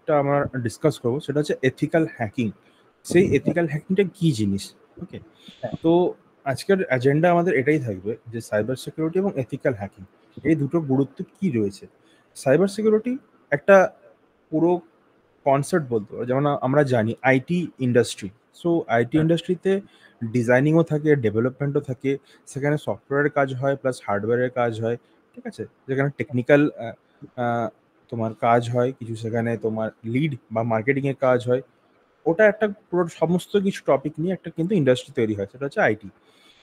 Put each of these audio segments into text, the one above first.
টপিকটা আমরা ডিসকাস করবো, সেটা হচ্ছে এথিক্যাল হ্যাকিং। সেই এথিক্যাল হ্যাকিংটা কি জিনিস? ওকে, তো আজকের এজেন্ডা আমাদের এটাই থাকবে যে সাইবার সিকিউরিটি এবং এথিক্যাল হ্যাকিং এই দুটো গুরুত্ব কি রয়েছে। সাইবার সিকিউরিটি একটা পুরো কনসেপ্ট বলতে পারো, যেমন আমরা জানি আইটি ইন্ডাস্ট্রি। সো আইটি ইন্ডাস্ট্রিতে ডিজাইনিংও থাকে, ডেভেলপমেন্টও থাকে, সেখানে সফটওয়্যারের কাজ হয় প্লাস হার্ডওয়্যারের কাজ হয়, ঠিক আছে, যেখানে টেকনিক্যাল তোমার কাজ হয় কিছু, সেখানে তোমার লিড বা মার্কেটিংয়ের কাজ হয়। ওটা একটা পুরো সমস্ত কিছু টপিক নিয়ে একটা কিন্তু ইন্ডাস্ট্রি তৈরি হয়, সেটা হচ্ছে আইটি।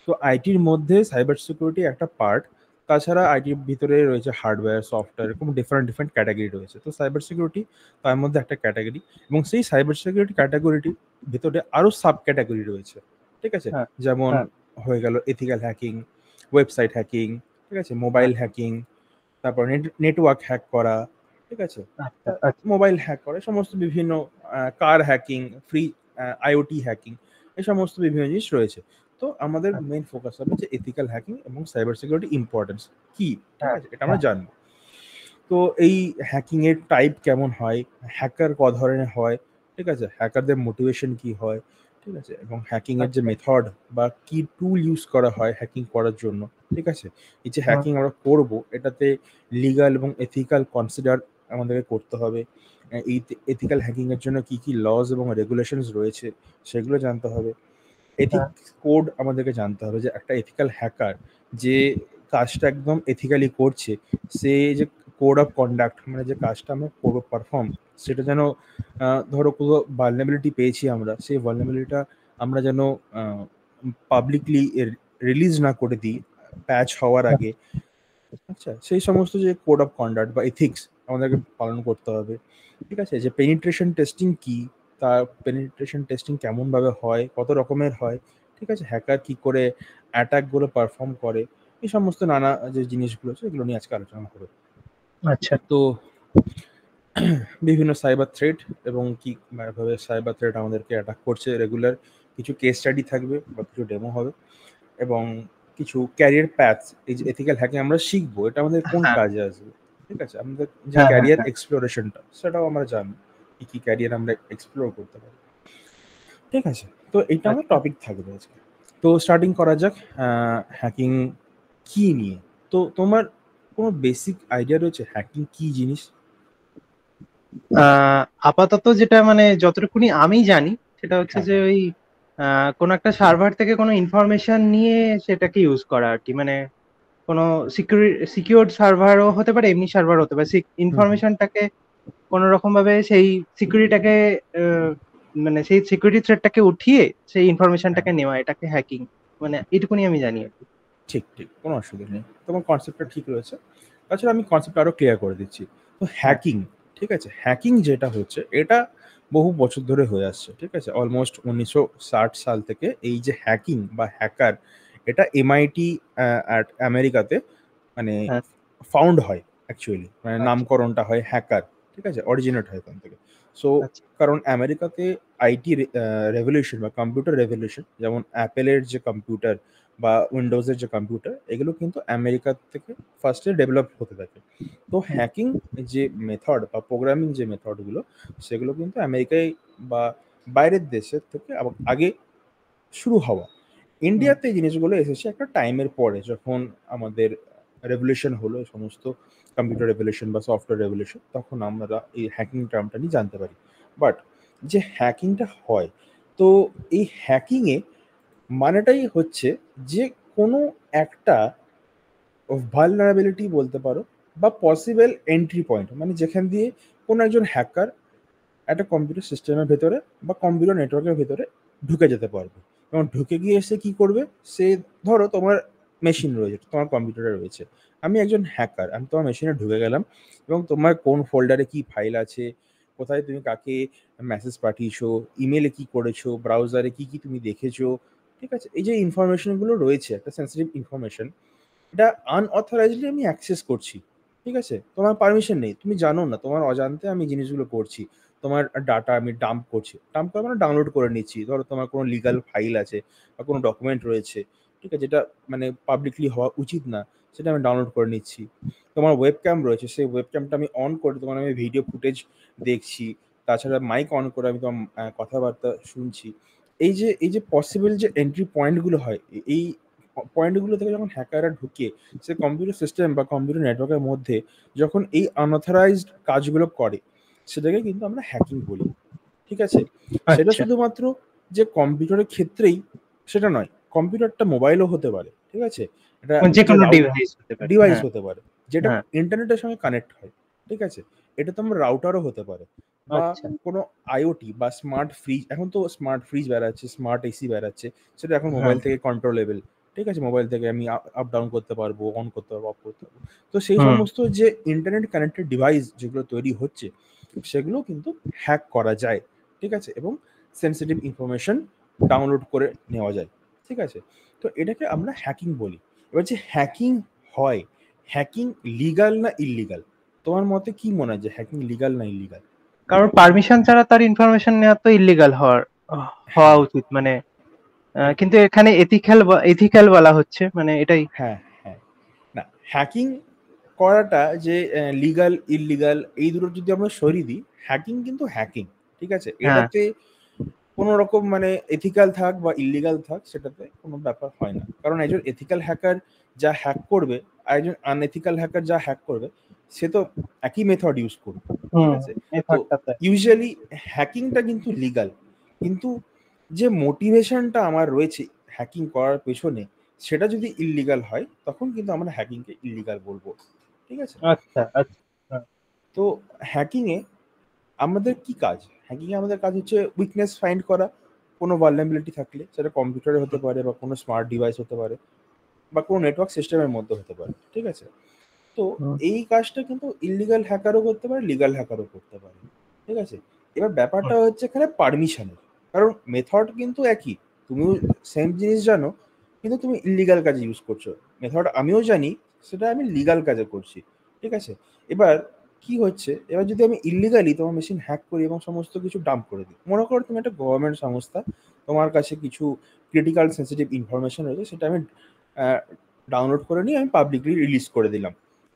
তো আইটির মধ্যে সাইবার সিকিউরিটি একটা পার্ট। তাছাড়া আইটির ভিতরে রয়েছে হার্ডওয়্যার, সফটওয়্যার, এরকম ডিফারেন্ট ডিফারেন্ট ক্যাটাগরি রয়েছে। তো সাইবার সিকিউরিটি তার মধ্যে একটা ক্যাটাগরি, এবং সেই সাইবার সিকিউরিটি ক্যাটাগরিটির ভিতরে আরও সাব ক্যাটাগরি রয়েছে, ঠিক আছে। হ্যাঁ, যেমন হ্যাঁ, হয়ে গেল এথিক্যাল হ্যাকিং, ওয়েবসাইট হ্যাকিং, ঠিক আছে, মোবাইল হ্যাকিং, তারপর নেটওয়ার্ক হ্যাক করা, ঠিক আছে, আচ্ছা, আচ্ছা, মোবাইল হ্যাক করে সমস্ত বিভিন্ন, কার হ্যাকিং, ফ্রি আইওটি হ্যাকিং, এই সমস্ত বিভিন্ন জিনিস রয়েছে। তো আমাদের মেইন ফোকাস হবে যে এথিক্যাল হ্যাকিং এবং সাইবার সিকিউরিটি ইম্পর্টেন্স কি, ঠিক হ্যাঁ, আছে, এটা আমরা জানবো। তো এই হ্যাকিং এর টাইপ কেমন হয়, হ্যাকার ক ধরনের হয়, ঠিক আছে, হ্যাকারদের মোটিভেশন কি হয়, ঠিক আছে, এবং হ্যাকিং এর যে আচ্ছা, মেথড বা কি টুল ইউজ করা হয় হ্যাকিং করার জন্য, ঠিক আছে, এই যে হ্যাঁ, হ্যাকিং আমরা করব এটাতে লিগাল এবং এথিক্যাল কনসিডার আমাদেরকে করতে হবে। এই এথিক্যাল হ্যাকিং এর জন্য কি কি লজ এবং রেগুলেশনস রয়েছে সেগুলো জানতে হবে। হ্যাঁ, এথিক্স কোড আমাদেরকে জানতে হবে, যে একটা এথিক্যাল হ্যাকার যে কাজটা একদম এথিক্যালি করছে, সে যে কোড অফ কন্ডাক্ট, মানে যে কাজটা আমরা করবো পারফর্ম, সেটা যেন ধরো কোনো ভালনারেবিলিটি পেয়েছি আমরা, সেই ভালনারেবিলিটিটা আমরা যেন পাবলিকলি রিলিজ না করে দিই প্যাচ হওয়ার আগে। আচ্ছা, সেই সমস্ত যে কোড অফ কন্ডাক্ট বা এথিক্স আমাদেরকে পালন করতে হবে, ঠিক আছে। যে পেনিট্রেশন টেস্টিং কি, তার পেনিট্রেশন টেস্টিং কেমনভাবে হয়, কত রকমের হয়, ঠিক আছে, হ্যাকার কি করে অ্যাটাকগুলো পারফর্ম করে, এই সমস্ত নানা যে জিনিসগুলো আছে এগুলো নিয়ে আজকে আলোচনা করবো। আচ্ছা, তো বিভিন্ন সাইবার থ্রেট এবং কিভাবে সাইবার থ্রেট আমাদেরকে অ্যাটাক করছে রেগুলার, কিছু কেস স্টাডি থাকবে বা কিছু ডেমো হবে, এবং কিছু ক্যারিয়ার প্যাথ, এই যে এথিক্যাল হ্যাকিং আমরা শিখবো এটা আমাদের কোন হ্যাঁ, কাজে আসবে, ঠিক আছে, আমাদের যে হ্যাঁ, হ্যাঁ, ক্যারিয়ার হ্যাঁ, এক্সপ্লোরেশনটা সেটাও আমরা জানবো, কি কি ক্যারিয়ার আমরা এক্সপ্লোর করতে পারি, ঠিক আছে। তো এইটা আমার আচ্ছা। টপিক থাকবে আজকে। তো স্টার্টিং করা যাক হ্যাকিং কি নিয়ে। তো তোমার কোনো বেসিক আইডিয়া রয়েছে হ্যাকিং কি জিনিস? আপাতত যেটা মানে যতটুকুনি আমি জানি সেটা হচ্ছে হ্যাঁ, যে ওই কোনো একটা সার্ভার থেকে কোনো ইনফরমেশন নিয়ে সেটাকে ইউজ করা আর কি, মানে কোনো সিকিউরড সার্ভারও হতে পারে, এমনি সার্ভার হতে পারে, হুম হুম, ইনফরমেশনটাকে কোনো রকম ভাবে সেই সিকিউরিটিটাকে মানে সেই সিকিউরিটি থ্রেটটাকে উঠিয়ে সেই হ্যাঁ, ইনফরমেশনটাকে নেওয়া, এটাকে হ্যাকিং, মানে এটুকুনি আমি জানি আর কি। ঠিক ঠিক, কোনো অসুবিধা নেই, তোমার কনসেপ্টটা ঠিক রয়েছে। তাছাড়া আমি কনসেপ্ট আরও ক্লিয়ার করে দিচ্ছি। তো হ্যাঁ, হ্যাকিং, ঠিক আছে, হ্যাকিং যেটা হচ্ছে এটা বহু বছর ধরে হয়ে আসছে, ঠিক আছে, অলমোস্ট 1960 সাল থেকে এই যে হ্যাকিং বা হ্যাকার, এটা এমআইটি অ্যাট আমেরিকাতে মানে হ্যাঁ, ফাউন্ড হয় অ্যাকচুয়ালি, মানে আচ্ছা, নামকরণটা হয় হ্যাকার, ঠিক আছে, অরিজিনেট হয় এখান থেকে। সো আচ্ছা, কারণ আমেরিকাতে আইটি রেভলিউশন বা কম্পিউটার রেভলিউশন, যেমন অ্যাপেলের যে কম্পিউটার বা উইন্ডোজের যে কম্পিউটার, এগুলো কিন্তু আমেরিকা থেকে ফার্স্টে ডেভেলপ হতে থাকে। তো হুম, হ্যাকিং যে মেথড বা প্রোগ্রামিং যে মেথডগুলো, সেগুলো কিন্তু আমেরিকায় বা বাইরের দেশের থেকে আগে শুরু হওয়া। হুম, ইন্ডিয়াতে এই জিনিসগুলো এসেছে একটা টাইমের পরে, যখন আমাদের রেভলিউশন হলো, এই সমস্ত কম্পিউটার রেভলিউশন বা সফটওয়্যার রেভলিউশন, তখন আমরা এই হ্যাকিং টার্মটা নিয়ে জানতে পারি। বাট যে হ্যাকিংটা হয়, তো এই হ্যাকিংয়ে মানেটাই হচ্ছে যে কোনো একটা ভালনারেবিলিটি বলতে পারো, বা পসিবল এন্ট্রি পয়েন্ট, মানে যেখান দিয়ে কোনো একজন হ্যাকার একটা কম্পিউটার সিস্টেমের ভেতরে বা কম্পিউটার নেটওয়ার্কের ভেতরে ঢুকে যেতে পারবে। এবং ঢুকে গিয়ে সে কি করবে, সে ধরো তোমার মেশিন রয়েছে, তোমার কম্পিউটারে রয়েছে, আমি একজন হ্যাকার, আমি তোমার মেশিনে ঢুকে গেলাম, এবং তোমার কোন ফোল্ডারে কি ফাইল আছে, কোথায় তুমি কাকে মেসেজ পাঠিয়েছো, ইমেলে কি করেছো, ব্রাউজারে কি কি তুমি দেখেছো, ঠিক আছে, এই যে ইনফরমেশনগুলো রয়েছে একটা সেন্সিটিভ ইনফরমেশন, এটা আনঅথরাইজডলি আমি অ্যাক্সেস করছি, ঠিক আছে, তোমার পারমিশন নেই, তুমি জানো না, তোমার অজান্তে আমি জিনিসগুলো করছি, তোমার ডাটা আমি ডাম্প করছি, ডাম্প করা মানে ডাউনলোড করে নিচ্ছি, ধরো তোমার কোনো লিগাল ফাইল আছে বা কোনো ডকুমেন্ট রয়েছে, ঠিক আছে, যেটা মানে পাবলিকলি হওয়া উচিত না, সেটা আমি ডাউনলোড করে নিচ্ছি। তোমার ওয়েব ক্যাম রয়েছে, সেই ওয়েব ক্যামটা আমি অন করে তোমার আমি ভিডিও ফুটেজ দেখছি, তাছাড়া মাইক অন করে আমি তোমার কথাবার্তা শুনছি। এই যে পসিবল যে এন্ট্রি পয়েন্টগুলো হয়, এই পয়েন্টগুলো থেকে যখন হ্যাকাররা ঢুকে সে কম্পিউটার সিস্টেম বা কম্পিউটার নেটওয়ার্কের মধ্যে যখন এই আনঅথরাইজড কাজগুলো করে, সেটাকে কিন্তু আমরা হ্যাকিং বলি। ঠিক আছে? সেটা আচ্ছা, শুধুমাত্র যে কম্পিউটারের ক্ষেত্রেই সেটা নয়। কম্পিউটারটা মোবাইলও হতে পারে। ঠিক আছে? এটা মানে যে যেকোনো ডিভাইস হতে পারে। ডিভাইস হ্যাঁ, হতে পারে। যেটা হ্যাঁ, ইন্টারনেটের সঙ্গে কানেক্ট হয়। ঠিক আছে? এটা তোমার রাউটারও হতে পারে। বা আচ্ছা, কোনো আইওটি বা স্মার্ট ফ্রিজ, এখন তো স্মার্ট ফ্রিজ বেরাচ্ছে, স্মার্ট এসি বেরাচ্ছে। সেটা এখন হ্যাঁ, মোবাইল থেকে কন্ট্রোলেবল। ঠিক আছে? মোবাইল থেকে আমি আপ ডাউন করতে পারবো, অন করতে পারবো, অফ করতে পারবো। তো সেই হুম, সমস্ত যে ইন্টারনেট কানেক্টেড ডিভাইস যেগুলো তৈরি হচ্ছে, সেগুলো কিন্তু হ্যাক করা যায়। ঠিক আছে? এবং সেনসিটিভ ইনফরমেশন ডাউনলোড করে নেওয়া যায়। ঠিক আছে? তো এটাকে আমরা হ্যাকিং বলি। এবার যে হ্যাকিং হয়, হ্যাকিং লিগাল না ইল্লিগাল? তোমার মতে কি মনে হয় যে হ্যাকিং লিগাল না ইল্লিগাল? কারোর পারমিশন ছাড়া তার ইনফরমেশন নেওয়া তো ইল্লিগাল হওয়া হ্যাঁ, উচিত, মানে একদম। কিন্তু এখানে এথিক্যাল বলা হচ্ছে, মানে এটাই। হ্যাঁ, হ্যাঁ। না, হ্যাকিং করাটা যে লিগাল, ইল্লিগাল এই দুটো যদি আমরা সরিয়ে দিই, হ্যাকিং কিন্তু হ্যাকিং। ঠিক আছে? হ্যাঁ, এটাতে কোনো রকম মানে এথিক্যাল থাক বা ইল্লিগাল থাক সেটাতে কোনো ব্যাপার হয় না। কারণ একজন এথিক্যাল হ্যাকার যা হ্যাক করবে আর একজন আনএথিক্যাল হ্যাকার যা হ্যাক করবে, সে তো একই মেথড ইউজ করবে। ঠিক হুম, আছে? তো মেথডটা তাই। ইউজুয়ালি হ্যাকিংটা কিন্তু লিগাল। কিন্তু যে মোটিভেশনটা আমার রয়েছে হ্যাকিং করার পেছনে, সেটা যদি ইল্লিগাল হয়, তখন কিন্তু আমরা হ্যাকিংকে ইল্লিগাল বলবো। ঠিক আছে? আচ্ছা, আচ্ছা, হ্যাঁ, তো হ্যাকিংয়ে আমাদের কি কাজ? হ্যাকিংয়ে আমাদের কাজ হচ্ছে উইকনেস ফাইন্ড করা। কোনো vulnerability থাকলে সেটা কম্পিউটারে হতে পারে বা কোনো স্মার্ট ডিভাইস হতে পারে বা কোনো নেটওয়ার্ক সিস্টেমের মধ্যে হতে পারে। ঠিক আছে? তো হুম, এই কাজটা কিন্তু ইল্লিগাল হ্যাকারও করতে পারে, লিগাল হ্যাকারও করতে পারে। ঠিক আছে? এবার ব্যাপারটা হুম, হচ্ছে এখানে পারমিশনের। কারণ মেথড কিন্তু একই। তুমিও সেম জিনিস জানো, কিন্তু তুমি ইল্লিগাল কাজে ইউজ করছো। মেথড আমিও জানি, সেটা আমি লিগাল কাজে করছি। ঠিক আছে? এবার কি হচ্ছে, এবার যদি আমি ইল্লিগালি তোমার মেশিন হ্যাক করি এবং সমস্ত কিছু ডাম্প করে দিই। মনে করো তুমি একটা গভর্নমেন্ট সংস্থা, তোমার কাছে কিছু ক্রিটিক্যাল সেনসিটিভ ইনফরমেশন রয়েছে, সেটা আমি আ ডাউনলোড করে নিয়ে আমি পাবলিকলি রিলিজ করে দিলাম।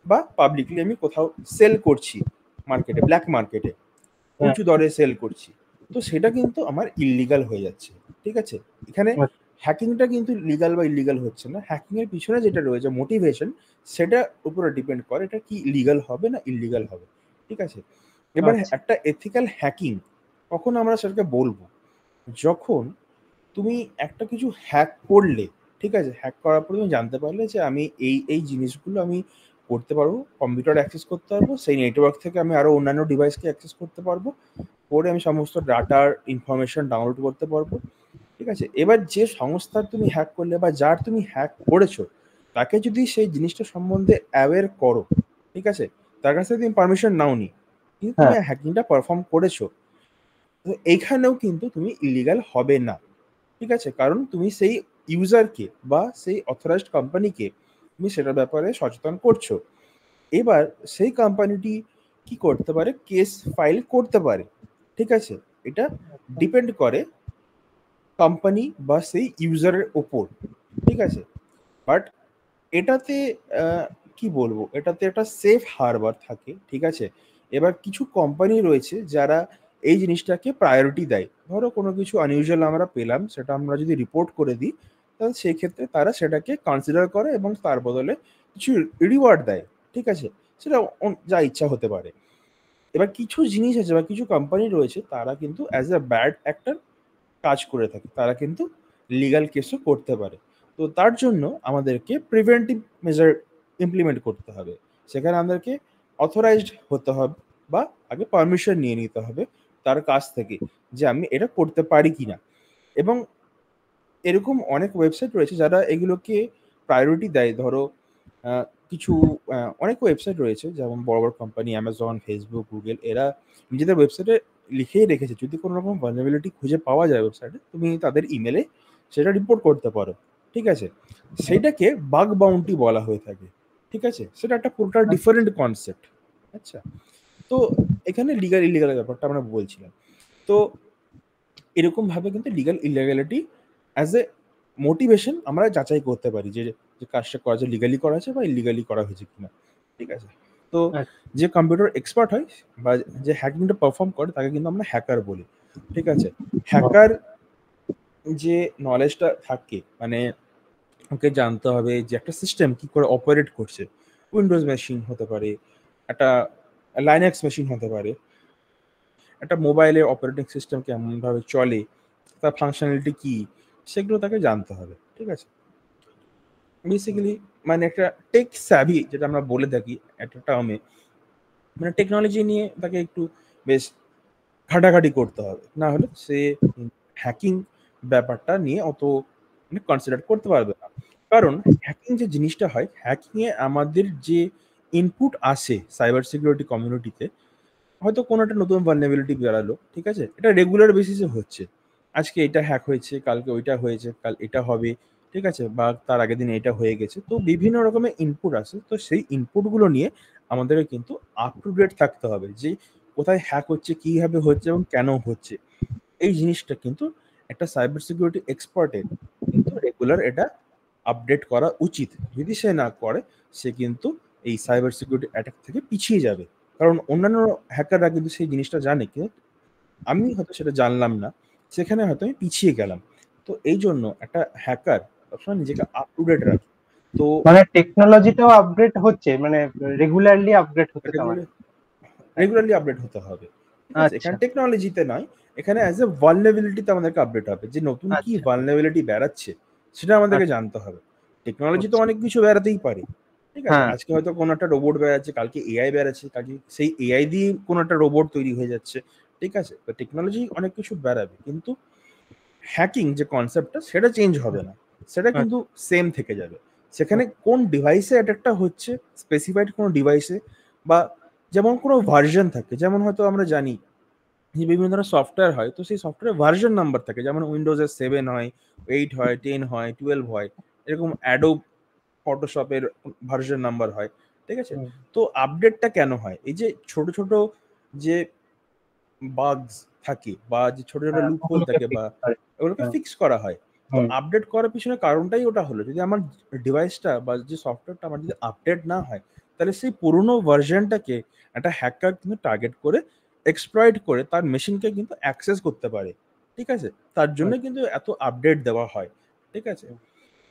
বা পাবলিকলি আমি কোথাও সেল করছি মার্কেটে, ব্ল্যাক মার্কেটে হ্যাঁ, উঁচু দরে সেল করছি। তো সেটা কিন্তু আমার ইল্লিগাল হয়ে যাচ্ছে। ঠিক আছে? এখানে আচ্ছা, হ্যাকিংটা কিন্তু লিগাল বা ইল্লিগাল হচ্ছে না। হ্যাকিং এর পিছনে যেটা রয়েছে মোটিভেশন, সেটার উপরে ডিপেন্ড করে এটা কি লিগাল হবে না ইল্লিগাল হবে। ঠিক আছে? এবার আচ্ছা, একটা এথিক্যাল হ্যাকিং কখন আমরা সেটাকে বলবো? যখন তুমি একটা কিছু হ্যাক করলে, ঠিক আছে? হ্যাক করার পরে তুমি জানতে পারলে যে আমি এই জিনিসগুলো আমি করতে পারবো। কম্পিউটার অ্যাক্সেস করতে পারবো। সেই নেটওয়ার্ক থেকে আমি আরো অন্যান্য ডিভাইসকে অ্যাক্সেস করতে পারবো। করে আমি সমস্ত ডাটার ইনফরমেশন ডাউনলোড করতে পারবো। ঠিক আছে? এবার যে সংস্থার তুমি হ্যাক করলে বা যার তুমি হ্যাক করেছো, তাকে যদি সেই জিনিসটা সম্বন্ধে অ্যাওয়্যার করো, ঠিক আছে? তার কাছ থেকে তুমি পারমিশন নাওনি। কিন্তু তুমি হ্যাঁ, হ্যাকিংটা পারফর্ম করেছো। তো এইখানেও কিন্তু তুমি ইল্লিগাল হবে না। ঠিক আছে? কারণ তুমি সেই ইউজারকে বা সেই অথরাইজড কোম্পানিকে তুমি সেটার ব্যাপারে সচেতন করছো। এবার সেই কোম্পানিটি কি করতে পারে? কেস ফাইল করতে পারে। ঠিক আছে? এটা ডিপেন্ড করে কোম্পানি বা সেই ইউজারের উপর। ঠিক আছে? বাট এটাতে আ কি বলবো? এটাতে একটা সেফ হারবার থাকে। ঠিক আছে? এবার কিছু কোম্পানি রয়েছে যারা এই জিনিসটাকে প্রায়োরিটি দেয়। ধরো কোনো কিছু unusual আমরা পেলাম, সেটা আমরা যদি রিপোর্ট করে দিই, তাহলে সেক্ষেত্রে তারা সেটাকে কনসিডার করে এবং তার বদলে কিছু রিওয়ার্ড দেয়। ঠিক আছে? সেটা যা ইচ্ছা হতে পারে। এবার কিছু জিনিস আছে বা কিছু কোম্পানি রয়েছে, তারা কিন্তু অ্যাজ আ ব্যাড অ্যাক্টর কাজ করে থাকে। তারা কিন্তু লিগ্যাল কেসও করতে পারে। তো তার জন্য আমাদেরকে প্রিভেন্টিভ মেজার ইমপ্লিমেন্ট করতে হবে। সেখানে আমাদেরকে অথরাইজড হতে হবে বা আগে পারমিশন নিয়ে নিতে হবে তার কাছ থেকে যে আমি এটা করতে পারি কিনা। এবং এরকম অনেক ওয়েবসাইট রয়েছে যারা এগুলোকে প্রায়োরিটি দেয়। ধরো আ কিছু অনেক ওয়েবসাইট রয়েছে যেমন বড়, বড় কোম্পানি Amazon, Facebook, Google এরা নিজেদের ওয়েবসাইটে লিখেই রেখেছে যদি কোনো রকম vulnerability খুঁজে পাওয়া যায় ওয়েবসাইটে, তুমি তাদের ইমেইলে সেটা রিপোর্ট করতে পারো। ঠিক আছে? সেইটাকে বাগ বাউন্টি বলা হয়ে থাকে। ঠিক আছে? সেটা একটা পুরোটা ডিফারেন্ট কনসেপ্ট। আচ্ছা? তো এখানে লিগ্যাল ইল্লিগাল এর ব্যাপারটা আমরা বলছিলাম। তো এরকমভাবে কিন্তু লিগ্যাল ইলিগ্যালিটি অ্যাজ এ মোটিভেশন আমরা যাচাই করতে পারি যে, যে কাজটা করা যায় লিগালি করা আছে বা ইল্লিগালি করা হয়েছে কিনা। ঠিক আছে? তো যে কম্পিউটার এক্সপার্ট হয় বা যে হ্যাকিংটা পারফর্ম করে তাকে কিন্তু আমরা হ্যাকার বলি, ঠিক আছে। হ্যাকার যে নলেজটা থাকে, মানে ওকে জানতে হবে যে একটা সিস্টেম কি করে অপারেট করছে। উইন্ডোজ মেশিন হতে পারে, একটা লাইনাক্স মেশিন হতে পারে, একটা মোবাইলের অপারেটিং সিস্টেম কেমনভাবে চলে, তার ফাংশনালিটি কি, সেগুলো তাকে জানতে হবে, ঠিক আছে। বেসিক্যালি মানে একটা টেক স্যাভি যেটা আমরা বলে থাকি একটা টার্মে, মানে টেকনোলজি নিয়ে তাকে একটু বেশ ঘাটাঘাটি করতে হবে, না হলে সে হ্যাকিং ব্যাপারটা নিয়ে অত মানে কনসিডার করতে পারবে না। কারণ হ্যাকিং যে জিনিসটা হয়, হ্যাকিং এ আমাদের যে ইনপুট আসে সাইবার সিকিউরিটি কমিউনিটিতে, হয়তো কোনো একটা নতুন ভালনারেবিলিটি বেরালো, ঠিক আছে, এটা রেগুলার বেসিসে হচ্ছে। আজকে এটা হ্যাক হয়েছে, কালকে ওইটা হয়েছে, কাল এটা হবে, ঠিক আছে, বা তার আগের দিন এটা হয়ে গেছে। তো বিভিন্ন রকমের ইনপুট আসে, তো সেই ইনপুটগুলো নিয়ে আমাদেরকে কিন্তু আপ টু ডেট থাকতে হবে যে কোথায় হ্যাক হচ্ছে, কিভাবে হচ্ছে এবং কেন হচ্ছে। এই জিনিসটা কিন্তু একটা সাইবার সিকিউরিটি এক্সপার্টের কিন্তু রেগুলার এটা আপডেট করা উচিত। যদি সে না করে, সে কিন্তু এই সাইবার সিকিউরিটি অ্যাটাক থেকে পিছিয়ে যাবে। কারণ অন্যান্য হ্যাকাররা কিন্তু সেই জিনিসটা জানে, কিন্তু আমি হয়তো সেটা জানলাম না, সেখানে হয়তো আমি পিছিয়ে গেলাম। তো এই জন্য একটা হ্যাকার সবসময় নিজেকে আপ টু ডেট রাখে। তো মানে টেকনোলজিটাও আপগ্রেড হচ্ছে, মানে রেগুলারলি আপগ্রেড হচ্ছে তার মানে। রেগুলারলি আপডেট হতে হবে, ঠিক আছে। আচ্ছা এখানে টেকনোলজিতে নয়, এখানে অ্যাজ এ ভালনারেবিলিটিতে আমাদেরকে আপডেট হবে, যে নতুন কি আচ্ছা ভালনারেবিলিটি বেরাচ্ছে সেটা আমাদেরকে আচ্ছা জানতে হবে। টেকনোলজি তো বুঝছি। অনেক কিছু বেরাতেই পারে, ঠিক আছে। হ্যাঁ আজকে হয়তো কোনো একটা রোবট বেরাচ্ছে, কালকে এআই বেরাচ্ছে, কালকে সেই এআই দিয়ে কোনো একটা রোবট তৈরি হয়ে যাচ্ছে, ঠিক আছে। তো টেকনোলজি অনেক কিছু বেরাবে, কিন্তু হ্যাকিং যে কনসেপ্টটা সেটা চেঞ্জ হবে না, সেটা কিন্তু আচ্ছা সেম থেকে যাবে। সেখানে কোন ডিভাইসে অ্যাটাকটা হচ্ছে, স্পেসিফাইড কোনো ডিভাইসে, বা যেমন কোনো ভার্সন থাকে, যেমন হয়তো আমরা জানি যে বিভিন্ন ধরনের সফটওয়্যার হয়, তো সেই সফটওয়্যার ভার্সন নাম্বার থাকে, যেমন উইন্ডোজের 7 হয়, 8 হয়, 10 হয়, 12 হয়, এরকম অ্যাডোব ফটোশপের ভার্সন নাম্বার হয়, ঠিক আছে। হুম, তো আপডেটটা কেন হয়? এই যে ছোট ছোট যে বাগস থাকে বা যে ছোট ছোট হ্যাঁ লুপহোল ওগুলোকে থাকে, বা ফিক্স করে। ওগুলোকে হ্যাঁ, ফিক্স করা হয়। তো হুম, আপডেট করার পিছনে কারণটাই ওটা হলো, যদি আমার ডিভাইসটা বা যে সফটওয়্যারটা আমার যদি আপডেট না হয়, তাহলে সেই পুরোনো ভার্সনটাকে একটা হ্যাকার কিন্তু টার্গেট করে এক্সপ্লয়েট করে তার মেশিনকে কিন্তু অ্যাক্সেস করতে পারে, ঠিক আছে। তার জন্য আচ্ছা, কিন্তু এত আপডেট দেওয়া হয়, ঠিক আছে।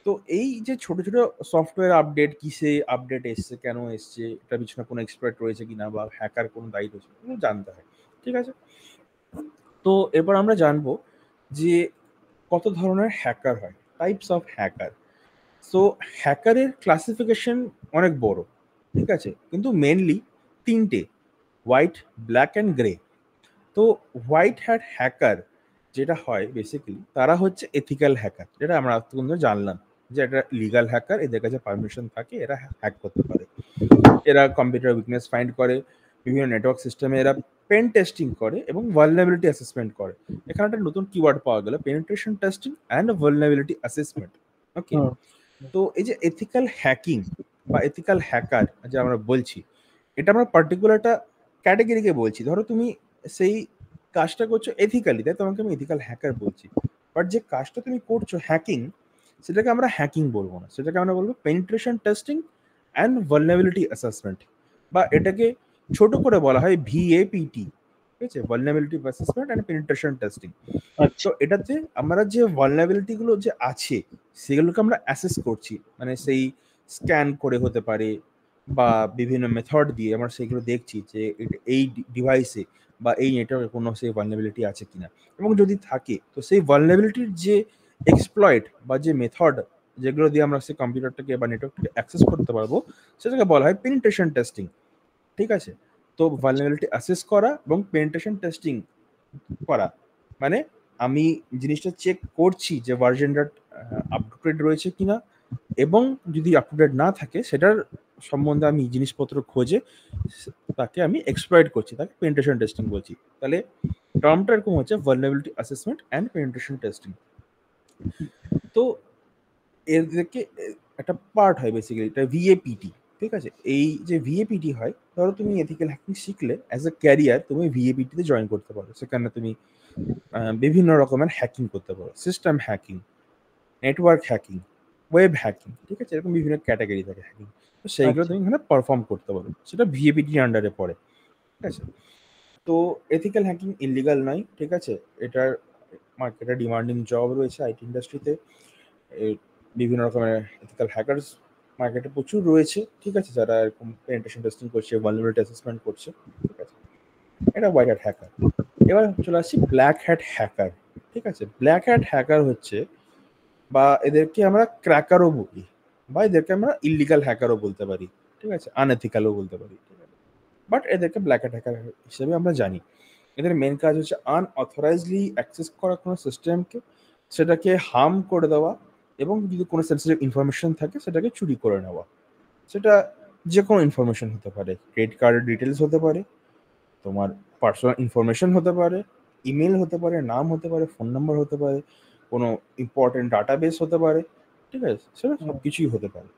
তো এই যে ছোট ছোট সফটওয়্যার আপডেট, কিসে আপডেট এসছে, কেন এসছে, এটার পিছনে কোনো এক্সপার্ট রয়েছে কিনা বা হ্যাকার কোনো দায়ী রয়েছে, এগুলো জানতে হয়, ঠিক আছে। তো এরপর আমরা জানবো যে কত ধরনের হ্যাকার হয়, টাইপস অফ হ্যাকার। সো হ্যাকারের ক্লাসিফিকেশন অনেক বড়, ঠিক আছে, কিন্তু মেনলি তিনটে: হোয়াইট, ব্ল্যাক অ্যান্ড গ্রে। তো হোয়াইট হ্যাট হ্যাকার যেটা হয় বেসিক্যালি, তারা হচ্ছে এথিক্যাল হ্যাকার, যেটা আমরা এতক্ষণ ধরে জানলাম যে এটা লিগাল হ্যাকার, এদের কাছে পারমিশন থাকে, এরা হ্যাক করতে পারে। এরা কম্পিউটার উইকনেস ফাইন্ড করে, বিভিন্ন নেটওয়ার্ক সিস্টেমে এরা পেন টেস্টিং করে এবং ভালনারেবিলিটি অ্যাসেসমেন্ট করে। এখানে একটা নতুন কিওয়ার্ড পাওয়া গেল, penetration testing and vulnerability assessment. Okay. Hmm, তো এই যে এথিক্যাল হ্যাকিং বা এথিক্যাল হ্যাকার যে আমরা বলছি, এটা আমরা পার্টিকুলার একটা ক্যাটাগরিকে বলছি। ধরো তুমি সেই কাজটা করছো এথিক্যালি, তাই তোমাকে আমি এথিক্যাল হ্যাকার বলছি। বাট যে কাজটা তুমি করছো হ্যাকিং, সেটাকে আমরা হ্যাকিং বলবো না, সেটাকে আমরা বলবো penetration testing and vulnerability assessment, বা এটাকে ছোট করে বলা হয় ভিএপিটি, ঠিক আছে, vulnerability assessment and penetration testing. আচ্ছা তো এটাতে আমরা যে ভালনারেবিলিটি গুলো যে আছে সেগুলোকে আমরা অ্যাসেস করছি, মানে সেই স্ক্যান করে হতে পারে, বা বিভিন্ন মেথড দিয়ে আমরা সেগুলো দেখছি যে এই ডিভাইসে বা এই নেটওয়ার্কে কোনো সেই ভালনারেবিলিটি আছে কিনা, এবং যদি থাকে তো সেই ভালনারেবিলিটির যে এক্সপ্লয়েট বা যে মেথড যেগুলো দিয়ে আমরা সেই কম্পিউটারটাকে বা নেটওয়ার্কটাকে অ্যাক্সেস করতে পারবো, সেটাকে বলা হয় পেনিট্রেশন টেস্টিং, ঠিক আছে। তো ভালনারেবিলিটি অ্যাসেস করা এবং পেনিট্রেশন টেস্টিং করা মানে আমি জিনিসটা চেক করছি যে ভার্সনটা আপ টু ডেট রয়েছে কিনা, এবং যদি আপ টু ডেট না থাকে সেটার সম্বন্ধে আমি জিনিসপত্র খোঁজে তাকে আমি এক্সপ্লয়েট করছি, তাকে পেনিট্রেশন টেস্টিং বলছি। তাহলে টার্মটা এরকম হচ্ছে vulnerability assessment and penetration testing. তো এর থেকে একটা পার্ট হয় বেসিক্যালি, এটা ভিএপিটি, ঠিক আছে। এই যে ভিএপিটি হয়, ধরো তুমি এথিক্যাল হ্যাকিং শিখলে অ্যাজ এ ক্যারিয়ার তুমি ভিএপিটিতে জয়েন করতে পারো, সেখানে তুমি বিভিন্ন রকমের হ্যাকিং করতে পারো, system hacking, network hacking, web hacking, ঠিক আছে, এরকম বিভিন্ন ক্যাটাগরি থাকে হ্যাকিং। তো তো সেইগুলো তুমি এখানে পারফর্ম করতে পারো, সেটা ভিএপিটির আন্ডারে পড়ে, ঠিক আছে। তো এথিক্যাল হ্যাকিং ইলিগাল নয়, ঠিক আছে। এটার মার্কেটে ডিমান্ডিং জব রয়েছে আইটি ইন্ডাস্ট্রিতে, বিভিন্ন রকমের এথিক্যাল হ্যাকার্স মার্কেটে প্রচুর রয়েছে, ঠিক আছে, যারা এরকম পেনিট্রেশন টেস্টিং করছে, ভালনারেবিলিটি অ্যাসেসমেন্ট করছে, ঠিক আছে। এটা হোয়াইট হ্যাট হ্যাকার। এবার চলে আসছি ব্ল্যাক হ্যাট হ্যাকার, ঠিক আছে। ব্ল্যাক হ্যাট হ্যাকার হচ্ছে, বা এদেরকে আমরা ক্র্যাকারও বলি, বা এদেরকে আমরা ইলিগাল হ্যাকারও বলতে পারি, ঠিক আছে, আনএথিক্যালও বলতে পারি, ঠিক আছে। বাট এদেরকে ব্ল্যাক হ্যাট হ্যাকার হিসেবে আমরা জানি। এদের মেন কাজ হচ্ছে আনঅথরাইজলি অ্যাক্সেস করা কোনো সিস্টেমকে, সেটাকে হার্ম করে দেওয়া, এবং যদি কোনো সেন্সিটিভ ইনফরমেশন থাকে সেটাকে চুরি করে নেওয়া। সেটা যে কোনো ইনফরমেশন হতে পারে, ক্রেডিট কার্ডের ডিটেলস হতে পারে, তোমার পার্সোনাল ইনফরমেশন হতে পারে, ইমেল হতে পারে, নাম হতে পারে, ফোন নাম্বার হতে পারে, কোনো ইম্পর্টেন্ট ডাটাবেস হতে পারে, ঠিক আছে, সেটা সব কিছুই হতে পারে।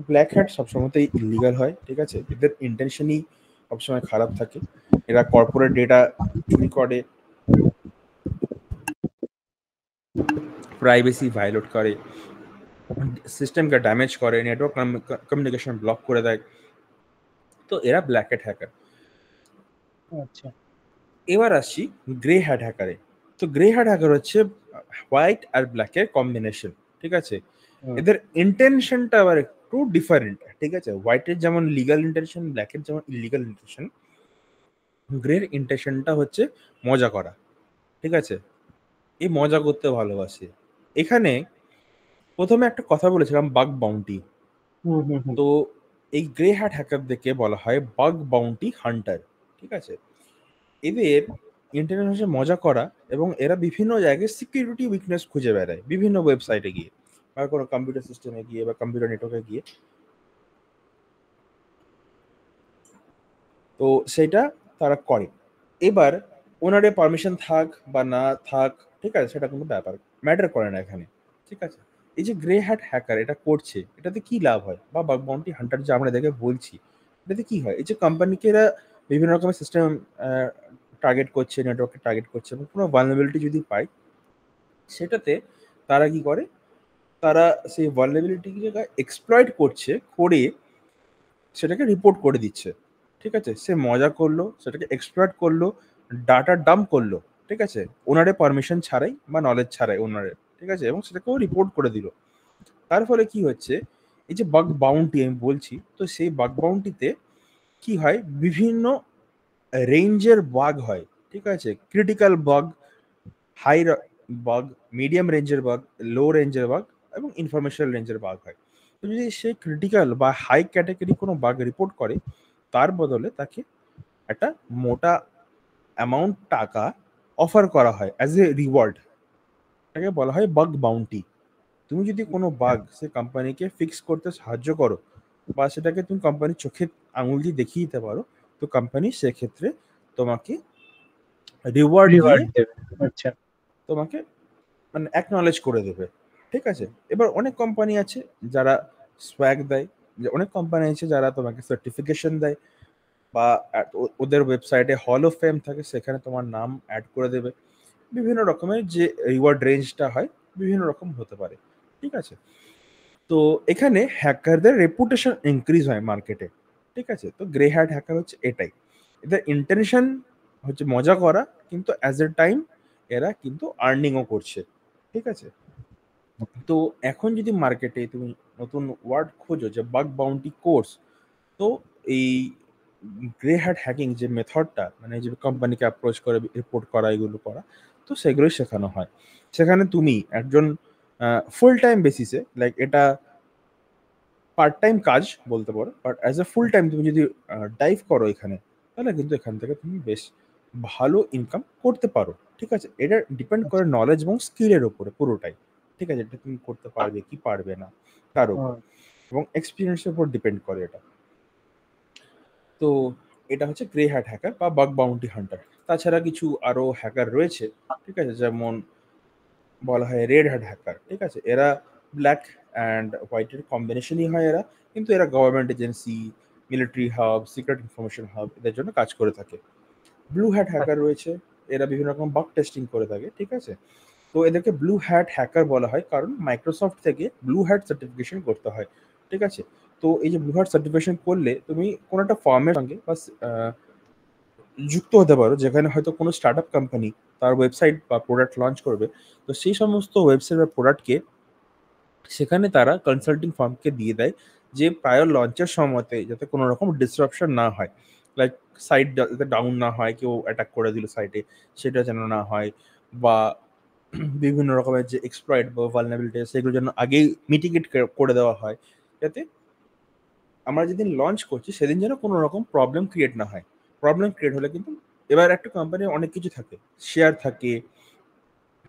ব্ল্যাক হ্যাট সবসময়তেই ইলিগাল হয়, ঠিক আছে। এদের ইন্টেনশনই সবসময় খারাপ থাকে। এরা কর্পোরেট ডেটা চুরি করে, প্রাইভেসি ভায়োলেট করে, সিস্টেমকে ড্যামেজ করে, নেটওয়ার্ক কমিউনিকেশন ব্লক করে দেয়। তো এরা ব্ল্যাক হ্যাট হ্যাকার। আচ্ছা, এবার আসছি গ্রে হ্যাট হ্যাকারে। তো গ্রে হ্যাট হ্যাকার হচ্ছে হোয়াইট আর ব্ল্যাকের কম্বিনেশন, ঠিক আছে। এদের ইন্টেনশনটা আবার একটু ডিফারেন্ট, ঠিক আছে। হোয়াইটের যেমন লিগাল ইন্টেনশন, ব্ল্যাকের যেমন ইলিগাল ইন্টেনশন, গ্রের ইন্টেনশনটা হচ্ছে মজা করা, ঠিক আছে। এই মজা করতে ভালোবাসে। এখানে প্রথমে একটা কথা বলেছিলাম, বাগ বাউন্টি। তো এই গ্রে হ্যাট হ্যাকারদেরকে বলা হয় বাগ বাউন্টি হান্টার, ঠিক আছে। এদের ইন্টারনেট হচ্ছে মজা করা, এবং এরা বিভিন্ন জায়গায় সিকিউরিটি উইকনেস খুঁজে বেড়ায়, বিভিন্ন ওয়েবসাইটে গিয়ে, বা কোনো কম্পিউটার সিস্টেমে গিয়ে, বা কম্পিউটার নেটওয়ার্কে গিয়ে। তো সেটা তারা করে। এবার ওনারে পারমিশন থাক বা না থাক, ঠিক আছে, সেটা কোনো ব্যাপার ম্যাটার করে না এখানে, ঠিক আছে। এই যে গ্রে হ্যাট হ্যাকার এটা করছে, এটাতে কি লাভ হয়, বা বাগ বাউন্টি হান্টার যে আমরা এদেরকে বলছি, এটাতে কি হয়? এই যে কোম্পানিকে এরা বিভিন্ন রকমের সিস্টেম টার্গেট করছে, নেটওয়ার্কে টার্গেট করছে, এবং কোনো ভালনারেবিলিটি যদি পায়, সেটাতে তারা কি করে, তারা সেই ভালনারেবিলিটিকে এক্সপ্লয়েট করছে, করে সেটাকে রিপোর্ট করে দিচ্ছে, ঠিক আছে। সে মজা করলো, সেটাকে এক্সপ্লয়েট করলো, ডাটা ডাম্প করলো, ঠিক আছে, ওনারে পারমিশন ছাড়াই বা নলেজ ছাড়াই ওনারে, ঠিক আছে, এবং সেটাকেও রিপোর্ট করে দিল। তার ফলে কি হচ্ছে, এই যে বাগ বাউন্টি আমি বলছি, তো সেই বাগ বাউন্টিতে কি হয়, বিভিন্ন রেঞ্জের বাগ হয়, ঠিক আছে। Critical bug, high bug, medium রেঞ্জের বাগ, লো রেঞ্জের বাগ, এবং ইনফরমেশনাল রেঞ্জের বাগ হয়। তো যদি সে ক্রিটিক্যাল বা হাই ক্যাটাগরি কোনো বাগ রিপোর্ট করে, তার বদলে তাকে একটা মোটা অ্যামাউন্ট টাকা অফার করা হয় অ্যাজ এ রিওয়ার্ড। এটাকে বলা হয় বাগ বাউন্টি। তুমি যদি কোনো বাগ সে কোম্পানিকে ফিক্স করতে সাহায্য করো, বা সেটাকে তুমি কোম্পানির চোখে আঙুল দিয়ে দেখিয়ে দিতে পারো, তো কোম্পানি সেক্ষেত্রে তোমাকে রিওয়ার্ড দিয়ে দেবে। আচ্ছা, তোমাকে মানে অ্যাকনলেজ করে দেবে, ঠিক আছে। এবার অনেক কোম্পানি আছে যারা সোয়াগ দেয়, যে অনেক কোম্পানি আছে যারা তোমাকে সার্টিফিকেশন দেয়, বা ওদের ওয়েবসাইটে হল অফ ফেম থাকে, সেখানে তোমার নাম অ্যাড করে দেবে। বিভিন্ন রকমের যে রিওয়ার্ড রেঞ্জটা হয়, বিভিন্ন রকম হতে পারে, ঠিক আছে। তো এখানে হ্যাকারদের রেপুটেশন ইনক্রিজ হয় মার্কেটে, ঠিক আছে। তো গ্রে হ্যাট হ্যাকার হচ্ছে এটাই, এদের ইন্টেনশন হচ্ছে মজা করা, কিন্তু অ্যাজ এ টাইম এরা কিন্তু আর্নিংও করছে, ঠিক আছে। তো এখন যদি মার্কেটে তুমি নতুন ওয়ার্ড খোঁজো যে বাগ বাউন্টি কোর্স, তো এই গ্রে হ্যাট হ্যাকিং যে মেথডটা, মানে যে কোম্পানিকে অ্যাপ্রোচ করে রিপোর্ট করা, এগুলো করা, তো সেগুলোই শেখানো হয়। সেখানে তুমি একজন ফুল টাইম বেসিসে, লাইক এটা পার্ট টাইম কাজ বলতে পারো, but as a full time তুমি যদি ডাইভ করো এখানে, তাহলে কিন্তু এখান থেকে তুমি বেশ ভালো ইনকাম করতে পারো, ঠিক আছে। এটা ডিপেন্ড করে নলেজ এবং স্কিলের উপরে পুরোটাই, ঠিক আছে। এটা তুমি করতে পারবে কি পারবে না তার উপর, এবং এক্সপিরিয়েন্সের উপর ডিপেন্ড করে এটা। তো এটা হচ্ছে গ্রে হ্যাট হ্যাকার বা বাগ বাউন্টি হান্টার। তাছাড়া কিছু আরো হ্যাকার রয়েছে, ঠিক আছে, যেমন বলা হয় রেড হ্যাট হ্যাকার, ঠিক আছে। এরা ব্ল্যাক অ্যান্ড হোয়াইটের কম্বিনেশনই হয় এরা, কিন্তু এরা government agency, military hub, secret information hub, এদের জন্য কাজ করে থাকে। ব্লু হ্যাট হ্যাকার রয়েছে, এরা বিভিন্ন রকম বাগ টেস্টিং করে থাকে, ঠিক আছে। তো এদেরকে ব্লু হ্যাট হ্যাকার বলা হয়, কারণ মাইক্রোসফট থেকে ব্লু হ্যাট সার্টিফিকেশন করতে হয়, ঠিক আছে। তো এই যে ব্লু হার্ট সার্টিফিকেশন করলে তুমি কোনো একটা ফার্মের সঙ্গে বা যুক্ত হতে পারো, যেখানে হয়তো কোনো স্টার্ট আপ কোম্পানি তার ওয়েবসাইট বা প্রোডাক্ট লঞ্চ করবে। তো সেই সমস্ত ওয়েবসাইট বা প্রোডাক্টকে সেখানে তারা কনসাল্টিং ফার্মকে দিয়ে দেয়, যে প্রায় লঞ্চের সময়তে যাতে কোনো রকম ডিসরাপশন না হয়, লাইক সাইট যাতে ডাউন না হয়, কেউ অ্যাটাক করে দিল সাইটে, সেটা যেন না হয়, বা বিভিন্ন রকমের যে এক্সপ্লয়েট বা ভালনারেবিলিটি সেগুলো যেন আগেই মিটিগেট করে দেওয়া হয়, যাতে আমরা যেদিন লঞ্চ করছি সেদিন যেন কোনো রকম প্রবলেম ক্রিয়েট না হয়। প্রবলেম ক্রিয়েট হলে কিন্তু এবার একটা কোম্পানির অনেক কিছু থাকে, শেয়ার থাকে,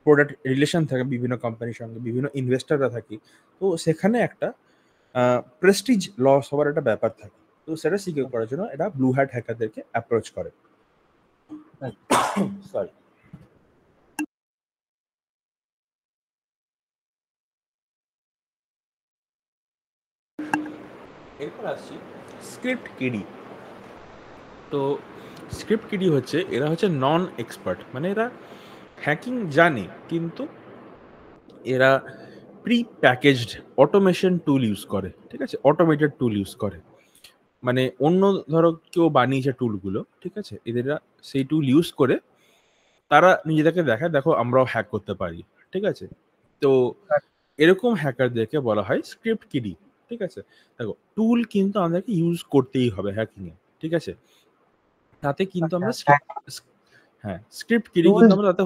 প্রোডাক্ট রিলেশন থাকে বিভিন্ন কোম্পানির সঙ্গে, বিভিন্ন ইনভেস্টাররা থাকে। তো সেখানে একটা প্রেস্টিজ লস হওয়ার একটা ব্যাপার থাকে। তো সেটা সিকিউর করার জন্য এটা ব্লু হ্যাট হ্যাকারদেরকে অ্যাপ্রোচ করে। সরি। এরপর আসছি স্ক্রিপ্ট কিডি। তো স্ক্রিপ্ট কিডি হচ্ছে, এরা হচ্ছে নন এক্সপার্ট, মানে এরা হ্যাকিং জানে কিন্তু এরা প্রি প্যাকেজড অটোমেশন টুল ইউজ করে, ঠিক আছে, অটোমেটেড টুল ইউজ করে। মানে অন্য ধরো কেউ বানিয়েছে টুলগুলো, ঠিক আছে, এদেরা সেই টুল ইউজ করে তারা নিজেদেরকে দেখায়, দেখো আমরাও হ্যাক করতে পারি, ঠিক আছে। তো এরকম হ্যাকারদেরকে বলা হয় স্ক্রিপ্ট কিডি, ঠিক আছে। দেখো টুল কিন্তু আমাদেরকে ইউজ করতেই হবে হ্যাকিং এ, ঠিক আছে। তাতে কিন্তু আমরা হ্যাঁ স্ক্রিপ্ট কিডি কিন্তু আমরা তাতে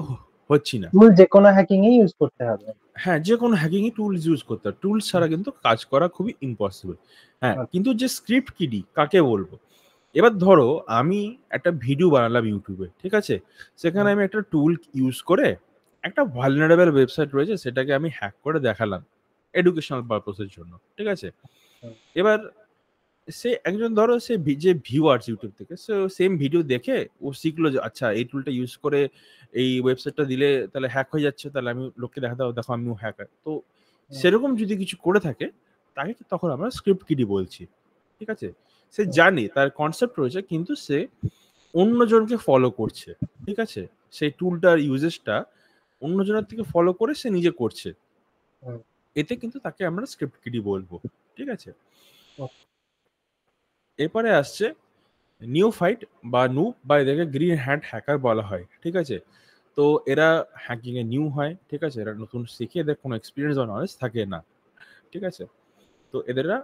হচ্ছি না। টুল যে কোনো হ্যাকিং এ ইউজ করতে হবে। হ্যাঁ, যে কোনো হ্যাকিং এ টুলস ইউজ করতে হবে, টুলস ছাড়া কিন্তু কাজ করা খুবই ইম্পসিবল। হ্যাঁ, কিন্তু যে স্ক্রিপ্ট কিডি কাকে বলবো, এবার ধরো আমি একটা ভিডিও বানালাম ইউটিউবে, ঠিক আছে, সেখানে আমি একটা টুল ইউজ করে একটা ভালনারেবল ওয়েবসাইট রয়েছে সেটাকে আমি হ্যাক করে দেখালাম এডুকেশনাল পারপোজের জন্য, ঠিক আছে। এবার সে একজন ধরো সে যে ভিউয়ার্স ইউটিউব থেকে, সে সেম ভিডিও দেখে ও শিখলো যে আচ্ছা এই টুলটা ইউজ করে এই ওয়েবসাইটটা দিলে তাহলে হ্যাক হয়ে যাচ্ছে, তাহলে আমি লোককে দেখাতে হবে দেখো আমিও হ্যাকার। তো সেরকম যদি কিছু করে থাকে তাকে তখন আমরা স্ক্রিপ্ট কিডি বলছি, ঠিক আছে। সে জানে তার কনসেপ্ট রয়েছে কিন্তু সে অন্যজনকে ফলো করছে, ঠিক আছে, সেই টুলটার ইউজেসটা অন্যজনের থেকে ফলো করে সে নিজে করছে, এতে কিন্তু তাকে আমরা স্ক্রিপ্ট কিডি বলবো, ঠিক আছে। এরপরে আসছে নিউ ফাইট বা নুব, বা এদেরকে গ্রিন হ্যাট হ্যাকার বলা হয়, ঠিক আছে। তো এরা হ্যাকিং এ নিউ হয়, ঠিক আছে, এরা নতুন শিখে, এদের কোনো এক্সপিরিয়েন্স বা নলেজ থাকে না, ঠিক আছে। তো এদেরা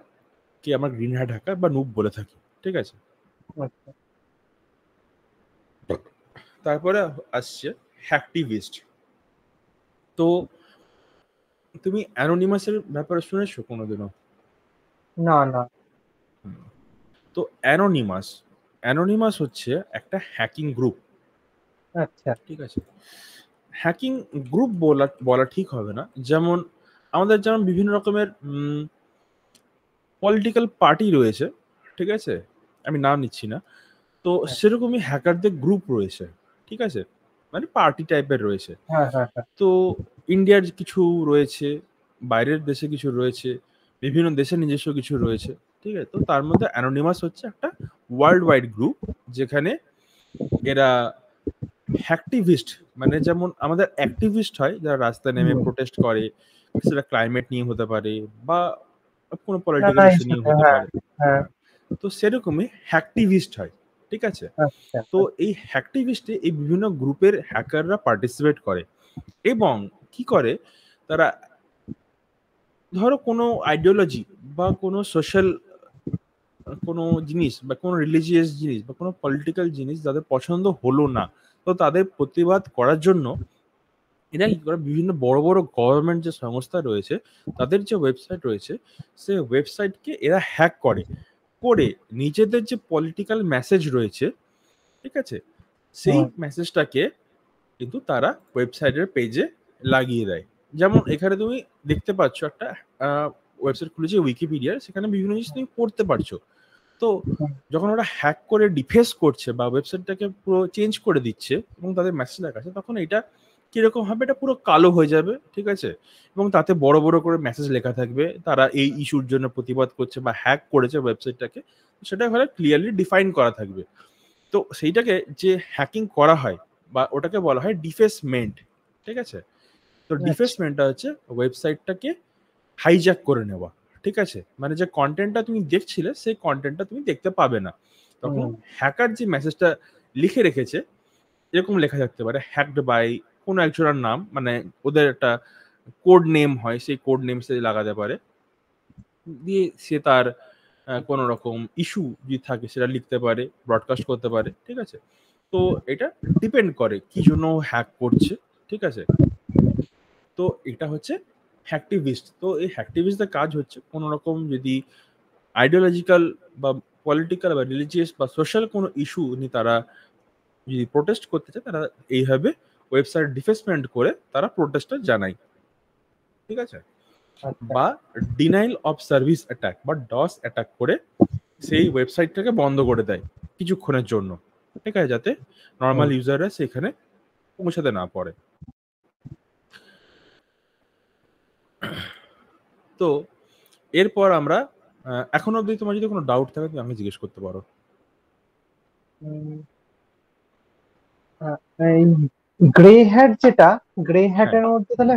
কি আমরা গ্রিন হ্যাট হ্যাকার বা নুব বলে থাকি, ঠিক আছে। তারপরে আসছে হ্যাকটিভিস্ট। তো তুমি অ্যানোনিমাসের ব্যাপারে শুনেছো কোনোদিনও? না না। তো অ্যানোনিমাস হচ্ছে একটা হ্যাকিং গ্রুপ, আচ্ছা, ঠিক আছে। হ্যাকিং গ্রুপ বলা ঠিক হবে না, যেমন আমাদের যেমন বিভিন্ন রকমের পলিটিক্যাল পার্টি রয়েছে, ঠিক আছে, আমি নাম নিচ্ছি না। তো সেরকমই হ্যাকারদের গ্রুপ রয়েছে, ঠিক আছে, মানে পার্টি টাইপের রয়েছে। হ্যাঁ হ্যাঁ হ্যাঁ। তো ইন্ডিয়ার কিছু রয়েছে, বাইরের দেশে কিছু রয়েছে, বিভিন্ন দেশের নিজস্ব কিছু রয়েছে, ঠিক আছে। তো তার মধ্যে অ্যানোনিমাস হচ্ছে একটা ওয়ার্ল্ড ওয়াইড গ্রুপ, যেখানে এরা হ্যাকটিভিস্ট, মানে যেমন আমাদের অ্যাক্টিভিস্ট হয় যারা রাস্তায় নেমে প্রোটেস্ট করে, সেটা ক্লাইমেট নিয়ে হতে পারে বা কোনো না পলিটিক্যাল না, ইস্যু নিয়ে হতে হ্যাঁ পারে। হ্যাঁ। হ্যাঁ, তো সেরকমই হ্যাকটিভিস্ট হয়, ঠিক আছে। আচ্ছা তো এই হ্যাকটিভিস্টে এই বিভিন্ন গ্রুপের হ্যাকাররা পার্টিসিপেট করে এবং কি করে, তারা ধরো কোনো আইডিওলজি বা কোনো সোশ্যাল কোনো জিনিস বা কোনো রিলিজিয়াস জিনিস বা কোনো পলিটিক্যাল জিনিস যাদের পছন্দ হলো না, তো তাদের প্রতিবাদ করার জন্য এরা কি করে, বিভিন্ন বড় বড় গভর্নমেন্ট যে সংস্থা রয়েছে তাদের যে ওয়েবসাইট রয়েছে, সেই ওয়েবসাইটকে এরা হ্যাক করে, করে নিজেদের যে পলিটিক্যাল মেসেজ রয়েছে, ঠিক আছে, সেই মেসেজটাকে কিন্তু তারা ওয়েবসাইটের পেজে লাগিয়ে দেয়। যেমন এখানে তুমি দেখতে পাচ্ছ একটা ওয়েবসাইট খুলেছে উইকিপিডিয়া, সেখানে বিভিন্ন জিনিস তুমি পড়তে পারছো। তো যখন ওরা হ্যাক করে ডিফেস করছে বা ওয়েবসাইটটাকে পুরো চেঞ্জ করে দিচ্ছে এবং তাদের মেসেজ দেখাচ্ছে, তখন এটা কিরকম হবে, এটা পুরো কালো হয়ে যাবে, ঠিক আছে, এবং তাতে বড় বড় করে মেসেজ লেখা থাকবে, তারা এই ইস্যুর জন্য প্রতিবাদ করছে বা হ্যাক করেছে ওয়েবসাইটটাকে, সেটা হলে ক্লিয়ারলি ডিফাইন করা থাকবে। তো সেইটাকে যে হ্যাকিং করা হয় বা ওটাকে বলা হয় ডিফেসমেন্ট, ঠিক আছে। তো ডিফেসমেন্টটা হচ্ছে ওয়েবসাইটটাকে হাইজ্যাক করে নেওয়া, ঠিক আছে, মানে যে কন্টেন্টটা তুমি দেখছিলে সেই কন্টেন্টটা তুমি দেখতে পাবে না। তখন হ্যাকার যে মেসেজটা লিখে রেখেছে, এরকম লেখা থাকতে পারে হ্যাকড বাই কোনো একজনের নাম, মানে ওদের একটা কোড নেম হয়, সেই কোড নেম সে লাগাতে পারে, দিয়ে সে তার কোনো রকম ইস্যু যদি থাকে সেটা লিখতে পারে, ব্রডকাস্ট করতে পারে। ঠিক আছে, তো এটা ডিপেন্ড করে কি জন্য হ্যাক করছে। ঠিক আছে, তো এটা হচ্ছে হ্যাকটিভিস্ট। তো এই হ্যাকটিভিস্টদের কাজ হচ্ছে কোনো রকম যদি আইডিওলজিক্যাল বা পলিটিক্যাল বা রিলিজিয়াস বা সোশ্যাল কোনো ইস্যু নিয়ে তারা যদি প্রোটেস্ট করতে চায়, তারা এইভাবে ওয়েবসাইট ডিফেসমেন্ট করে তারা প্রোটেস্টটা জানায়। ঠিক আছে, বা ডিনাইল অফ সার্ভিস অ্যাটাক বা ডস অ্যাটাক করে সেই ওয়েবসাইটটাকে বন্ধ করে দেয় কিছুক্ষণের জন্য। ঠিক আছে, যাতে নর্মাল ইউজাররা সেখানে পৌঁছাতে না পারে। তো এরপর আমরা এখন অবধি তোমার যদি কোনো ডাউট থাকে তুমি আমাকে জিজ্ঞেস করতে পারো। গ্রে হ্যাট, যেটা গ্রে হ্যাটের মধ্যে তাহলে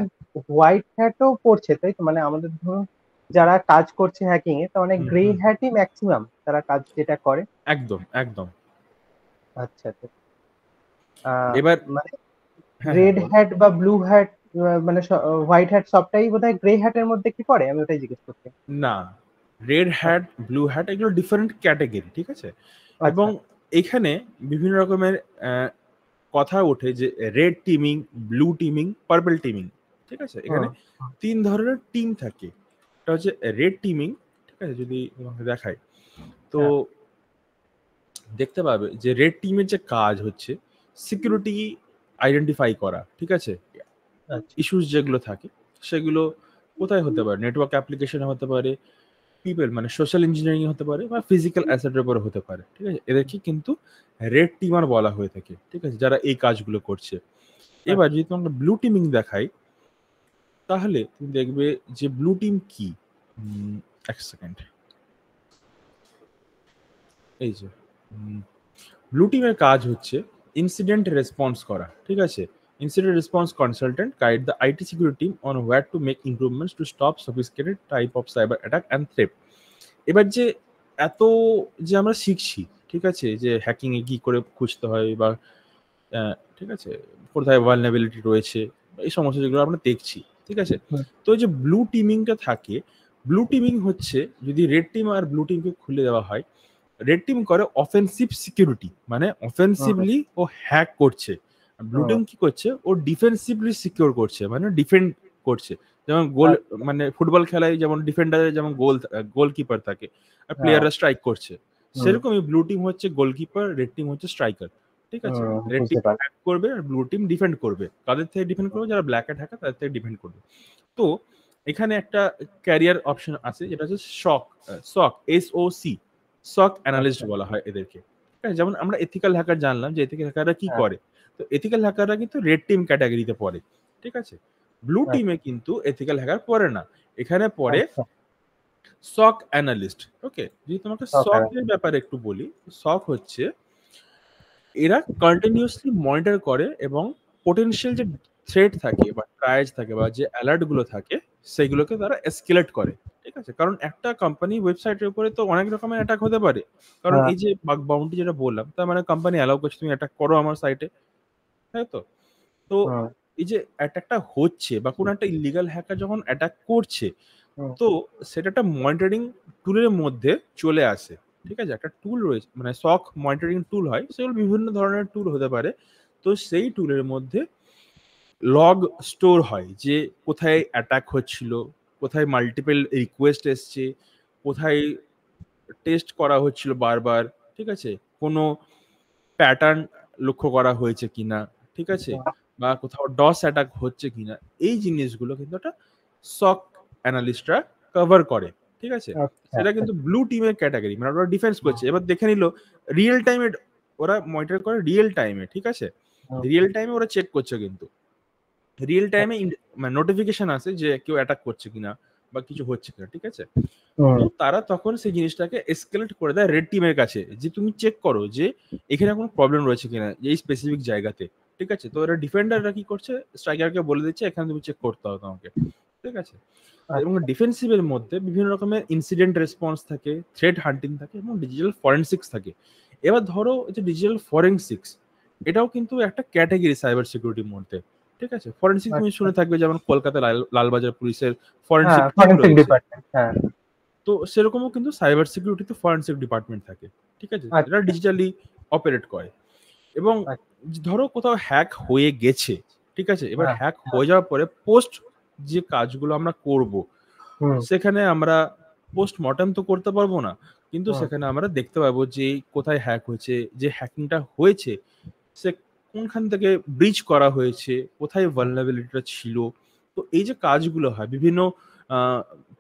হোয়াইট হ্যাটও পড়ছে, তাই তো? মানে আমাদের ধরুন যারা কাজ করছে হ্যাকিং এ, তার মানে গ্রে হ্যাটই ম্যাক্সিমাম তারা কাজ যেটা করে। একদম একদম। আচ্ছা আচ্ছা। এবার মানে রেড হ্যাট বা ব্লু হ্যাট, মানে হোয়াইট হ্যাট সবটাই বোধহয় গ্রে হ্যাটের মধ্যে কি পড়ে, আমি ওটাই জিজ্ঞেস করছি। না, রেড হ্যাট ব্লু হ্যাট এগুলো ডিফারেন্ট ক্যাটাগরি। ঠিক আছে, এবং এখানে বিভিন্ন রকমের কথা ওঠে যে রেড টিমিং, ব্লু টিমিং, পার্পল টিমিং। ঠিক আছে, এখানে 3 ধরনের টিম থাকে। এটা হচ্ছে রেড টিমিং। ঠিক আছে, যদি তোমাকে দেখাই তো দেখতে পাবে যে রেড টিমের যে কাজ হচ্ছে সিকিউরিটি আইডেন্টিফাই করা। ঠিক আছে, ইস্যুস যেগুলো থাকে সেগুলো কোথায় হতে পারে, নেটওয়ার্ক অ্যাপ্লিকেশনে হতে পারে, পিপল মানে সোশ্যাল ইঞ্জিনিয়ারিং হতে পারে, বা ফিজিক্যাল অ্যাসেটের উপরে হতে পারে। ঠিক আছে, এদেরকে কিন্তু রেড টিমার বলা হয়ে থাকে। ঠিক আছে, যারা এই কাজগুলো করছে। এবার যদি তোমাকে ব্লু টিমিং দেখাই, তাহলে তুমি দেখবে যে ব্লু টিম কি। এক সেকেন্ড, এই যে ব্লু টিমের কাজ হচ্ছে ইনসিডেন্ট রেসপন্স করা। ঠিক আছে, incident response consultant guide the IT security team on wire to make improvements to stop sophisticated type of cyber attack and threat. এবার যে এত যে আমরা শিখছি, ঠিক আছে, যে হ্যাকিং এ কি করে খুঁজতে হয়, বা ঠিক আছে কোথায় ভালনারেবিলিটি রয়েছে, এই সমস্ত যেগুলো আমরা দেখছি। ঠিক আছে, তো যে ব্লু টিমিংটা থাকে, ব্লু টিমিং হচ্ছে যদি রেড টিম আর ব্লু টিমকে খুলে দেওয়া হয়, রেড টিম করে অফেন্সিভ সিকিউরিটি, মানে অফেন্সিভলি ও হ্যাক করছে। ব্লু টিম কি করছে, ও ডিফেন্সিভলি সিকিউর করছে, মানে ডিফেন্ড করছে। যেমন গোল, মানে ফুটবল খেলায় যেমন ডিফেন্ডারের যেমন গোলকিপার থাকে আর প্লেয়াররা স্ট্রাইক করছে, সেরকমই ব্লু টিম হচ্ছে গোলকিপার, রেড টিম হচ্ছে স্ট্রাইকার। ঠিক আছে, রেড টিম হ্যাক করবে আর ব্লু টিম ডিফেন্ড করবে। কাদের থেকে ডিফেন্ড করবে? যারা ব্ল্যাক হ্যাট হ্যাকার তাদের থেকে ডিফেন্ড করবে। তো এখানে একটা ক্যারিয়ার অপশন আছে যেটা হচ্ছে সক SOC, সক অ্যানালিস্ট বলা হয় এদেরকে। ঠিক আছে, যেমন আমরা এথিক্যাল হ্যাকার জানলাম যে এথিক্যাল হ্যাকাররা কি করে, তো এথিক্যাল হ্যাকাররা কিন্তু রেড টিম ক্যাটাগরিতে পড়ে। ঠিক আছে, ব্লু টিমে কিন্তু এথিক্যাল হ্যাকার পড়ে না, এখানে পড়ে সক অ্যানালিস্ট। ওকে, যদি তোমাকে সক এর ব্যাপারে একটু বলি, সক হচ্ছে এরা কন্টিনিউয়াসলি মনিটর করে এবং পোটেনশিয়াল যে থ্রেট থাকে বা ট্রায়াজ থাকে বা যে অ্যালার্ট গুলো থাকে সেগুলোকে তারা এসকেলেট করে। ঠিক আছে, কারণ একটা কোম্পানি ওয়েবসাইটের উপরে তো অনেক রকমের অ্যাটাক হতে পারে। কারণ এই যে বাগ বাউন্টি যেটা বললাম, তার মানে কোম্পানি অ্যালাউ করছে তুমি অ্যাটাক করো আমার সাইটে, তাই তো? তো এই যে অ্যাটাকটা হচ্ছে বা কোনো একটা ইলিগাল হ্যাকার যখন অ্যাটাক করছে, তো সেটা একটা মনিটরিং টুলের মধ্যে চলে আসে। ঠিক আছে, একটা টুল রয়েছে, মানে সক মনিটরিং টুল হয়, সেগুলো বিভিন্ন ধরনের টুল হতে পারে। তো সেই টুলের মধ্যে লগ স্টোর হয় যে কোথায় অ্যাটাক হচ্ছিল, কোথায় মাল্টিপল রিকোয়েস্ট এসছে, কোথায় টেস্ট করা হচ্ছিল বারবার। ঠিক আছে, কোনো প্যাটার্ন লক্ষ্য করা হয়েছে কিনা, ঠিক আছে, বা কোথাও ডস অ্যাটাক হচ্ছে কিনা, এই জিনিসগুলো কিন্তু একটা সক অ্যানালিস্টরা কভার করে। ঠিক আছে, সেটা কিন্তু ব্লু টিমের ক্যাটাগরি, মানে ওরা ডিফেন্স করছে। এবার দেখে নিল রিয়েল টাইমে, ওরা মনিটর করে রিয়েল টাইমে। ঠিক আছে, রিয়েল টাইমে ওরা চেক করছে, কিন্তু রিয়েল টাইমে মানে নোটিফিকেশন আসে যে কেউ অ্যাটাক করছে কিনা বা কিছু হচ্ছে কিনা। ঠিক আছে, তো তারা তখন সেই জিনিসটাকে এসকেলেট করে দেয় রেড টিমের কাছে, যে তুমি চেক করো যে এখানে কোনো প্রবলেম রয়েছে কিনা এই স্পেসিফিক জায়গাতে। ঠিক আছে, তো এরা ডিফেন্ডাররা কি করছে, স্ট্রাইকারকে বলে দিচ্ছে এখানে তুমি চেক করতে হবে তোমাকে। ঠিক আছে। এবং ডিফেন্সিভের মধ্যে বিভিন্ন রকমের ইনসিডেন্ট রেসপন্স থাকে, থ্রেট হান্টিং থাকে এবং ডিজিটাল ফরেনসিক্স থাকে। এবার ধরো যে ডিজিটাল ফরেনসিক্স এটাও কিন্তু একটা ক্যাটাগরি সাইবার সিকিউরিটির মধ্যে। ঠিক আছে, ফরেনসিক্স তুমি শুনে থাকবে, যেমন কলকাতা লালবাজার পুলিশের ফরেনসিক টিম রয়েছে। তো সেরকমও কিন্তু সাইবার সিকিউরিটিতে ফরেনসিক ডিপার্টমেন্ট থাকে। ঠিক আছে, এটা ডিজিটালি অপারেট করে। এবং ধরো কোথাও হ্যাক হয়ে গেছে, ঠিক আছে, এবার হ্যাক হয়ে যাওয়ার পরে পোস্ট যে কাজগুলো আমরা করব, সেখানে আমরা পোস্টমর্টম তো করতে পারবো না, কিন্তু সেখানে আমরা দেখতে পাবো যে কোথায় হ্যাক হয়েছে, যে হ্যাকিংটা হয়েছে সে কোনখান থেকে ব্রিচ করা হয়েছে, কোথায় ভালনারেবিলিটিটা ছিল। তো এই যে কাজগুলো হয় বিভিন্ন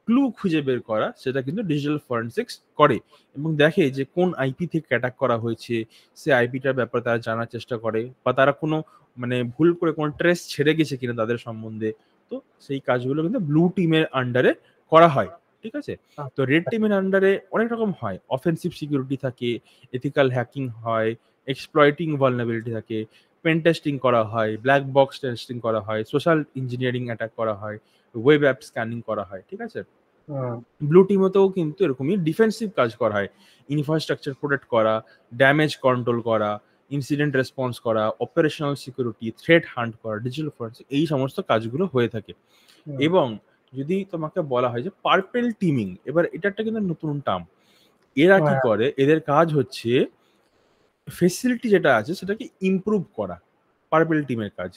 ক্লু খুঁজে বের করা, সেটা কিন্তু ডিজিটাল ফরেনসিক্স করে এবং দেখে যে কোন আইপি থেকে অ্যাটাক করা হয়েছে, সে আইপিটার ব্যাপারে তারা জানার চেষ্টা করে, বা তারা কোনো মানে ভুল করে কোনো ট্রেস ছেড়ে গেছে কিনা তাদের সম্বন্ধে। তো সেই কাজগুলো কিন্তু ব্লু টিমের আন্ডারে করা হয়। ঠিক আছে, তো রেড টিমের আন্ডারে অনেক রকম হয়, অফেন্সিভ সিকিউরিটি থাকে, এথিক্যাল হ্যাকিং হয়, এক্সপ্লয়েটিং ভালনারেবিলিটি থাকে, পেন টেস্টিং করা হয়, ব্ল্যাক বক্স টেস্টিং করা হয়, সোশ্যাল ইঞ্জিনিয়ারিং অ্যাটাক করা হয়, ওয়েব অ্যাপ স্ক্যানিং করা হয়। ঠিক আছে, ব্লু টিমেতেও কিন্তু এরকমই ডিফেন্সিভ কাজ করা হয়, ইনফ্রাস্ট্রাকচার প্রোটেক্ট করা, ড্যামেজ কন্ট্রোল করা, ইনসিডেন্ট রেসপন্স করা, অপারেশনাল সিকিউরিটি, থ্রেট হান্ট করা, ডিজিটাল ফরেনসিক, এই সমস্ত কাজগুলো হয়ে থাকে। এবং যদি তোমাকে বলা হয় যে পার্পেল টিমিং, এবার এটা একটা কিন্তু নতুন টার্ম। এরা কি করে, এদের কাজ হচ্ছে ফেসিলিটি যেটা আছে সেটাকে ইমপ্রুভ করা। পার্পেল টিমের কাজ,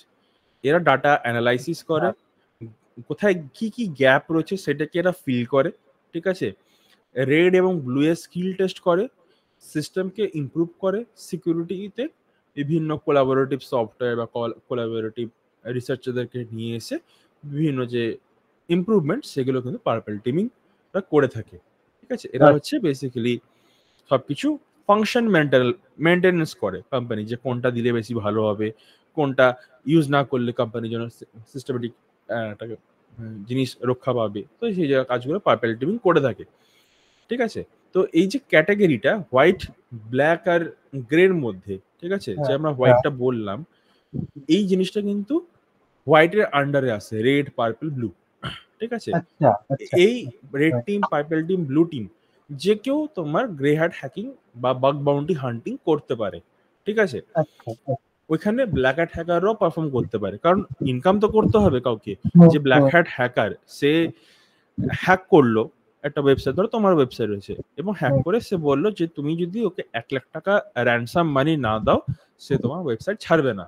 এরা ডাটা অ্যানালাইসিস করে, কোথায় কি কি গ্যাপ রয়েছে সেটাকে এরা ফিল করে। ঠিক আছে, রেড এবং ব্লু এর স্কিল টেস্ট করে, সিস্টেমকে ইমপ্রুভ করে, সিকিউরিটিতে বিভিন্ন কোলাবোরেটিভ সফটওয়্যার বা কোলাবোরেটিভ রিসার্চারদেরকে নিয়ে এসে বিভিন্ন যে ইমপ্রুভমেন্ট সেগুলো কিন্তু পার্পেল টিমিং করে থাকে। ঠিক আছে, এরা হচ্ছে বেসিক্যালি সবকিছু ফাংশন মেনটেনেন্স করে কোম্পানি, যে কোনটা দিলে বেশি ভালো হবে, কোনটা ইউজ না করলে কোম্পানির জন্য সিস্টেমেটিক জিনিস রক্ষা পাবে। তো সেই জায়গায় কাজগুলো পার্পেল টিমিং করে থাকে। ঠিক আছে, তো এই যে ক্যাটাগরিটা হোয়াইট, ব্ল্যাক আর গ্রের মধ্যে, ঠিক আছে, যে আমরা হোয়াইটটা বললাম, এই জিনিসটা কিন্তু হোয়াইটের আন্ডারে আসে, রেড, পার্পল, ব্লু। ঠিক আছে, এই red team, purple team, blue team যে কেউ তোমার গ্রে হ্যাট হ্যাকিং বা বাগ বাউন্টি হান্টিং করতে পারে। ঠিক আছে, ওইখানে ব্ল্যাক হ্যাট হ্যাকাররাও পারফর্ম করতে পারে, কারণ ইনকাম তো করতে হবে কাউকে। যে ব্ল্যাক হ্যাট হ্যাকার সে হ্যাক করলো একটা ওয়েবসাইট, ধরো তোমার ওয়েবসাইট রয়েছে, এবং হ্যাক করে সে বললো যে তুমি যদি ওকে 1 লাখ টাকা র্যানসাম মানি না দাও সে তোমার ওয়েবসাইট ছাড়বে না।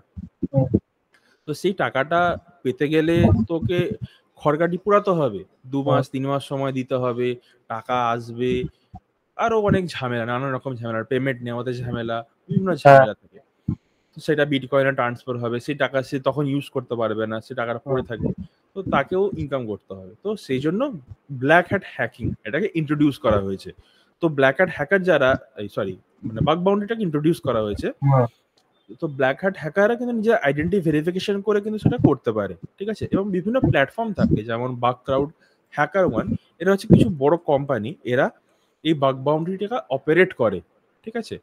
তো সেই টাকাটা পেতে গেলে তোকে খড়গাটি পুরাতে হবে, 2 মাস 3 মাস সময় দিতে হবে, টাকা আসবে, আরো অনেক ঝামেলা, নানান রকম ঝামেলা, পেমেন্ট নেওয়াতে ঝামেলা, বিভিন্ন ঝামেলা থাকে। তো সেটা বিটকয়েনে ট্রান্সফার হবে, সেই টাকা সে তখন ইউজ করতে পারবে না, সে টাকাটা পড়ে থাকবে, তো তাকেও ইনকাম করতে হবে। তো সেই জন্য ব্ল্যাক হ্যাট হ্যাকিং এটাকে ইন্ট্রোডিউস করা হয়েছে। তো ব্ল্যাক হ্যাট হ্যাকার যারা, সরি মানে বাগ বাউন্ডিটাকে ইন্ট্রোডিউস করা হয়েছে। তো ব্ল্যাক হ্যাট হ্যাকাররা কিন্তু নিজের আইডেন্টি ভেরিফিকেশন করে কিন্তু সেটা করতে পারে। ঠিক আছে, এবং বিভিন্ন প্ল্যাটফর্ম থাকে যেমন বাগ ক্রাউড, হ্যাকার ওয়ান, এরা হচ্ছে কিছু বড় কোম্পানি, এরা এই বাগ বাউন্ডারিটাকে অপারেট করে। ঠিক আছে,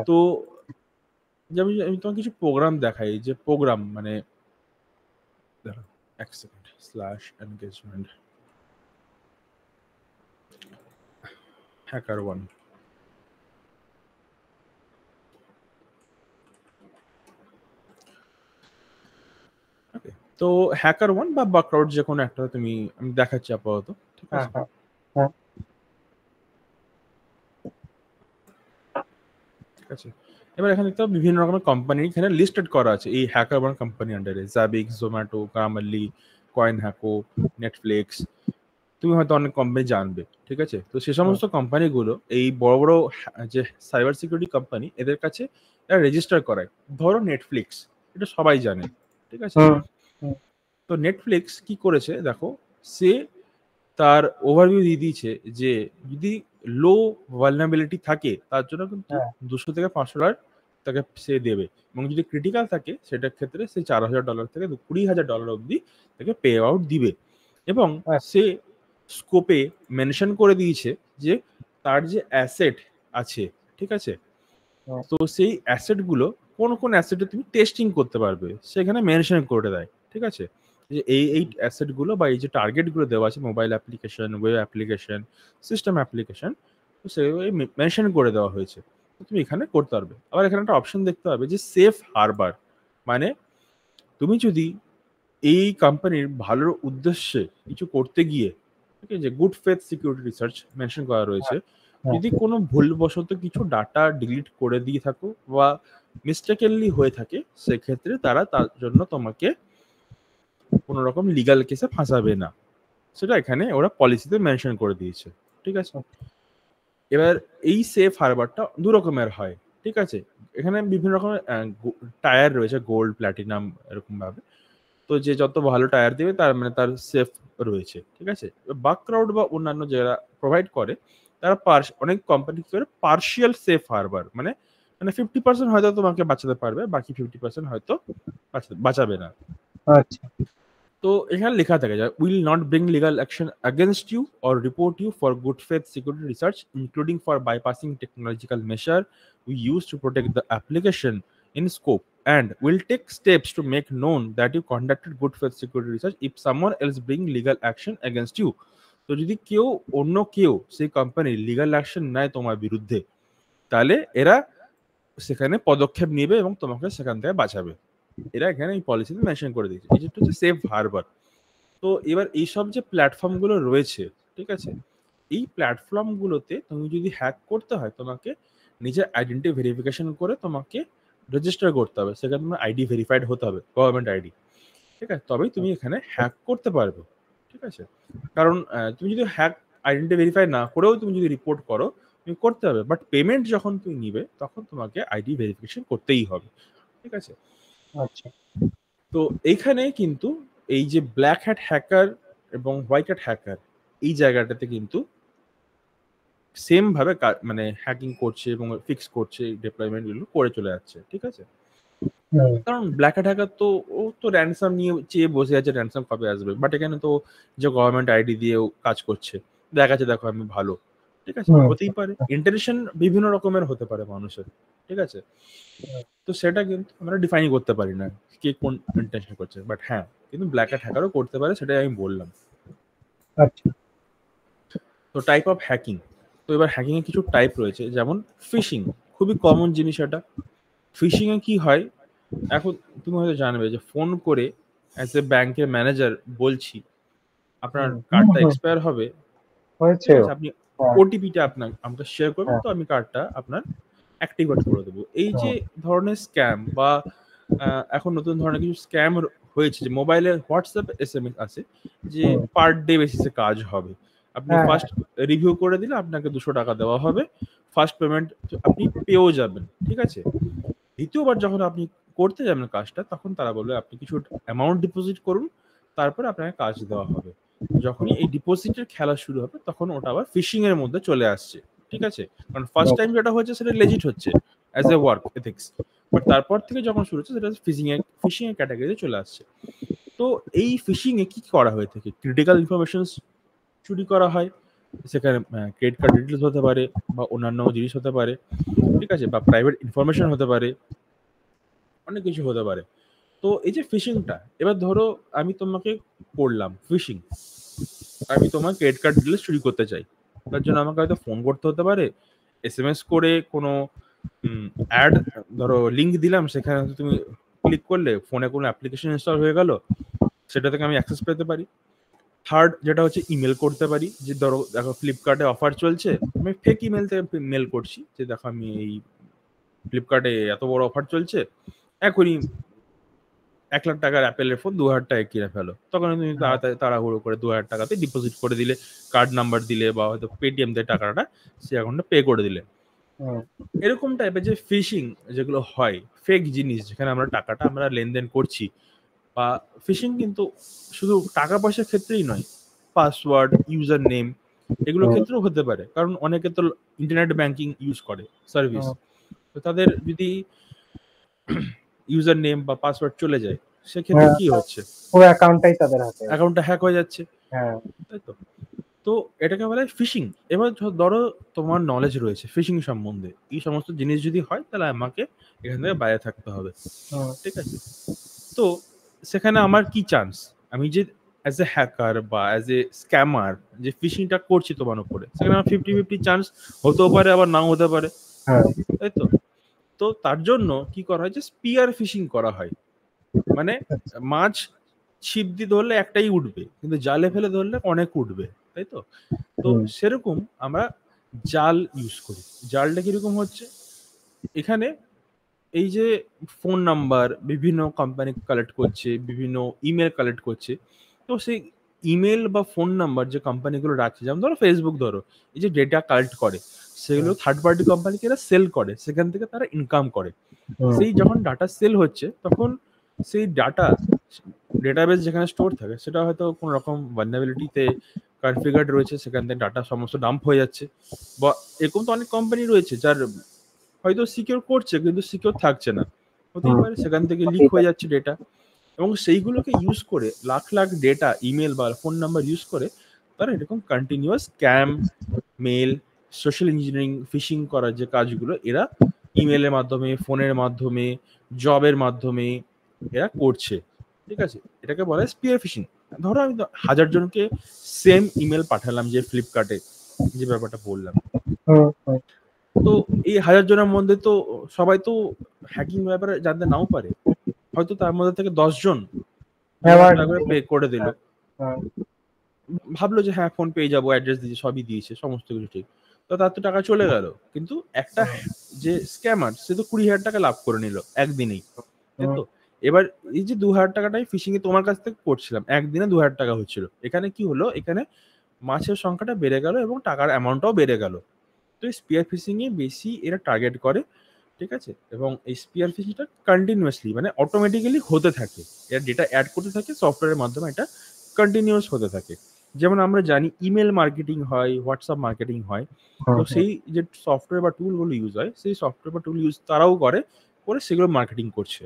তো যেমন আমি তোমাকে কিছু প্রোগ্রাম দেখাই, যে প্রোগ্রাম মানে এক second, slash engagement hacker one. তো হ্যাকার ওয়ান বা বাকআউট যে কোনো একটা তুমি আমি দেখাচ্ছি আপাতত। ঠিক আছে, ঠিক আছে, এবার এখানে দেখতে বিভিন্ন রকমের কোম্পানি এখানে লিস্টেড করা আছে এই হ্যাকার ওয়ান কোম্পানি আন্ডারে, জাবিক, জোম্যাটো, গ্রামারলি, কয়েন হ্যাকো, নেটফ্লিক্স, তুমি হয়তো অনেক কোম্পানি জানবে। ঠিক আছে, তো সে সমস্ত কোম্পানিগুলো এই বড় বড় যে সাইবার সিকিউরিটি কোম্পানি এদের কাছে এরা রেজিস্টার করায়। ধরো নেটফ্লিক্স, এটা সবাই জানে। ঠিক আছে, তো নেটফ্লিক্স কি করেছে দেখো, সে তার ওভারভিউ দিয়ে দিয়েছে যে যদি লো ভালনারেবিলিটি থাকে তার জন্য কিন্তু 200 থেকে $500 তাকে সে দেবে, এবং যদি ক্রিটিক্যাল থাকে সেটার ক্ষেত্রে সে $4,000 থেকে $20,000 অবধি তাকে পে আউট দিবে। এবং সে স্কোপে মেনশন করে দিয়েছে যে তার যে অ্যাসেট আছে, ঠিক আছে, তো সেই অ্যাসেটগুলো কোন কোন অ্যাসেটে তুমি টেস্টিং করতে পারবে সেখানে মেনশন করে দেয়। ঠিক আছে, যে এই অ্যাসেট গুলো বা এই যে টার্গেট গুলো দেওয়া আছে, mobile application, web application, system application, তো সেগুলো মেনশন করে দেওয়া হয়েছে। তুমি এখানে করতে পারবে। আবার এখানে একটা অপশন দেখতে পাবে যে সেফ হারবার, মানে তুমি যদি এই কোম্পানির ভালোর উদ্দেশ্যে কিছু করতে গিয়ে, ঠিক আছে, যে good faith security research mention করা রয়েছে, যদি কোনো ভুলবশত কিছু ডাটা ডিলিট করে দিয়ে থাকো বা মিস্টেকেনলি হয়ে থাকে, সেক্ষেত্রে তারা তার জন্য তোমাকে কোনো রকম লিগাল কেসে ফাঁসাবে না। সেটা এখানে ওরা পলিসিতে মেনশন করে দিয়েছে, ঠিক আছে। এবার এই সেফ হারবারটা দু রকমের হয়, ঠিক আছে। এখানে বিভিন্ন রকমের টায়ার রয়েছে, গোল্ড, প্ল্যাটিনাম, এরকম ভাবে। তো যে যত ভালো টায়ার দেবে তার মানে তার সেফ রয়েছে, ঠিক আছে। বাকক্রাউড বা অন্যান্য যারা প্রোভাইড করে তারা অনেক কোম্পানি কি করে পার্শিয়াল সেফ হারবার, মানে 50% হয়তো তোমাকে বাঁচাতে পারবে, বাকি 50% হয়তো বাঁচাবে না। আচ্ছা। তো এখানে লেখা থাকে যে will not bring legal action against you or report you for good faith security research including for bypassing technological measure we use to protect the application in scope and will take steps to make known that you conducted good faith security research if someone else bring legal action against you. তো যদি অন্য কেউ সেই কোম্পানির legal action নেয় তোমার বিরুদ্ধে, তাহলে এরা সেখানে পদক্ষেপ নেবে এবং তোমাকে সেখান থেকে বাঁচাবে। এরা এখানে এই পলিসিতে মেনশন করে দিয়েছে। এটা হচ্ছে সেফ হারবার। তো এবার এইসব যে প্ল্যাটফর্ম গুলো রয়েছে, ঠিক আছে, এই প্ল্যাটফর্ম গুলোতে তুমি যদি হ্যাক করতে হয়, তোমাকে নিজের আইডেন্টি ভেরিফিকেশন করে তোমাকে রেজিস্টার করতে হবে। সেখানে তোমার আইডি ভেরিফাইড হতে হবে, গভর্নমেন্ট আইডি, ঠিক আছে, তবেই তুমি এখানে হ্যাক করতে পারবে, ঠিক আছে। কারণ তুমি যদি হ্যাক আইডেন্টি ভেরিফাই না করেও তুমি যদি রিপোর্ট করো, তুমি করতে হবে, বাট পেমেন্ট যখন তুমি নিবে তখন তোমাকে আইডি ভেরিফিকেশন করতেই হবে, ঠিক আছে। আচ্ছা। তো এইখানে কিন্তু এই যে ব্ল্যাক হ্যাট হ্যাকার এবং হোয়াইট হ্যাট হ্যাকার, এই জায়গাটাতে কিন্তু সেম ভাবে মানে হ্যাকিং করছে এবং ফিক্স করছে, ডিপ্লয়মেন্ট গুলো করে চলে যাচ্ছে, ঠিক আছে। কারণ ব্ল্যাক হ্যাট হ্যাকার তো ও তো র্যানসাম নিয়ে চেয়ে বসে আছে, র্যানসাম কবে আসবে। বাট এখানে তো যে গভর্নমেন্ট আইডি দিয়েও কাজ করছে, দেখাচ্ছে দেখো আমি ভালো, ঠিক আছে। হতেই পারে ইন্টেনশন বিভিন্ন রকমের হতে পারে মানুষের, ঠিক আছে। তো সেটা কিন্তু আমরা ডিফাইন করতে পারি না কে কোন ইন্টেনশন করছে, বাট হ্যাঁ, কিন্তু ব্ল্যাক হ্যাট হ্যাকারও করতে পারে, সেটাই আমি বললাম। আচ্ছা। তো টাইপ অফ হ্যাকিং, তো এবার হ্যাকিং এর কিছু টাইপ রয়েছে, যেমন ফিশিং, খুবই কমন জিনিস এটা। ফিশিং এ কি হয়, এখন তুমি হয়তো জানবে যে ফোন করে অ্যাজ এ ব্যাংকের ম্যানেজার বলছি আপনার কার্ডটা এক্সপায়ার হবে, হয়েছে, আপনি ওটিপিটা আমাকে শেয়ার করবেন, তো আমি কার্ডটা আপনার অ্যাক্টিভেট করে দেবো। এই যে ধরনের স্ক্যাম বা এখন নতুন ধরনের কিছু স্ক্যাম হয়েছে, যে মোবাইলে হোয়াটসঅ্যাপ এসএমএস আছে যে পার ডে বেসিসে কাজ হবে, আপনি ফার্স্ট রিভিউ করে দিলে আপনাকে 200 টাকা দেওয়া হবে, ফার্স্ট পেমেন্ট আপনি পেয়েও যাবেন, ঠিক আছে। দ্বিতীয়বার যখন আপনি করতে যাবেন কাজটা, তখন তারা বলবে আপনি কিছু অ্যামাউন্ট ডিপোজিট করুন, তারপরে আপনাকে কাজ দেওয়া হবে। যখনই এই ডিপোজিটের খেলা শুরু হবে, তখন ওটা আবার ফিশিং এর মধ্যে চলে আসছে, ঠিক আছে। কারণ ফার্স্ট টাইম যেটা হচ্ছে সেটা লেজিট হচ্ছে as a work ethics, but তারপর থেকে যখন শুরু হচ্ছে সেটা ফিশিং এর ক্যাটাগরিতে চলে আসছে। তো এই ফিশিং এ কি করা হয়ে থাকে, ক্রিটিক্যাল ইনফরমেশন চুরি করা হয়, সেখানে ক্রেডিট কার্ড ডিটেলস হতে পারে বা অন্যান্য জিনিস হতে পারে, ঠিক আছে, বা প্রাইভেট ইনফরমেশন হতে পারে, অনেক কিছু হতে পারে। তো এই যে ফিশিংটা, এবার ধরো আমি তোমাকে করলাম ফিশিং, আমি তোমার ক্রেডিট কার্ড ডিটেলস চুরি করতে চাই, তার জন্য আমাকে হয়তো ফোন করতে হতে পারে, এসএমএস করে কোনো অ্যাড, ধরো লিঙ্ক দিলাম, সেখানে তুমি ক্লিক করলে ফোনে কোনো অ্যাপ্লিকেশন ইনস্টল হয়ে গেল, সেটা থেকে আমি অ্যাক্সেস পেতে পারি। থার্ড যেটা হচ্ছে ইমেল করতে পারি, যে ধরো দেখো ফ্লিপকার্টে অফার চলছে, আমি ফেক ইমেল থেকে মেল করছি যে দেখো আমি এই ফ্লিপকার্টে এত বড় অফার চলছে, এখনই 1 লাখ টাকার অ্যাপেলের ফোন 2,000 টাকায় কিনে ফেলো, তখন তুমি তাড়াহুড়ো করে 2,000 টাকাতে ডিপোজিট করে দিলে, কার্ড নাম্বার দিলে বা হয়তো পেটিএম দিয়ে টাকাটা সে অ্যাকাউন্টে পে করে দিলে। এরকম টাইপের যে ফিশিং যেগুলো হয়, ফেক জিনিস যেখানে আমরা লেনদেন করছি, বা ফিশিং কিন্তু শুধু টাকা পয়সার ক্ষেত্রেই নয়, পাসওয়ার্ড, ইউজার নেম, এগুলোর ক্ষেত্রেও হতে পারে। কারণ অনেকে তো ইন্টারনেট ব্যাংকিং ইউজ করে সার্ভিস, তো তাদের যদি ইউজার নেম বা পাসওয়ার্ড চলে যায়, সেক্ষেত্রে কি হচ্ছে, পুরো অ্যাকাউন্টটাই তাদের হাতে, অ্যাকাউন্টটা হ্যাক হয়ে যাচ্ছে, হ্যাঁ, তাই তো। তো এটাকে বলা হয় ফিশিং। এবার ধরো তোমার নলেজ রয়েছে ফিশিং সম্বন্ধে, এই সমস্ত জিনিস যদি হয় তাহলে আমাকে এখান থেকে বাইরে থাকতে হবে, ঠিক আছে। তো সেখানে আমার কি চান্স, আমি যে অ্যাজ এ হ্যাকার বা অ্যাজ এ স্ক্যামার যে ফিশিংটা করছি তোমার উপরে, সেখানে আমার 50-50 চান্স হতেও পারে, আবার নাও হতে পারে, তাই তো? তো তার জন্য কি করা হয় যে স্পিয়ার ফিশিং করা হয়, মানে মাছ ছিপ দিয়ে ধরলে একটাই উঠবে, কিন্তু জালে ফেলে ধরলে অনেক উঠবে, তাই তো? তো সেরকম আমরা জাল ইউজ করি। জালটা কিরকম হচ্ছে, এখানে এই যে ফোন নাম্বার বিভিন্ন কোম্পানি কালেক্ট করছে, বিভিন্ন ইমেল কালেক্ট করছে, তো সেই ইমেল বা ফোন নাম্বার যে কোম্পানিগুলো রাখছে, যেমন ধরো ফেসবুক, ধরো এই যে ডেটা কালেক্ট করে, সেগুলো থার্ড পার্টি কোম্পানিকে এরা সেল করে, সেখান থেকে তারা ইনকাম করে। সেই যখন ডাটা সেল হচ্ছে, তখন সেই ডাটা ডেটাবেস যেখানে স্টোর থাকে, সেটা হয়তো কোনো রকম ভালনারেবিলিটিতে কনফিগার্ড রয়েছে, সেখান থেকে ডাটা সমস্ত ডাম্প হয়ে যাচ্ছে। বা এরকম তো অনেক কোম্পানি রয়েছে যার হয়তো সিকিউর করছে কিন্তু সিকিউর থাকছে না, হতেই পারে সেখান থেকে লিক হয়ে যাচ্ছে ডেটা, এবং সেইগুলোকে ইউজ করে লাখ লাখ ডেটা, ইমেল বা ফোন নাম্বার ইউজ করে তারা এরকম continuous scam, mail, social engineering, phishing করার যে কাজগুলো এরা ইমেলের মাধ্যমে, ফোনের মাধ্যমে, জবের মাধ্যমে এরা করছে, ঠিক আছে? এটাকে বলা হয় স্পিয়ার ফিশিং। ধরো আমি 1000 জনকে সেম ইমেল পাঠালাম, যে ফ্লিপকার্টে যে ব্যাপারটা বললাম, তো এই 1000 জনের মধ্যে তো সবাই তো হ্যাকিং ব্যাপারে জানতে নাও পারে, হয়তো তার মধ্যে থেকে 10 জন পে করে দিল, ভাবলো যে হ্যাঁ ফোন পেয়ে যাবো, অ্যাড্রেস দিয়েছে, সবই দিয়েছে, সমস্ত কিছু ঠিক, তো তার তো টাকা চলে গেল। কিন্তু একটা যে স্ক্যামার, সে তো 20,000 টাকা লাভ করে নিল একদিনেই, তাই তো? এবার এই যে 2000 টাকাটাই ফিশিং এ তোমার কাছ থেকে করছিলাম, একদিনে 2000 টাকা হচ্ছিল, এখানে কি হলো, এখানে মাছের সংখ্যাটা বেড়ে গেল এবং টাকার অ্যামাউন্টটাও বেড়ে গেল। তো এই স্পিয়ার ফিশিং এ বেশি এরা টার্গেট করে, ঠিক আছে? এবং এই স্পিয়ার ফিশিংটা কন্টিনিউয়াসলি, মানে অটোমেটিক্যালি হতে থাকে, এর ডেটা অ্যাড করতে থাকে সফটওয়্যারের মাধ্যমে, এটা কন্টিনিউয়াস হতে থাকে। যেমন আমরা জানি ইমেল মার্কেটিং হয়, হোয়াটসঅ্যাপ মার্কেটিং হয়, তো সেই যে সফটওয়্যার বা টুলগুলো ইউজ হয়, সেই সফটওয়্যার বা টুল ইউজ তারাও করে, সেগুলো মার্কেটিং করছে।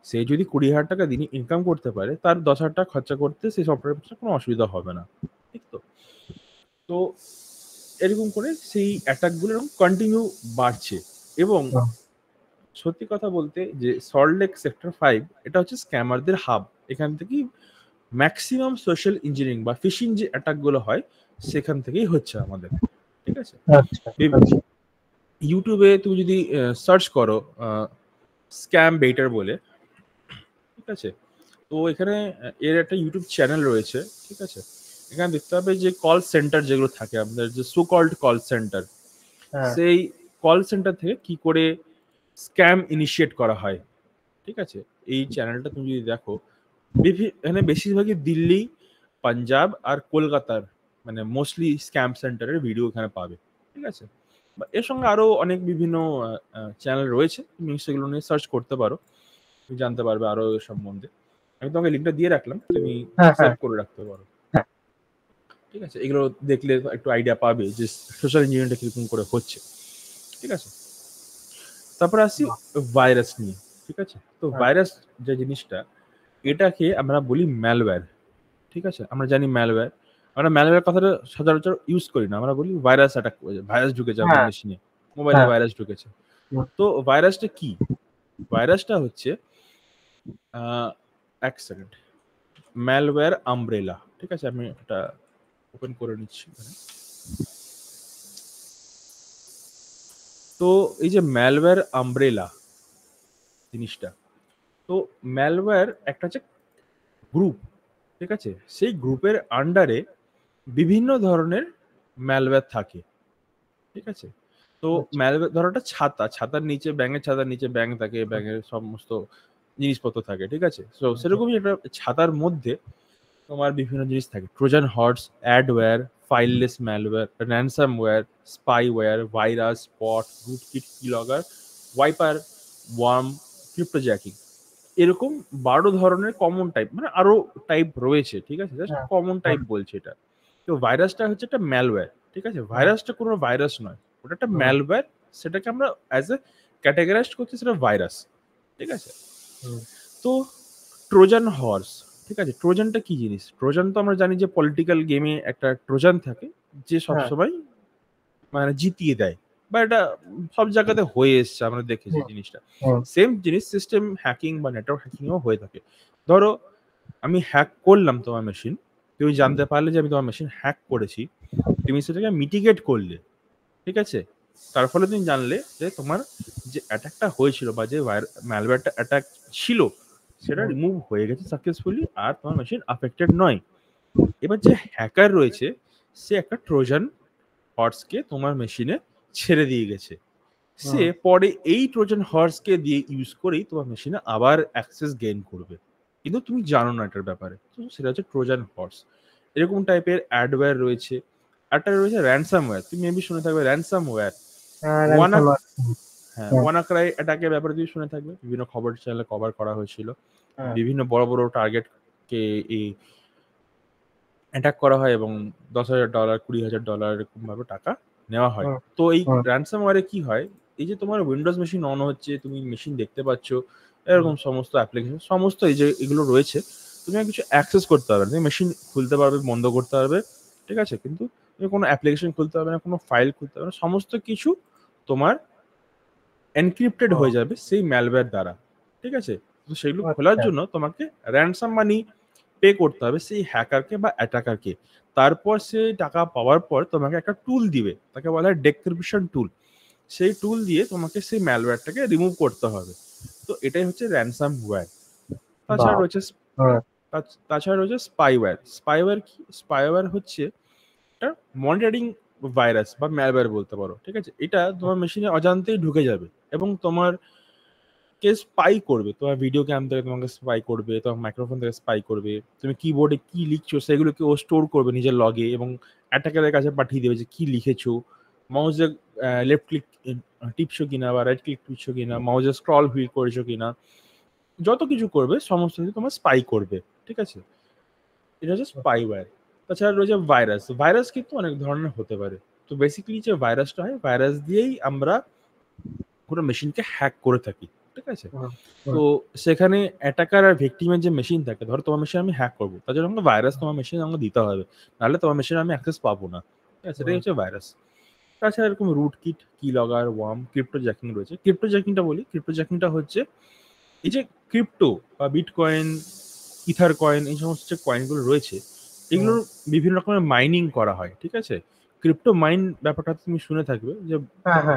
সে যদি 20,000 টাকা দিনে ইনকাম করতে পারে, তার 10,000 টাকা খরচা করতে সেই সফটওয়্যার পিছনে কোনো অসুবিধা হবে না, ঠিক তো? তো এরকম করে সেই অ্যাটাকগুলো এরকম কন্টিনিউ বাড়ছে। এবং সত্যি কথা বলতে যে সল্টলেক সেক্টর 5 এটা হচ্ছে স্ক্যামারদের হাব। এখান থেকেই ম্যাক্সিমাম সোশ্যাল ইঞ্জিনিয়ারিং বা ফিশিং যে অ্যাটাকগুলো হয়, সেখান থেকেই হচ্ছে আমাদের, ঠিক আছে? ইউটিউবে তুমি যদি সার্চ করো স্ক্যাম বেটার বলে, ঠিক আছে, তো এখানে এর একটা ইউটিউব চ্যানেল রয়েছে, ঠিক আছে? এখানে দেখতে হবে যে কল সেন্টার যেগুলো থাকে আমাদের, যে সো কল্ড কল সেন্টার, সেই কল সেন্টার থেকে কি করে স্ক্যাম ইনিশিয়েট করা হয়, ঠিক আছে? এই চ্যানেলটা তুমি যদি দেখো, এখানে বেশিরভাগই দিল্লি, পাঞ্জাব আর কলকাতার, মানে মোস্টলি স্ক্যাম সেন্টারের ভিডিও এখানে পাবে, ঠিক আছে? এর সঙ্গে আরো অনেক বিভিন্ন চ্যানেল রয়েছে, তুমি সেগুলো নিয়ে সার্চ করতে পারো, তুমি জানতে পারবে আরো এর সম্বন্ধে। আমি তোমাকে লিঙ্কটা দিয়ে রাখলাম, তুমি সেভ করে রাখতে পারো, ঠিক আছে? এগুলো দেখলে একটু আইডিয়া পাবে যে সোশ্যাল ইঞ্জিনিয়ারিংটা কিরকম করে হচ্ছে, ঠিক আছে? তারপরে আসি ভাইরাস নিয়ে, ঠিক আছে? তো ভাইরাস যে জিনিসটা, এটাকে আমরা বলি ম্যালওয়্যার, ঠিক আছে? আমরা জানি ম্যালওয়্যার, আমরা ম্যালওয়্যার কথাটা সচরাচর ইউজ করি না, আমরা বলি ভাইরাস অ্যাটাক করেছে, ভাইরাস ঢুকেছে আপনার মেশিনে, মোবাইলে ভাইরাস ঢুকেছে। তো ভাইরাসটা কি? ভাইরাসটা হচ্ছে এক সেকেন্ড, ম্যালওয়্যার আমব্রেলা, ঠিক আছে? আমি এটা ওপেন করে নিচ্ছি। তো এই যে ম্যালওয়্যার আমব্রেলা জিনিসটা, তো ম্যালওয়্যার একটা হচ্ছে গ্রুপ, ঠিক আছে? সেই গ্রুপের আন্ডারে বিভিন্ন ধরনের ম্যালওয়্যার থাকে, ঠিক আছে? তো ম্যালওয়্যার ধরো একটা ছাতা, ছাতার নিচে ব্যাঙের ছাতার নিচে ব্যাঙ থাকে, ব্যাঙের সমস্ত জিনিসপত্র থাকে, ঠিক আছে? তো সেরকমই একটা ছাতার মধ্যে তোমার বিভিন্ন জিনিস থাকে, Trojan horse, adware, fileless malware, ransomware, spyware, virus, spot, rootkit, keylogger, wiper, worm, cryptojacking, এরকম 12 ধরনের কমন টাইপ, মানে আরো টাইপ রয়েছে, ঠিক আছে? জাস্ট কমন টাইপ বলছে এটা। তো ভাইরাসটা হচ্ছে একটা ম্যালওয়্যার, ঠিক আছে? ভাইরাসটা কোনো ভাইরাস নয়, ওটা একটা ম্যালওয়্যার, সেটাকে আমরা অ্যাজ এ ক্যাটাগরাইজ করছি, সেটা ভাইরাস, ঠিক আছে? তো ট্রোজান হর্স, ঠিক আছে? ট্রোজানটা কি জিনিস? ট্রোজান তো আমরা জানি যে পলিটিক্যাল গেমে একটা ট্রোজান থাকে, যে সবসময় মানে জিতিয়ে দেয়, বা এটা সব জায়গাতে হয়ে এসছে, আমরা দেখেছি জিনিসটা। সেম জিনিস সিস্টেম হ্যাকিং বা নেটওয়ার্ক হ্যাকিংও হয়ে থাকে। ধরো আমি হ্যাক করলাম তোমার মেশিন, তুমি জানতে পারলে যে আমি তোমার মেশিন হ্যাক করেছি, তুমি সেটাকে মিটিগেট করলে, ঠিক আছে? তার ফলে তুমি জানলে যে তোমার যে অ্যাটাকটা হয়েছিল বা যে ম্যালওয়্যারটা অ্যাটাক ছিল সেটা রিমুভ হয়ে গেছে সাকসেসফুলি, আর তোমার মেশিন আফেক্টেড নয়। এবার যে হ্যাকার রয়েছে সে একটা ট্রোজান হর্সকে তোমার মেশিনে ছেড়ে দিয়ে গেছে। সে পরে এই ট্রোজান হর্সকে দিয়ে ইউজ করেই তোমার মেশিনে আবার অ্যাক্সেস গেইন করবে, কিন্তু তুমি জানো না এটার ব্যাপারে। তো সেটা হচ্ছে ট্রোজান হর্স। এরকম টাইপের অ্যাডওয়্যার রয়েছে। একটা রয়েছে র্যানসামওয়্যার, তুমি মেবি শুনে থাকবে র্যানসামওয়্যার। ওয়ানা হ্যাঁ, ওয়ানাক্রাই অ্যাটাকের ব্যাপারে তুমি শুনে থাকবে, বিভিন্ন খবর চ্যানেলে কভার করা হয়েছিল। বিভিন্ন বড় বড় টার্গেটকে এই অ্যাটাক করা হয় এবং $10,000 $20,000 এরকম ভাবে টাকা নেওয়া হয়। তো এই র্যানসামওয়্যারে কি হয়, এই যে তোমার উইন্ডোজ মেশিন অন হচ্ছে, তুমি মেশিন দেখতে পাচ্ছ, এরকম সমস্ত অ্যাপ্লিকেশন সমস্ত এই যে এগুলো রয়েছে, তুমি আর কিছু অ্যাক্সেস করতে পারবে না। তুমি মেশিন খুলতে পারবে, বন্ধ করতে পারবে, ঠিক আছে, কিন্তু তুমি কোনো অ্যাপ্লিকেশন খুলতে পারবে না, কোনো ফাইল খুলতে পারবে না, সমস্ত কিছু তোমার এনক্রিপ্টেড হয়ে যাবে সেই ম্যালওয়্যার দ্বারা, ঠিক আছে? তো সেগুলো খোলার জন্য তোমাকে র্যানসাম মানি পে করতে হবে সেই হ্যাকারকে বা অ্যাটাকারকে। তারপর সে টাকা পাওয়ার পর তোমাকে একটা টুল দিবে, তাকে বলা হয় ডেক্রিপশন টুল। সেই টুল দিয়ে তোমাকে সেই ম্যালওয়্যারটাকে রিমুভ করতে হবে। তো এটাই হচ্ছে র্যানসামওয়্যার। তাছাড়া রয়েছে তাছাড়া রয়েছে স্পাইওয়্যার। স্পাইওয়্যার কি? স্পাইওয়্যার হচ্ছে একটা মনিটরিং ভাইরাস বা ম্যালওয়্যার বলতে পারো, ঠিক আছে? এটা তোমার মেশিনে অজান্তেই ঢুকে যাবে এবং তোমার কে স্পাই করবে, তোমার ভিডিও ক্যাম থেকে তোমাকে স্পাই করবে, তোমার মাইক্রোফোন থেকে স্পাই করবে, তুমি কিবোর্ডে কি লিখছো সেগুলোকে ও স্টোর করবে নিজের লগে এবং অ্যাটাকারের কাছে পাঠিয়ে দেবে যে কি লিখেছো, মাউসে লেফট ক্লিক টিপছো কিনা বা রাইট ক্লিক টিপছো কিনা, মাউসে স্ক্রল হুইল করেছো কিনা, যত কিছু করবে সমস্ত কিছু তোমার স্পাই করবে, ঠিক আছে? এটা হচ্ছে স্পাইওয়্যার। তাছাড়া রয়েছে ভাইরাস। ভাইরাস কিন্তু অনেক ধরনের হতে পারে। তো বেসিক্যালি যে ভাইরাসটা হয়, ভাইরাস দিয়েই আমরা পুরো মেশিনকে হ্যাক করে থাকি, ঠিক আছে? তো সেখানে অ্যাটাকার আর ভিকটিমের যে মেশিন থাকে, ধরো তোমার মেশিন আমি হ্যাক করবো, তার জন্য আমাকে ভাইরাস তোমার মেশিনে আমাকে দিতে হবে, নাহলে তোমার মেশিনে আমি অ্যাক্সেস পাবো না, ঠিক আছে? সেটাই হচ্ছে ভাইরাস। তাছাড়া এরকম রুট কিট, কি লগগার, ওয়ার্ম, ক্রিপ্টো জ্যাকিং রয়েছে। ক্রিপ্টো জ্যাকিংটা বলি, ক্রিপ্টো জ্যাকিংটা হচ্ছে এই যে ক্রিপ্টো বা বিটকয়েন, ইথার কয়েন, এই সমস্ত যে কয়েনগুলো রয়েছে, এগুলোর বিভিন্ন রকমের মাইনিং করা হয়, ঠিক আছে? ক্রিপ্টো মাইন ব্যাপারটা তুমি শুনে থাকবে যে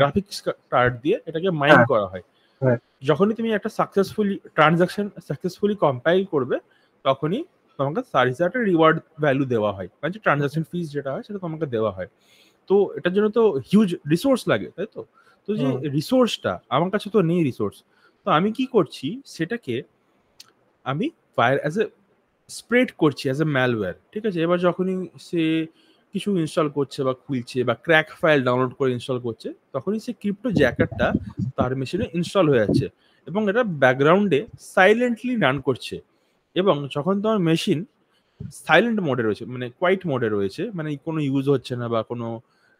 গ্রাফিক্স কার্ড দিয়ে এটাকে মাইন করা হয়। যখনই তুমি একটা ট্রানজাকশন সাকসেসফুলি কম্পাইল করবে, তখনই তোমাকে তার হিসেবে একটা রিওয়ার্ড ভ্যালু দেওয়া হয়, মানে যে ট্রানজাকশন ফিস যেটা হয় সেটা তোমাকে দেওয়া হয়। তো এটার জন্য তো হিউজ রিসোর্স লাগে, তাই তো? তো যে রিসোর্সটা আমার কাছে তো নেই রিসোর্স, তো আমি কি করছি সেটাকে আমি অ্যাজ এ স্প্রেড করছি অ্যাজ এ ম্যালওয়্যার, ঠিক আছে? এবার যখনই সে কিছু ইনস্টল করছে বা খুলছে বা ক্র্যাক ফাইল ডাউনলোড করে ইনস্টল করছে, তখনই সে ক্রিপ্টো জ্যাকারটা তার মেশিনে ইনস্টল হয়ে যাচ্ছে এবং এটা ব্যাকগ্রাউন্ডে সাইলেন্টলি রান করছে। এবং যখন তোমার মেশিন সাইলেন্ট মোডে রয়েছে, মানে কোয়াইট মোডে রয়েছে, মানে কোনো ইউজ হচ্ছে না বা কোনো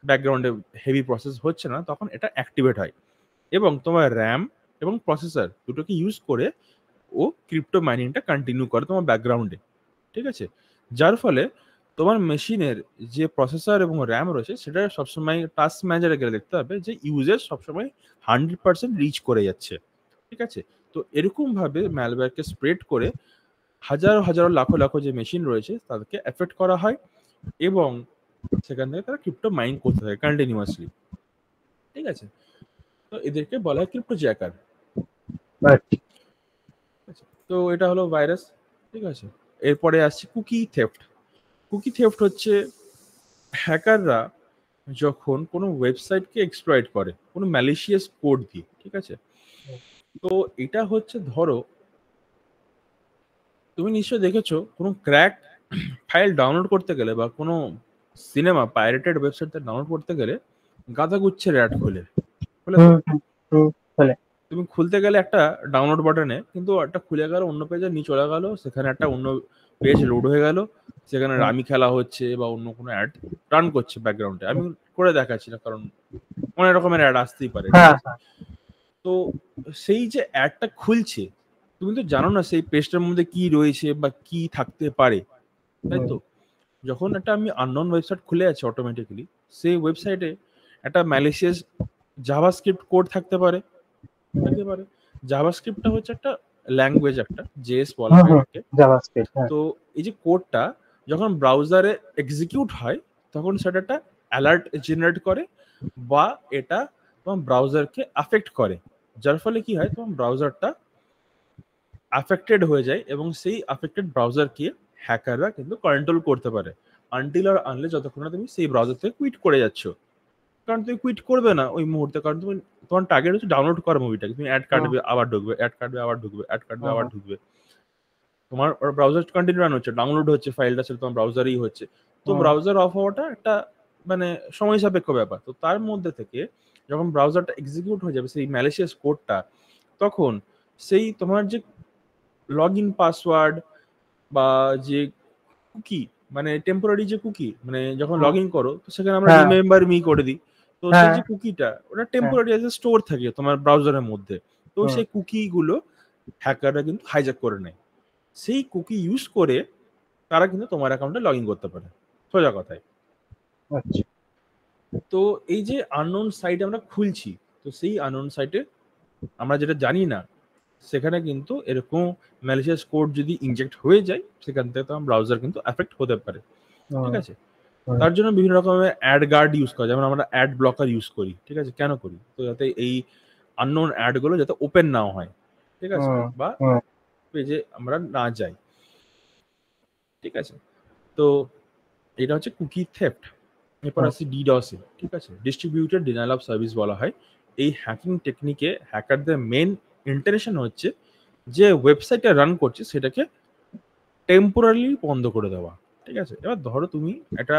ব্যাকগ্রাউন্ডে হেভি প্রসেস হচ্ছে না, তখন এটা অ্যাক্টিভেট হয় এবং তোমার র্যাম এবং প্রসেসর দুটোকে ইউজ করে ও ক্রিপ্টো মাইনিংটা কন্টিনিউ করে তোমার ব্যাকগ্রাউন্ডে, ঠিক আছে? যার ফলে তোমার মেশিনের যে প্রসেসর এবং র্যাম রয়েছে সেটা সবসময় টাস্ক ম্যানেজারে গেলে দেখতে হবে যে ইউজের সবসময় 100% রিচ করে যাচ্ছে, ঠিক আছে? তো এরকম ভাবে ম্যালওয়্যারকে স্প্রেড করে হাজারো হাজারো লাখো লাখো যে মেশিন রয়েছে তাদেরকে এফেক্ট করা হয় এবং সেখান থেকে তারা ক্রিপ্টো মাইন করতে থাকে কন্টিনিউয়াসলি, ঠিক আছে? তো এদেরকে বলা হয় ক্রিপ্টো জ্যাকার। তো এটা হলো ভাইরাস, ঠিক আছে? এরপরে আসছে কুকি থেফট। কুকি থেফট হচ্ছে হ্যাকাররা যখন কোনো ওয়েবসাইটকে এক্সপ্লয়েট করে কোনো ম্যালিশিয়াস কোড দিয়ে, ঠিক আছে? তো এটা হচ্ছে, ধরো তুমি নিশ্চয়ই দেখেছো কোনো ক্র্যাক ফাইল ডাউনলোড করতে গেলে বা কোনো সিনেমা পাইরেটেড ওয়েবসাইট থেকে ডাউনলোড করতে গেলে গাদা গুচ্ছের অ্যাড খোলে তুমি খুলতে গেলে একটা ডাউনলোড বাটনে, কিন্তু একটা খুলে গেল অন্য পেজে নিয়ে চলে গেল, সেখানে একটা অন্য পেজ লোড হয়ে গেল, সেখানে রামি খেলা হচ্ছে বা অন্য কোনো অ্যাড রান করছে ব্যাকগ্রাউন্ডে। আমি করে দেখাচ্ছি না কারণ অনেক রকমের অ্যাড আসতেই পারে, ঠিক আছে? তো সেই যে অ্যাডটা খুলছে, তুমি তো জানো না সেই পেজটার মধ্যে কি রয়েছে বা কি থাকতে পারে, তাই তো? যখন একটা আমি আননোন ওয়েবসাইট খুলে আছে অটোমেটিক্যালি, সেই ওয়েবসাইটে একটা ম্যালিশিয়াস জাভাস্ক্রিপ্ট কোড থাকতে পারে। জাভাস্ক্রিপ্টটা হচ্ছে একটা ল্যাঙ্গুয়েজ একটা, জেএস বলা হয় এটাকে। জাভাস্ক্রিপ্ট। তো এই যে কোডটা যখন ব্রাউজারে এক্সিকিউট হয় তখন সেটা একটা অ্যালার্ট জেনারেট করে বা এটা তোমার ব্রাউজারকে অ্যাফেক্ট করে, যার ফলে কি হয় তোমার ব্রাউজারটা অ্যাফেক্টেড হয়ে যায় এবং সেই অ্যাফেক্টেড ব্রাউজারকে হ্যাকাররা কিন্তু কন্ট্রোল করতে পারে আনটিল আর আনলে যতক্ষণ না তুমি সেই ব্রাউজার থেকে কুইট করে যাচ্ছ। কারণ তুমি কুইট করবে না ওই মুহূর্তে, কারণ তুমি তোমার টার্গেট হচ্ছে ডাউনলোড করা মুভিটাকে, তুমি অ্যাড কাটবে আবার ঢুকবে, অ্যাড কাটবে আবার ঢুকবে, অ্যাড কাটবে আবার ঢুকবে, তোমার ব্রাউজার কন্টিনিউ রান হচ্ছে, ডাউনলোড হচ্ছে, ফাইলটা সেটা তোমার ব্রাউজারেই হচ্ছে। তো ব্রাউজার অফ হওয়াটা একটা মানে সময় সাপেক্ষ ব্যাপার। তো তার মধ্যে থেকে যখন ব্রাউজারটা এক্সিকিউট হয়ে যাবে সেই ম্যালিশিয়াস কোডটা, তখন সেই তোমার যে লগ ইন পাসওয়ার্ড বা যে কুকি, মানে টেম্পোরারি যে কুকি, মানে যখন লগ ইন করো তো সেখানে আমরা রিমেম্বার মি করে দিই, তো সেই যে কুকিটা ওটা টেম্পোরারি এজ এ স্টোর থাকে তোমার ব্রাউজারের মধ্যে। তো সেই কুকি গুলো হ্যাকাররা কিন্তু হাইজ্যাক করে নেয়, সেই কুকি ইউজ করে তারা কিন্তু তোমার অ্যাকাউন্টে লগ ইন করতে পারে, সোজা কথায়। তো এই যে আননোন সাইট আমরা খুলছি, তো সেই আননোন সাইটে আমরা যেটা জানি না সেখানে কিন্তু এরকম ম্যালিশিয়াস কোড যদি ইনজেক্ট হয়ে যায় সেখান থেকে তোমার ব্রাউজার কিন্তু এফেক্ট হতে পারে, ঠিক আছে। তার জন্য বিভিন্ন রকমের অ্যাড গার্ড ইউজ করা, যেমন আমরা অ্যাড ব্লকার ইউজ করি, ঠিক আছে। কেন করি? তো যাতে এই আননোন অ্যাড গুলো যাতে ওপেন না হয়, ঠিক আছে, বা পেজে আমরা না যাই, ঠিক আছে। তো এটা হচ্ছে কুকি থেফট। এরপর আসছি ডিডস এ, ঠিক আছে, ডিস্ট্রিবিউটেড ডিনায়াল অফ সার্ভিস বলা হয়। এই হ্যাকিং টেকনিকে হ্যাকারদের মেন ইন্টেনশন হচ্ছে যে ওয়েবসাইটটা রান করছে সেটাকে টেম্পোরারি বন্ধ করে দেওয়া, ঠিক আছে। এবার ধরো তুমি একটা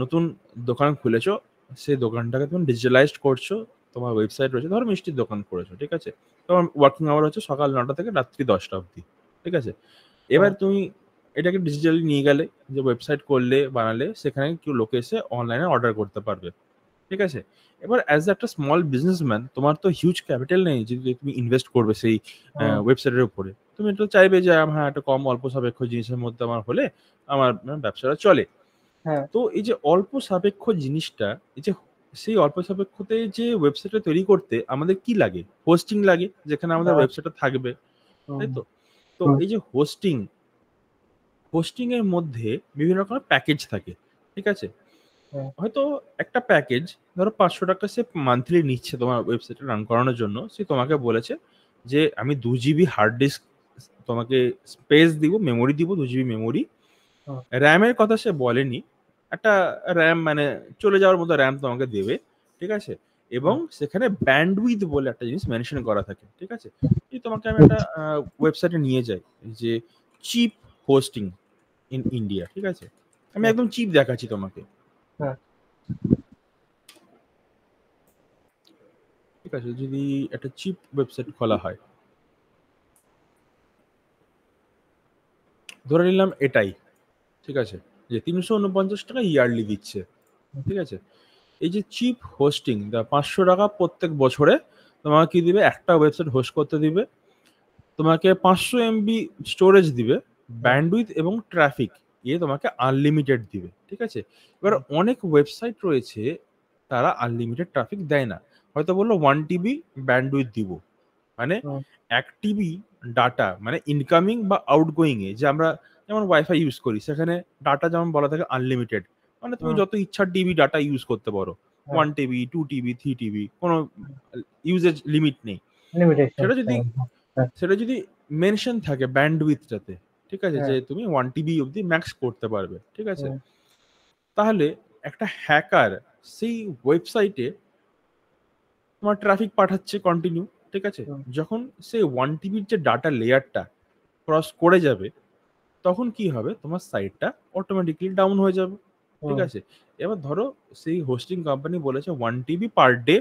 নতুন দোকান খুলেছো, সেই দোকানটাকে তুমি ডিজিটালাইজড করছো, তোমার ওয়েবসাইট রয়েছে, ধরো মিষ্টির দোকান করেছো, ঠিক আছে। তোমার ওয়ার্কিং আওয়ার হচ্ছে সকাল 9টা থেকে রাত্রি 10টা অবধি, ঠিক আছে। এবার তুমি এটাকে ডিজিটালি নিয়ে গেলে, যে ওয়েবসাইট করলে বানালে সেখানে কেউ লোকে এসে অনলাইনে অর্ডার করতে পারবে, ঠিক আছে। এবার অ্যাজ একটা স্মল বিজনেসম্যান তোমার তো হিউজ ক্যাপিটাল নেই যে তুমি ইনভেস্ট করবে সেই ওয়েবসাইটের উপরে। তুমি একটু চাইবে যে হ্যাঁ একটা কম অল্প সাপেক্ষ জিনিসের মধ্যে আমার হলে আমার ব্যবসাটা চলে। তো এই যে অল্প সাপেক্ষ জিনিসটা, এই যে সেই অল্প সাপেক্ষতে যে ওয়েবসাইটটা তৈরি করতে আমাদের কি লাগে? হোস্টিং লাগে, যেখানে আমাদের ওয়েবসাইটটা থাকবে, তাই তো। তো এই যে হোস্টিং এর মধ্যে বিভিন্ন রকমের প্যাকেজ থাকে, ঠিক আছে। হয়তো একটা প্যাকেজ ধরো 500 টাকা সে মান্থলি নিচ্ছে তোমার ওয়েবসাইটে রান করানোর জন্য, সে তোমাকে বলেছে যে আমি 2 GB হার্ড ডিস্ক তোমাকে স্পেস দিব, মেমোরি দিব 2 GB মেমোরি। র্যামের কথা সে বলেনি, একটা র্যাম মানে চলে যাওয়ার মতো র্যাম তোমাকে দেবে, ঠিক আছে। এবং সেখানে ব্যান্ডউইথ বলে একটা জিনিস মেনশন করা থাকে, ঠিক আছে। এই তোমাকে আমি একটা ওয়েবসাইটে নিয়ে যাই যে চিপ হোস্টিং ইন ইন্ডিয়া, ঠিক আছে। আমি একদম চিপ দেখাচ্ছি তোমাকে, ঠিক আছে। যদি একটা চিপ ওয়েবসাইট খোলা হয়, ধরে নিলাম এটাই, ঠিক আছে, যে 349 টাকা ইয়ারলি দিচ্ছে, ঠিক আছে। এই যে চিপ হোস্টিং 500 টাকা প্রত্যেক বছরে তোমাকে কি দিবে? একটা ওয়েবসাইট হোস্ট করতে দিবে, তোমাকে 500 MB স্টোরেজ দিবে, ব্যান্ডউইথ এবং ট্রাফিক এ তোমাকে আনলিমিটেড দিবে, ঠিক আছে। এবার অনেক ওয়েবসাইট রয়েছে তারা আনলিমিটেড ট্রাফিক দেয় না, হয়তো বললো 1 TB ব্যান্ডউইথ দিব, মানে 1 TB ডাটা, মানে ইনকামিং বা আউটগোয়িং এ যে আমরা যেমন ওয়াইফাই ইউজ করি সেখানে ডাটা যেমন বলা থাকে আনলিমিটেড, মানে তুমি যত ইচ্ছা টিবি ডাটা ইউজ করতে পারো, 1 TB 2 TB 3 TB, কোনো ইউজেজ লিমিট নেই। সেটা যদি মেনশন থাকে ব্যান্ডউইথটাতে, ঠিক আছে, যে তুমি 1 TB অবধি ম্যাক্স করতে পারবে, ঠিক আছে। তাহলে একটা হ্যাকার সেই ওয়েবসাইটে তোমার ট্রাফিক পাঠাচ্ছে কন্টিনিউ, ঠিক আছে। যখন সেই 1 TB যে ডাটা লেয়ারটা ক্রস করে যাবে তখন কি হবে? তোমার সাইটটা অটোমেটিক্যালি ডাউন হয়ে যাবে, ঠিক আছে। এবার ধরো সেই হোস্টিং কোম্পানি বলেছে 1 TB পার ডে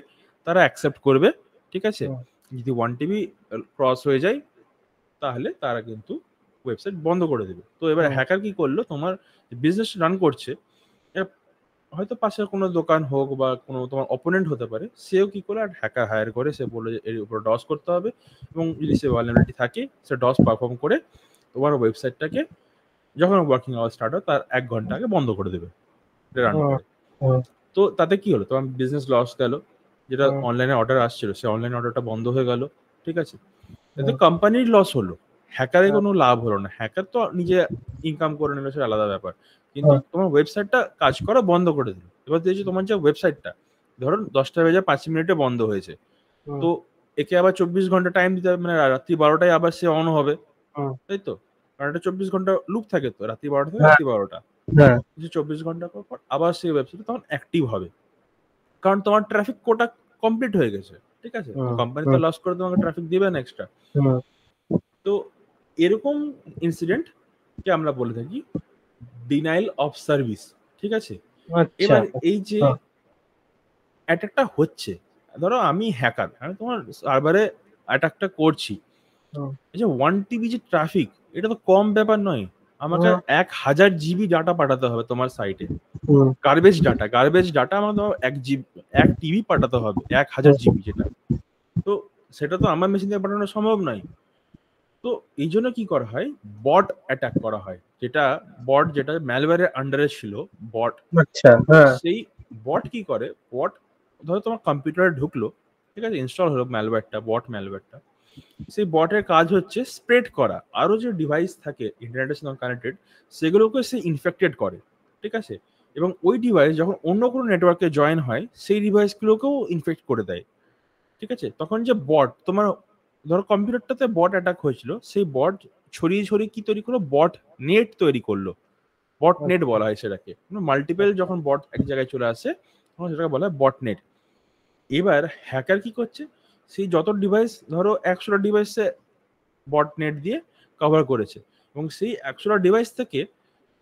তারা অ্যাকসেপ্ট করবে, ঠিক আছে। যদি 1 TB ক্রস হয়ে যায় তাহলে তারা কিন্তু ওয়েবসাইট বন্ধ করে দেবে। তো এবার হ্যাকার কি করলো? তোমার বিজনেস রান করছে, হয়তো পাশের কোনো দোকান হোক বা কোনো তোমার অপোনেন্ট হতে পারে, সেও কি করে আর হ্যাকার হায়ার করে, সে বলে যে এর উপর ডস করতে হবে, এবং যদি সে ভালনারেবিলিটি থাকে সে ডস পারফর্ম করে তোমার ওয়েবসাইটটাকে যখন ওয়ার্কিং আওয়ার স্টার্ট হয় তার 1 ঘন্টা আগে বন্ধ করে দেবে রান করে। তো তাতে কি হলো? তোমার বিজনেস লস গেল, যেটা অনলাইনে অর্ডার আসছিল সে অনলাইন অর্ডারটা বন্ধ হয়ে গেল, ঠিক আছে। এতে কোম্পানির লস হলো, হ্যাকারের কোনো লাভ হলো না। হ্যাকার তো নিজে ইনকাম করে নিল, সেটা আলাদা ব্যাপার, কিন্তু তোমার ওয়েবসাইটটা কাজ করা বন্ধ করে দিল। এবার দেখছি তোমার যে ওয়েবসাইটটা ধরুন 10:05 বন্ধ হয়েছে, তো একে আবার 24 ঘন্টা টাইম দিতে হবে, মানে রাত্রি 12টায় আবার সে অন হবে, তাই তো? কারণ এটা 24 ঘন্টা লুপ থাকে, তো রাত্রি 12টা থেকে রাত্রি 12টা, 24 ঘন্টা পর আবার সেই ওয়েবসাইট তখন অ্যাক্টিভ হবে, কারণ তোমার ট্রাফিক কোটা কমপ্লিট হয়ে গেছে, ঠিক আছে? কোম্পানি তো লস করে তোমাকে ট্রাফিক দিবে না এক্সট্রা। তো এরকম ইনসিডেন্ট কে আমরা বলে থাকি ডিনাইল অফ সার্ভিস, ঠিক আছে? এবার এই যে অ্যাটাকটা হচ্ছে, ধরো আমি হ্যাকার, আমি তোমার সার্ভারে অ্যাটাকটা করছি, এই যে 1 TB যে ট্রাফিক, এটা তো কম ব্যাপার নয়। আমাকে 1000 GB ডাটা পাঠাতে হবে তোমার সাইটে, গার্বেজ ডাটা আমাকে 1 TB পাঠাতে হবে, 1000 GB যেটা, তো সেটা তো আমার মেশিন থেকে পাঠানো সম্ভব নয়। তো এই জন্য কি করা হয়, বট অ্যাটাক করা হয়, যেটা ম্যালওয়্যারের আন্ডারে ছিল বট। সেই বট কি করে, বট ধরো তোমার কম্পিউটারে ঢুকলো, ঠিক আছে, ইনস্টল হলো ম্যালওয়্যারটা, সেই বটের কাজ হচ্ছে স্প্রেড করা, আরো যে ডিভাইস থাকে ইন্টারনেটের সঙ্গে কানেক্টেড, সেগুলোকে সে ইনফেক্টেড করে, ঠিক আছে? এবং ওই ডিভাইস যখন অন্য কোনো নেটওয়ার্কে জয়েন হয়, সেই ডিভাইসগুলোকেও ইনফেক্ট করে দেয়, ঠিক আছে? তখন যে বট তোমার ধরো কম্পিউটারটাতে বট অ্যাটাক হয়েছিল, সেই বট ছড়িয়ে কি তৈরি করলো, বট নেট তৈরি করলো, বট নেট বলা হয় সেটাকে। মাল্টিপল যখন বট এক জায়গায় চলে আসে তখন সেটাকে বলা হয় বট নেট। এবার হ্যাকার কি করছে, সেই যত ডিভাইস ধরো 100টা ডিভাইসে বট নেট দিয়ে কভার করেছে, এবং সেই 100টা ডিভাইস থেকে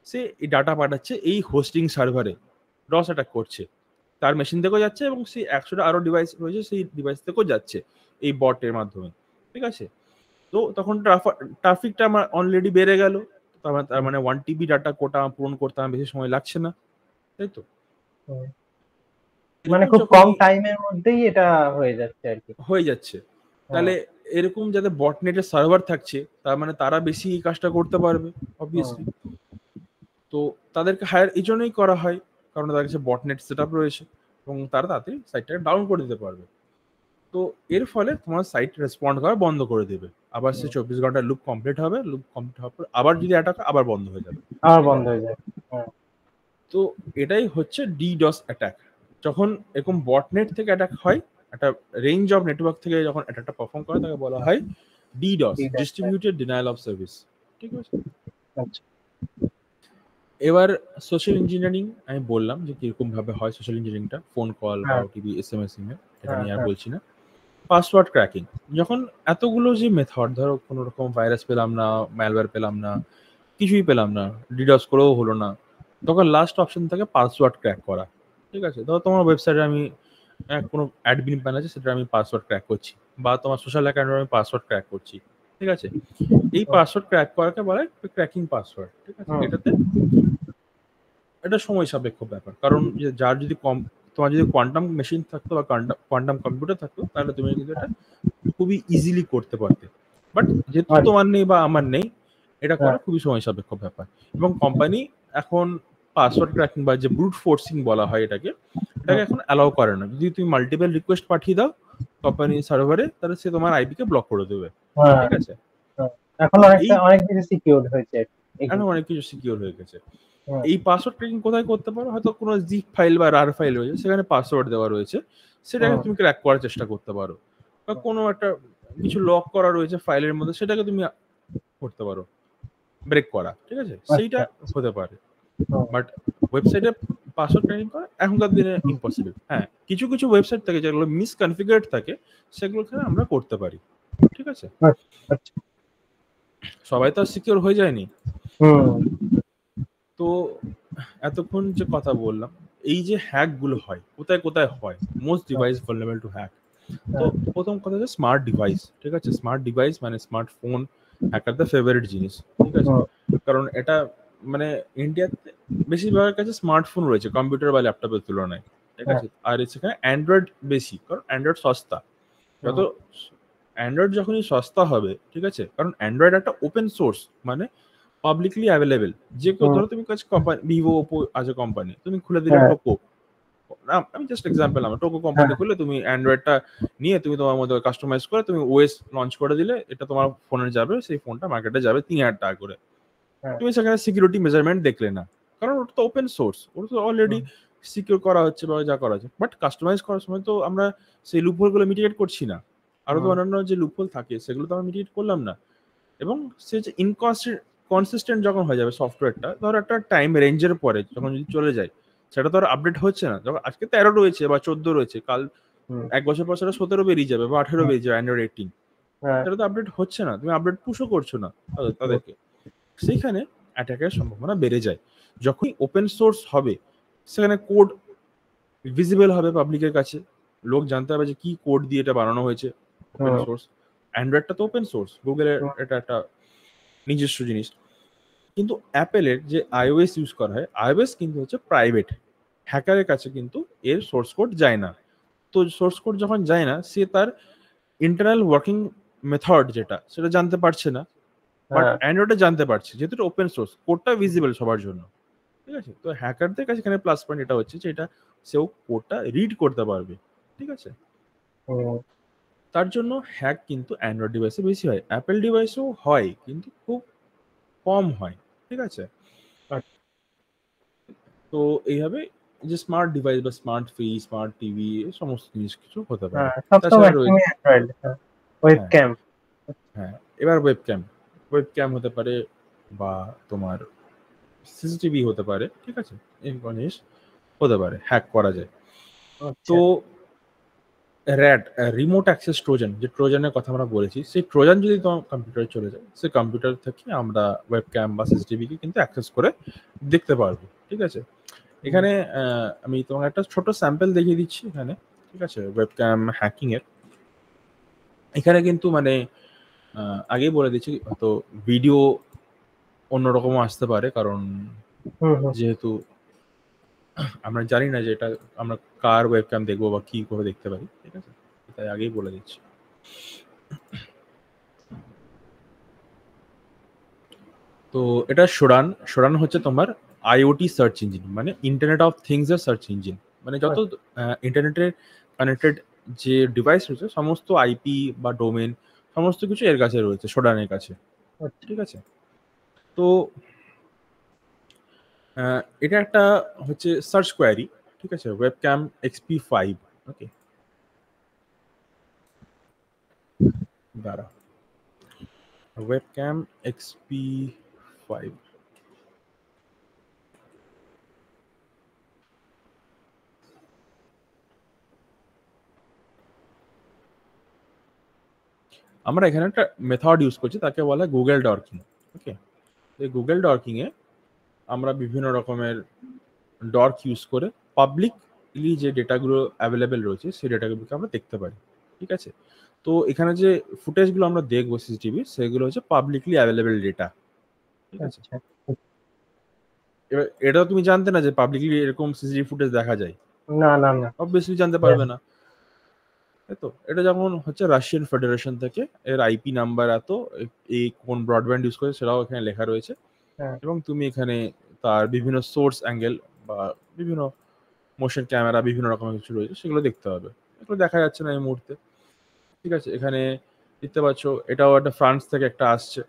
সে এই ডাটা পাঠাচ্ছে এই হোস্টিং সার্ভারে, ডস অ্যাটাক করছে, তার মেশিন থেকেও যাচ্ছে এবং সেই 100টা আরো ডিভাইস রয়েছে সেই ডিভাইস থেকেও যাচ্ছে এই বটের মাধ্যমে, ঠিক আছে? তো তখন ট্রাফিকটা আমার অলরেডি বেড়ে গেল, তার মানে 1 TB ডাটা কোটা পূরণ করতে আমার বেশি সময় লাগছে না, তাই তো? মানে খুব কম টাইমের মধ্যেই এটা হয়ে যাচ্ছে। তাহলে এরকম যাদের বটনেটের সার্ভার থাকছে, তার মানে তারা বেশি এই কাজটা করতে পারবে অবভিয়াসলি। তো তাদেরকে হায়ার এই জন্যই করা হয়, কারণ তাদের কাছে বটনেট সেটআপ রয়েছে এবং তারা তাড়াতাড়ি সাইটটাকে ডাউন করে দিতে পারবে। তো এর ফলে তোমার সাইট রেসপন্ড করা বন্ধ করে দেবে, আবার সে 24 ঘন্টা লুপ কমপ্লিট হবে, লুপ কমপ্লিট হওয়ার পর আবার যদি অ্যাটাক আবার বন্ধ হয়ে যাবে। তো এটাই হচ্ছে ডিডস অ্যাটাক। যখন এরকম বটনেট থেকে অ্যাটাক হয়, একটা রেঞ্জ অফ নেটওয়ার্ক থেকে যখন অ্যাটাকটা পারফর্ম করে, তাকে বলা হয় deeds, distributed denial of service, ঠিক আছে? এবার সোশ্যাল ইঞ্জিনিয়ারিং আমি বললাম যে কিরকম ভাবে হয় সোশ্যাল ইঞ্জিনিয়ারিংটা, ফোন কল বা ওটিপি এসএমএসিং এ, এটা নিয়ে আর বলছি না। পাসওয়ার্ড ক্র্যাকিং, যখন এতগুলো যে মেথড, ধরো কোনো রকম ভাইরাস পেলাম না, ম্যালওয়্যার পেলাম না, কিছুই পেলাম না, ডিডস করেও হলো না, তখন লাস্ট অপশন থাকে পাসওয়ার্ড ক্র্যাক করা, ঠিক আছে? ধরো তোমার ওয়েবসাইটে আমি কোনো অ্যাডমিন প্যান আছে, সেটা আমি পাসওয়ার্ড ক্র্যাক করছি, বা তোমার সোশ্যাল অ্যাকাউন্টে আমি পাসওয়ার্ড ক্র্যাক করছি, ঠিক আছে? এই পাসওয়ার্ড ক্র্যাক করাকে বলা হয় ক্র্যাকিং পাসওয়ার্ড, ঠিক আছে? এটাতে এটা সময় সাপেক্ষ ব্যাপার, কারণ যার যদি তোমার যদি কোয়ান্টাম মেশিন থাকতো বা কোয়ান্টাম কম্পিউটার থাকতো, তাহলে তুমি কিন্তু এটা খুবই ইজিলি করতে পারতে, বাট যেহেতু তোমার নেই বা আমার নেই, এটা করা খুবই সময় সাপেক্ষ ব্যাপার। এবং কোম্পানি এখন পাসওয়ার্ড ক্র্যাকিং বা যে ব্রুট ফোর্সিং বলা হয় এটাকে এখন অ্যালাউ করে না। যদি তুমি মাল্টিপল রিকোয়েস্ট পাঠিয়ে দাও কোম্পানি সার্ভারে, তাহলে সে তোমার আইপি কে ব্লক করে দেবে, ঠিক আছে? এখন অনেক কিছু সিকিউর হয়েছে, এখন অনেক কিছু সিকিউর হয়ে গেছে। এই পাসওয়ার্ড ক্র্যাকিং কোথায় করতে পারো, হয়তো কোনো জিপ ফাইল বা রার ফাইল রয়েছে, সেখানে পাসওয়ার্ড দেওয়া রয়েছে, সেটাকে তুমি ক্র্যাক করার চেষ্টা করতে পারো, বা কোনো একটা কিছু লক করা রয়েছে ফাইলের মধ্যে, সেটাকে তুমি করতে পারো ব্রেক করা, ঠিক আছে? সেইটা হতে পারে, বাট ওয়েবসাইটে পাসওয়ার্ড ক্র্যাকিং করা এখনকার দিনে ইম্পসিবল। হ্যাঁ, কিছু কিছু ওয়েবসাইট থাকে যেগুলো মিসকনফিগার্ড থাকে, সেগুলোকে আমরা করতে পারি, ঠিক আছে? সবাই তো সিকিউর হয়ে যায়নি। তো এতক্ষণ যে কথা বললাম, এই যে হ্যাক গুলো হয়, কোথায় কোথায় হয়, most device vulnerable to hack. তো প্রথম কথা হচ্ছে স্মার্ট ডিভাইস, ঠিক আছে? স্মার্ট ডিভাইস মানে স্মার্টফোন হ্যাকারদের ফেভারিট জিনিস, ঠিক আছে? কারণ এটা মানে ইন্ডিয়াতে বেশিরভাগের কাছে স্মার্টফোন রয়েছে কম্পিউটার বা ল্যাপটপের তুলনায়, ঠিক আছে? আর সেখানে অ্যান্ড্রয়েড বেশি, কারণ অ্যান্ড্রয়েড সস্তা। যত অ্যান্ড্রয়েড যখনই সস্তা হবে, ঠিক আছে, কারণ অ্যান্ড্রয়েড একটা ওপেন সোর্স, মানে পাবলিকলি অ্যাভেলেবেল, যে কেউ, ধরো তুমি কাছে কোম্পানি ভিভো ওপো আছে কোম্পানি, তুমি খুলে দিলে টোপো, আমি জাস্ট এক্সাম্পল, আমার টোকো কোম্পানি খুললে তুমি অ্যান্ড্রয়েডটা নিয়ে তুমি তোমার মধ্যে কাস্টমাইজ করে তুমি ওএস লঞ্চ করে দিলে, এটা তোমার ফোনে যাবে, সেই ফোনটা মার্কেটে যাবে 3,000 টাকা করে। তুমি সেখানে সিকিউরিটি মেজারমেন্ট দেখলে না, কারণ ওটা তো ওপেন সোর্স, ওটা তো অলরেডি সিকিউর করা হচ্ছে বা যা করা হচ্ছে। বাট কাস্টমাইজ করার সময় তো আমরা সেই লুপহোল গুলো মিটিগেট করছি না, আরো তো অন্যান্য যে লুপহোল থাকে সেগুলো তো আমরা মিটিগেট করলাম না। এবং সে যে কনসিস্টেন্ট যখন হয়ে যাবে সফটওয়্যারটা, ধরো একটা টাইম রেঞ্জের পরে যখন যদি চলে যায়, সেটা তো আর আপডেট হচ্ছে না। যখন আজকে 13 রয়েছে বা 14 রয়েছে, কাল 1 বছর পর সেটা 17 বেরিয়ে যাবে বা 18 বেরিয়ে যাবে অ্যান্ড্রয়েড 18, সেটা তো আপডেট হচ্ছে না, তুমি আপডেট পুশও করছো না তাদেরকে। সেখানে অ্যাটাকের সম্ভাবনা বেড়ে যায়। যখনই ওপেন সোর্স হবে, সেখানে কোড ভিজিবল হবে পাবলিকের কাছে, লোক জানতে হবে যে কি কোড দিয়ে এটা বানানো হয়েছে, ওপেন সোর্স। অ্যান্ড্রয়েডটা তো ওপেন সোর্স, গুগলের এটা একটা নিজস্ব জিনিস। কিন্তু অ্যাপেলের যে আইওএস ইউজ করা হয়, আইওএস কিন্তু হচ্ছে প্রাইভেট, হ্যাকারের কাছে কিন্তু এর সোর্স কোড যায় না। তো সোর্স কোড যখন যায় না, সে তার ইন্টারনাল ওয়ার্কিং মেথড যেটা, সেটা জানতে পারছে না। বাট অ্যান্ড্রয়েডে জানতে পারছে, যেহেতু এটা ওপেন সোর্স, কোডটা ভিজিবল সবার জন্য, ঠিক আছে। তো হ্যাকারদের কাছে এখানে প্লাস পয়েন্ট এটা হচ্ছে যে এটা সেও কোডটা রিড করতে পারবে, ঠিক আছে। তার জন্য হ্যাক কিন্তু অ্যান্ড্রয়েড ডিভাইসে বেশি হয়, অ্যাপেল ডিভাইসেও হয় কিন্তু খুব কম হয়, ঠিক আছে। তো এইভাবে যে স্মার্ট ডিভাইস বা স্মার্ট ফ্রিজ, স্মার্ট টিভি, সমস্ত জিনিস কিছু হতে পারে। তাছাড়া রয়েছে ওয়েবক্যাম, হ্যাঁ, এবার ওয়েবক্যাম হতে পারে বা তোমার সিসিটিভি হতে পারে, ঠিক আছে, এরকম জিনিস হতে পারে, হ্যাক করা যায়। তো র্যাট, রিমোট অ্যাক্সেস ট্রোজান, যে ট্রোজানের কথা আমরা বলেছি, সেই ট্রোজান যদি তোমার কম্পিউটারে চলে যায়, সেই কম্পিউটার থেকে আমরা ওয়েবক্যাম বা সিসিটিভিকে কিন্তু অ্যাক্সেস করে দেখতে পারবো, ঠিক আছে। এখানে আমি তোমাকে একটা ছোট স্যাম্পল দেখিয়ে দিচ্ছি এখানে, ঠিক আছে, ওয়েবক্যাম হ্যাকিং এর। এখানে কিন্তু মানে আগেই বলে দিচ্ছি, হয়তো ভিডিও অন্যরকম আসতে পারে, কারণ যেহেতু আমরা জানি না যে এটা আমরা কার ওয়েবক্যাম দেখবো বা কি করে দেখতে পারি, ঠিক আছে, তাই আগেই বলে দিচ্ছি। তো এটা সোরান হচ্ছে তোমার আইওটি সার্চ ইঞ্জিন, মানে ইন্টারনেট অফ থিংস এর সার্চ ইঞ্জিন। মানে যত ইন্টারনেটের কানেক্টেড যে ডিভাইস রয়েছে, সমস্ত আইপি বা ডোমেন সমস্ত কিছু এর কাছে রয়েছে, সোরানের কাছে, ঠিক আছে। তো এটা একটা হচ্ছে সার্চ কোয়ারি, ঠিক আছে, ওয়েবক্যাম XP5, ওকে, দাঁড়া, ওয়েবক্যাম XP5। আমরা এখানে একটা মেথড ইউজ করছি, তাকে বলা হয় গুগল ডর্কিং, ওকে। এই গুগল ডর্কিং এ আমরা বিভিন্ন রকমের ডর্ক ইউজ করে পাবলিকলি যে ডেটাগুলো অ্যাভেলেবেল রয়েছে, সেই ডেটাগুলোকে আমরা দেখতে পারি, ঠিক আছে। তো এখানে যে ফুটেজগুলো আমরা দেখবো সিসিটিভি, সেগুলো হচ্ছে পাবলিকলি অ্যাভেলেবেল ডেটা, ঠিক আছে। এবার এটা তুমি জানতে না যে পাবলিকলি এরকম সিসিটিভি ফুটেজ দেখা যায়, না না না, অবভিয়াসলি জানতে পারবে না, তাই তো। এটা যেমন হচ্ছে রাশিয়ান ফেডারেশন থেকে, এর আইপি নাম্বার এত, এই কোন ব্রডব্যান্ড ইউজ করে সেটাও এখানে লেখা রয়েছে, এবং তুমি এখানে তার বিভিন্ন সোর্স অ্যাঙ্গেল বা বিভিন্ন মোশন ক্যামেরা, বিভিন্ন রকমের কিছু রয়েছে, সেগুলো দেখতে হবে। এগুলো দেখা যাচ্ছে না এই মুহূর্তে, ঠিক আছে। এখানে দেখতে পাচ্ছ এটাও একটা ফ্রান্স থেকে একটা আসছে,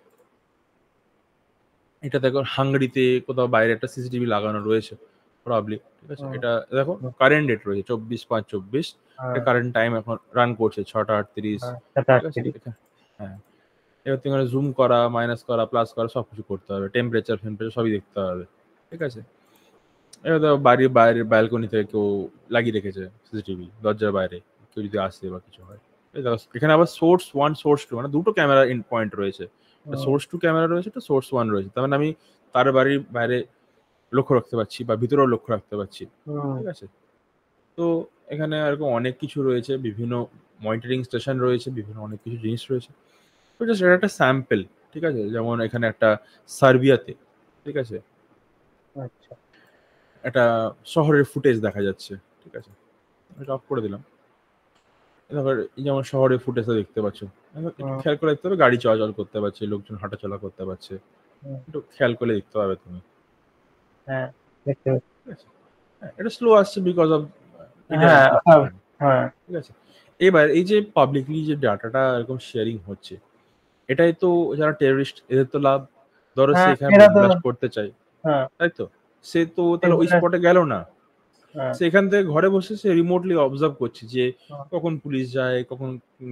এটা দেখো হাঙ্গেরিতে কোথাও বাইরে একটা সিসিটিভি লাগানো রয়েছে প্রবাবলি, ঠিক আছে। এটা দেখো কারেন্ট ডেট রয়েছে 24/5/24, কারেন্ট টাইম এখন রান করছে 6:38, ঠিক আছে। হ্যাঁ, এবার তুমি জুম করা, মাইনাস করা, প্লাস করা, সবকিছু করতে হবে, টেম্পারেচার সবই দেখতে হবে, ঠিক আছে। এবার দেখো বাড়ির বাইরের ব্যালকনি থেকে কেউ লাগিয়ে রেখেছে সিসিটিভি, দরজার বাইরে কেউ যদি আসে বা কিছু হয়। এখানে আবার সোর্স 1 সোর্স 2, মানে দুটো ক্যামেরা ইন পয়েন্ট রয়েছে, সোর্স 2 ক্যামেরা রয়েছে, একটা সোর্স 1 রয়েছে। তার মানে আমি তার বাড়ির বাইরে লক্ষ্য রাখতে পারছি বা ভিতরেও লক্ষ্য রাখতে পারছি, ঠিক আছে। তো এখানে এরকম অনেক কিছু রয়েছে, বিভিন্ন মনিটরিং স্টেশন রয়েছে, বিভিন্ন অনেক কিছু জিনিস রয়েছে। তো জাস্ট এটা একটা স্যাম্পল, ঠিক আছে। যেমন এখানে একটা সার্বিয়াতে, ঠিক আছে, একটা শহরের ফুটেজ দেখা যাচ্ছে, ঠিক আছে। এটা অফ করে দিলাম। যেমন শহরের ফুটেজটা দেখতে পাচ্ছ, একটু খেয়াল করে দেখতে হবে, গাড়ি চলাচল করতে পারছে, লোকজন হাঁটাচলা করতে পারছে, একটু খেয়াল করে দেখতে পাবে তুমি। হ্যাঁ, দেখতে পাচ্ছি। এটা স্লো আসছে বিকজ অফ এটা হ্যাঁ একদম হ্যাঁ fine, হ্যাঁ ঠিক আছে। এবার এই যে পাবলিকলি যে ডাটাটা এরকম শেয়ারিং হচ্ছে, এটাই তো যারা টেররিস্ট এদের তো লাভ। ধরো সে হ্যাঁ, এখানে এরা বোম তো ব্লাস্ট করতে চায়, হ্যাঁ তাই তো? সে তো তাহলে ওই এগুলা স্পটে গেল না। হ্যাঁ সে এখান থেকে ঘরে বসে সে রিমোটলি অবজার্ভ করছে যে হ্যাঁ, কখন পুলিশ যায়, কখন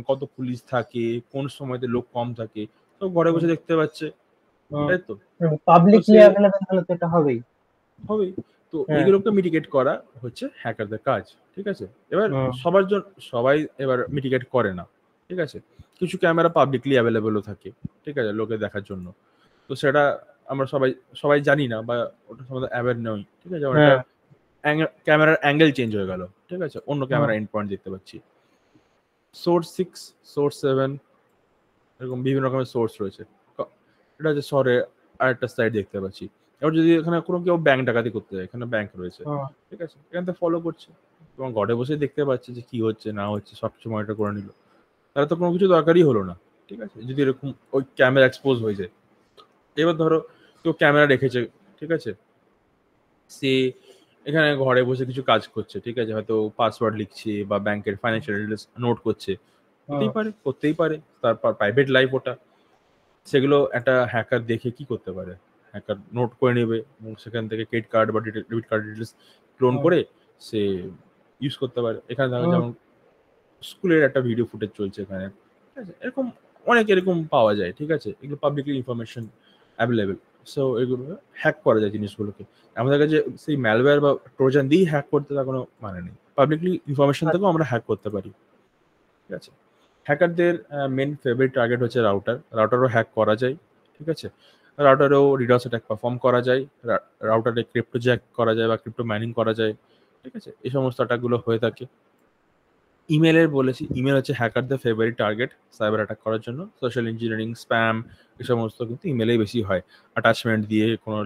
কত পুলিশ থাকে, কোন সময়তে লোক কম থাকে, সব ঘরে বসে দেখতে পাচ্ছে, তাই তো? তো পাবলিকলি সে অ্যাভেলেবেল হলে তো এটা হবেই। হবেই। তো হ্যাঁ এইগুলোকে মিটিগেট করা হচ্ছে হ্যাকারদের কাজ, ঠিক আছে? এবার হুম, সবার জন্য সবাই এবার মিটিগেট করে না, ঠিক আছে? কিছু ক্যামেরা পাবলিকলি অ্যাভেলেবলও থাকে, ঠিক আছে? লোকে দেখার জন্য। তো সেটা আমরা সবাই সবাই জানি না বা ওটা সম্বন্ধে অ্যাওয়্যার নই, ঠিক আছে? যেমন একটা হ্যাঁ ক্যামেরার অ্যাঙ্গেল চেঞ্জ হয়ে গেল, ঠিক আছে? অন্য হুম, ক্যামেরা এন্ড পয়েন্ট দেখতে পাচ্ছি। সোর্স 6, সোর্স 7 এরকম বিভিন্ন রকমের সোর্স রয়েছে। এটা হচ্ছে শহরে আরেকটা সাইড দেখতে পাচ্ছি। এবার যদি এখানে কোনো কেউ ব্যাংক ডাকাতি করতে যায়, এখানে ব্যাংক রয়েছে, হুম, ঠিক আছে? এখান থেকে ফলো করছে এবং ঘরে বসে দেখতে পাচ্ছে যে কি হচ্ছে না হচ্ছে, সবকিছু মনিটর করে নিল। তাহলে তো কোনো কিছু দরকারই হলো না, ঠিক আছে? যদি এরকম ওই ক্যামেরা এক্সপোজ হয়ে যায়। এবার ধরো কেউ ক্যামেরা রেখেছে, ঠিক আছে? সে এখানে ঘরে বসে কিছু কাজ করছে, ঠিক আছে? হয়তো পাসওয়ার্ড লিখছে বা ব্যাংকের ফাইন্যান্সিয়াল ডিটেইলস নোট করছে। হুম, হতেই পারে, করতেই পারে। তার প্রাইভেট লাইফ ওটা। সেগুলো একটা হ্যাকার দেখে কি করতে পারে? হ্যাকার নোট করে নেবে এবং সেখান থেকে ক্রেডিট কার্ড বা ডেবিট কার্ড ডিটেইলস ক্লোন হুম, করে সে ইউজ করতে পারে। এখানে দেখো হুম, যেমন স্কুলের একটা ভিডিও ফুটেজ চলছে এখানে। ঠিক আছে? এরকম অনেক এরকম পাওয়া যায়। ঠিক আছে? এগুলো পাবলিকলি ইনফরমেশন অ্যাভেইলেবল। সো এগুলো হ্যাক করা যায় জিনিসগুলোকে। আমাদের কাছে সেই ম্যালওয়্যার বা ট্রোজান দিয়েই হ্যাক করতে তার কোনো মানে নেই। পাবলিকলি ইনফরমেশন থেকেও আমরা হ্যাক করতে পারি। ঠিক আছে? হ্যাকারদের মেইন ফেভারিট টার্গেট হচ্ছে রাউটার। রাউটারও হ্যাক করা যায়। ঠিক আছে? রাউটারেও DDoS অ্যাটাক পারফর্ম করা যায়। রাউটারে ক্রিপ্টো জ্যাক করা যায় বা ক্রিপ্টো মাইনিং করা যায়। ঠিক আছে? এই সমস্ত অ্যাটাকগুলো হয়ে থাকে। ইমেইলের বলেছি, ইমেইল হচ্ছে হ্যাকারদের ফেভারিট টার্গেট সাইবার অ্যাটাক করার জন্য। সোশ্যাল ইঞ্জিনিয়ারিং, স্প্যাম এই সমস্ত কিন্তু ইমেইলেই বেশি হয়। অ্যাটাচমেন্ট দিয়ে কোনো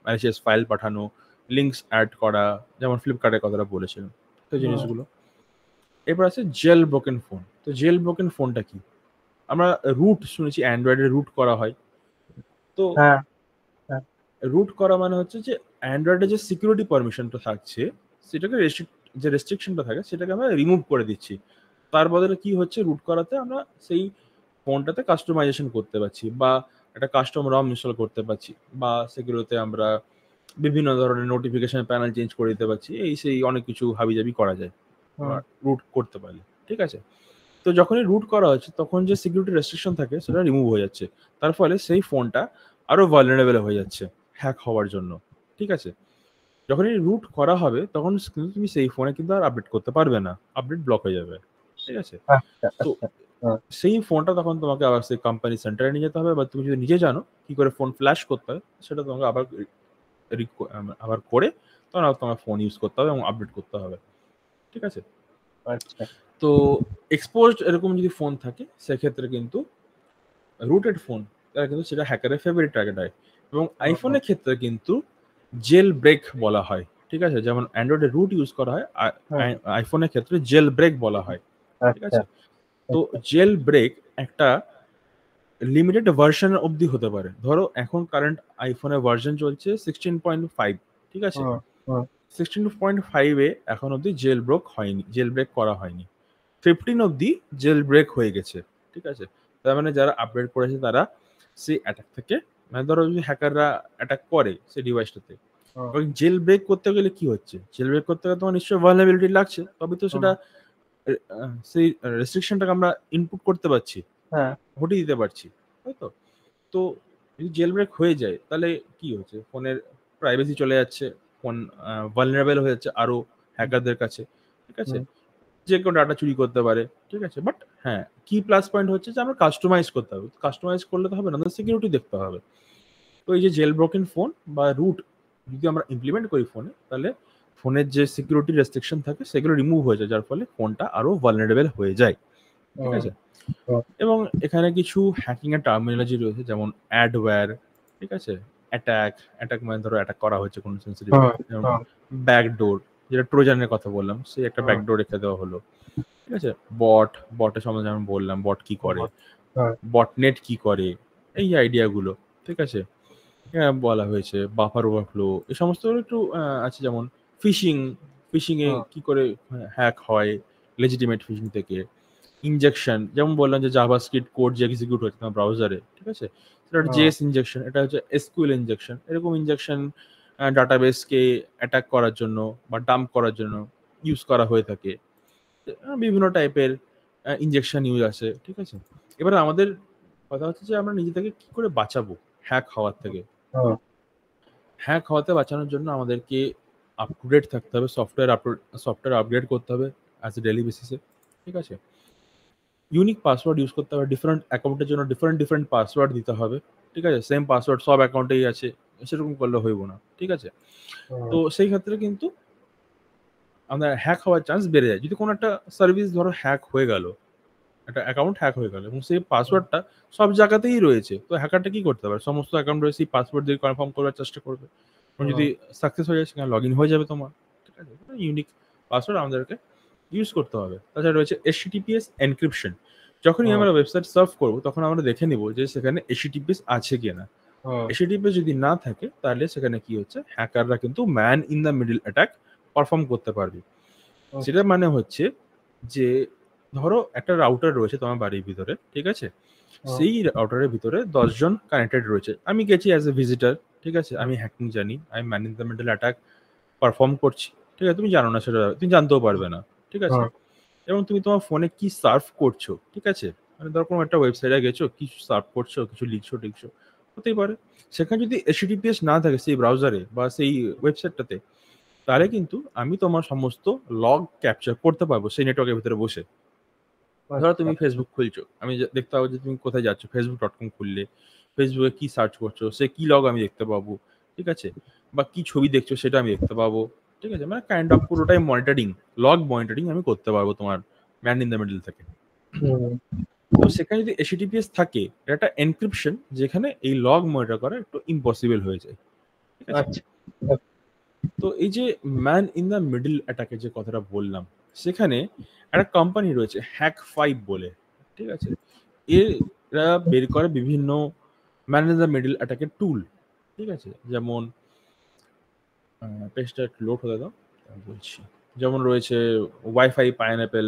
ম্যালিশিয়াস ফাইল পাঠানো, লিঙ্কস এড করা, যেমন ফ্লিপকার্টের কথাটা বলেছিলাম। তো হুম, জিনিসগুলো। এরপর আছে জেল ব্রোকেন ফোন। তো জেল ব্রোকেন ফোনটা কি? আমরা রুট শুনেছি অ্যান্ড্রয়েডে রুট করা হয়। তো হ্যাঁ হ্যাঁ রুট করা মানে হচ্ছে যে অ্যান্ড্রয়েডে যে সিকিউরিটি পারমিশনটা থাকছে সেটাকে যে রেস্ট্রিকশনটা থাকে সেটাকে আমরা রিমুভ করে দিচ্ছি। তার বদলে কি হচ্ছে রুট করাতে আমরা সেই ফোনটাতে কাস্টমাইজেশন করতে পারছি বা একটা কাস্টম রম ইনস্টল করতে পারছি বা সেগুলোতে আমরা বিভিন্ন ধরনের নোটিফিকেশন প্যানেল চেঞ্জ করে দিতে পারছি। এই সেই অনেক কিছু হাবিজাবি করা যায়। হুম, রুট করতে পারলে। ঠিক আছে? তো যখনই রুট করা হচ্ছে তখন যে সিকিউরিটি রেস্ট্রিকশন থাকে সেটা রিমুভ হয়ে যাচ্ছে। তার ফলে সেই ফোনটা আরো ভালনারেবল হয়ে যাচ্ছে হ্যাক হওয়ার জন্য। ঠিক আছে? যখনই রুট করা হবে তখন কিন্তু তুমি সেই ফোনে কিন্তু আর আপডেট করতে পারবে না। আপডেট ব্লক হয়ে যাবে। ঠিক আছে? আচ্ছা তো আচ্ছা হুম, সেই ফোনটা তখন তোমাকে আবার সেই কোম্পানি সেন্টারে নিয়ে যেতে হবে বা তুমি যদি নিজে জানো কি করে ফোন ফ্ল্যাশ করতে হয় সেটা তোমাকে আবার আবার করে তখন আবার তোমার ফোন ইউজ করতে হবে এবং আপডেট করতে হবে। ঠিক আছে? আচ্ছা তো এক্সপোজড এরকম যদি ফোন থাকে সেক্ষেত্রে কিন্তু রুটেড ফোন তারা কিন্তু সেটা হ্যাকারের ফেভারিট টার্গেট হয় এবং হুম, হুম, আইফোনের ক্ষেত্রে কিন্তু জেল ব্রেক বলা হয়। ঠিক আছে? যেমন অ্যান্ড্রয়েডে রুট ইউজ করা হয় হুম, আইফোনের ক্ষেত্রে জেল ব্রেক বলা হয়। ঠিক আচ্ছা আছে? তো জেল ব্রেক একটা লিমিটেড ভার্সন অবধি হতে পারে। ধরো এখন কারেন্ট আইফোনের ভার্সন চলছে 16.5, ঠিক আছে? হুম, হুম, 16.5 এ এখন অবধি জেল ব্রেক করা হয়নি। 15 অবধি জেল ব্রেক হয়ে গেছে। ঠিক আছে? তার মানে যারা আপগ্রেড করেছে তারা সেই অ্যাটাক থেকে মানে ধরো যদি হ্যাকাররা অ্যাটাক করে সেই ডিভাইসটাতে। হুম, এবং জেল ব্রেক করতে গেলে কি হচ্ছে? জেল ব্রেক করতে গেলে তোমার নিশ্চয়ই ভালনারেবিলিটি লাগছে। তবে তো হুম, সেটা সেই রেস্ট্রিকশনটাকে আমরা ইনপুট করতে পারছি। হ্যাঁ হটিয়ে দিতে পারছি। তাই তো? তো যদি জেল ব্রেক হয়ে যায় তাহলে কি হচ্ছে? ফোনের প্রাইভেসি চলে যাচ্ছে। ফোন ভালনারেবল হয়ে যাচ্ছে আরো হ্যাকারদের কাছে। ঠিক আছে? হুম, যে কেউ ডাটা চুরি করতে পারে। ঠিক আছে? বাট হ্যাঁ, কি প্লাস পয়েন্ট হচ্ছে যে আমরা কাস্টমাইজ করতে হবে। কাস্টমাইজ করলে তো হবে না, আমাদের সিকিউরিটি দেখতে হবে। তো এই যে জেল ব্রোকেন ফোন বা রুট যদি আমরা ইমপ্লিমেন্ট করি ফোনে, তাহলে ফোনের যে সিকিউরিটি রেস্ট্রিকশন থাকে সেগুলো রিমুভ হয়ে যায়। যার ফলে ফোনটা আরো ভালনারেবল হয়ে যায়। ঠিক হুম, আছে? হুম, এবং এখানে কিছু হ্যাকিং এর টার্মিনোলজি রয়েছে যেমন অ্যাডওয়্যার, ঠিক আছে? অ্যাটাক মানে ধরো অ্যাটাক করা হয়েছে কোনো সেনসিটিভ হুম, যেমন হুম, ব্যাকডোর যেটা ট্রোজানের কথা বললাম, সেই একটা হুম, ব্যাকডোর রেখে দেওয়া হলো। ঠিক আছে? বটের সম্বন্ধে যেমন বললাম, বট কি করে, হুম, বটনেট কি করে, এই আইডিয়া গুলো। ঠিক আছে? বলা হয়েছে বাফার ওভারফ্লো এই সমস্তগুলো একটু আছে যেমন ফিশিং ফিশিং এ কি করে হ্যাক হয় লেজিটিমেট ফিশিং থেকে, ইনজেকশন যেমন বললাম যে জাভাস্ক্রিপ্ট কোড যে এক্সিকিউট হচ্ছে তোমার ব্রাউজারে, ঠিক আছে, সেটা জেএস ইনজেকশন, এটা হচ্ছে এসকিউএল ইনজেকশন। এরকম ইনজেকশন ডাটাবেসকে অ্যাটাক করার জন্য বা ডাম্প করার জন্য ইউজ করা হয়ে থাকে। বিভিন্ন টাইপের ইনজেকশন ইউজ আছে, ঠিক আছে। এবার আমাদের কথা হচ্ছে যে আমরা নিজে থেকে কি করে বাঁচাবো হ্যাক হওয়ার থেকে। হ্যাক হওয়াতে বাঁচানোর জন্য আমাদেরকে আপ টু ডেট থাকতে হবে, সফটওয়্যার আপগ্রেড করতে হবে অ্যাজ এ ডেইলি বেসিসে, ঠিক আছে। ইউনিক পাসওয়ার্ড ইউজ করতে হবে, ডিফারেন্ট অ্যাকাউন্টের জন্য ডিফারেন্ট পাসওয়ার্ড দিতে হবে, ঠিক আছে। সেম পাসওয়ার্ড সব অ্যাকাউন্টেই আছে সেরকম করলে হইব না, ঠিক আছে। তো সেই ক্ষেত্রে কিন্তু আমাদের হ্যাক হওয়ার চান্স বেড়ে যায়। যদি কোনো একটা সার্ভিস ধরো হ্যাক হয়ে গেল, একটা অ্যাকাউন্ট হ্যাক হয়ে গেল এবং সেই পাসওয়ার্ডটা সব জায়গাতেই রয়েছে, তো হ্যাকারটা কি করতে পারে, সমস্ত অ্যাকাউন্ট রয়েছে সেই পাসওয়ার্ড দিয়ে কনফার্ম করার চেষ্টা করবে এবং যদি সাকসেস হয়ে যায় সেখানে লগ ইন হয়ে যাবে তোমার, ঠিক আছে। ইউনিক পাসওয়ার্ড আমাদেরকে ইউজ করতে হবে। তাছাড়া রয়েছে HTTPS এনক্রিপশন। যখনই আমরা ওয়েবসাইট সার্ভ করবো তখন আমরা দেখে নিব যে সেখানে HTTPS আছে কিনা। HTTPS যদি না থাকে তাহলে সেখানে কি হচ্ছে, হ্যাকাররা কিন্তু man in the middle attack perform করতে পারবে। সেটা মানে হচ্ছে যে ধরো একটা রাউটার রয়েছে তোমার বাড়ির ভিতরে, ঠিক আছে, সেই রাউটারের ভিতরে 10 জন কানেক্টেড রয়েছে। আমি গেছি অ্যাজ এ ভিজিটার, ঠিক আছে, আমি হ্যাকিং জানি, আমি man in the middle attack perform করছি, ঠিক আছে। তুমি জানো না সেটা, তুমি জানতেও পারবে না, ঠিক আছে। এবং তুমি তোমার ফোনে কি সার্ভ করছো, ঠিক আছে, মানে ধরো কোনো একটা ওয়েবসাইটে গেছো, কিছু সার্ভ করছো, কিছু লিখছো টিখছো, হতেই পারে সেখানে যদি HTTPS না থাকে সেই ব্রাউজারে বা সেই ওয়েবসাইটটাতে, তাহলে কিন্তু আমি তোমার সমস্ত লগ ক্যাপচার করতে পারবো সেই নেটওয়ার্কের ভিতরে বসে। ধরো তুমি ফেসবুক খুলছো, আমি দেখতে পাবো যে তুমি কোথায় যাচ্ছ, facebook.com খুললে ফেসবুকে কি সার্চ করছো সে কি লগ আমি দেখতে পাবো, ঠিক আছে, বা কি ছবি দেখছো সেটা আমি দেখতে পাবো, ঠিক আছে। মানে কাইন্ড অফ পুরোটাই মনিটরিং, লগ মনিটরিং আমি করতে পারবো তোমার ম্যান ইন দ্য মিডল থেকে। তো সেখানে যদি HTTPS থাকে, এটা একটা এনক্রিপশন যেখানে এই লগ মনিটর করা একটু ইম্পসিবল হয়ে যায়, ঠিক আছে। তো এই যে ম্যান ইন দ্য মিডল অ্যাটাকের যে কথাটা বললাম, সেখানে একটা কোম্পানি রয়েছে হ্যাক5 বলে, ঠিক আছে। এরা বের করে বিভিন্ন ম্যান ইন দ্য মিডল অ্যাটাকের টুল, ঠিক আছে। যেমন পেজটা একটু লোড হতে দাও, বলছি। যেমন রয়েছে ওয়াইফাই পাইনঅ্যাপেল,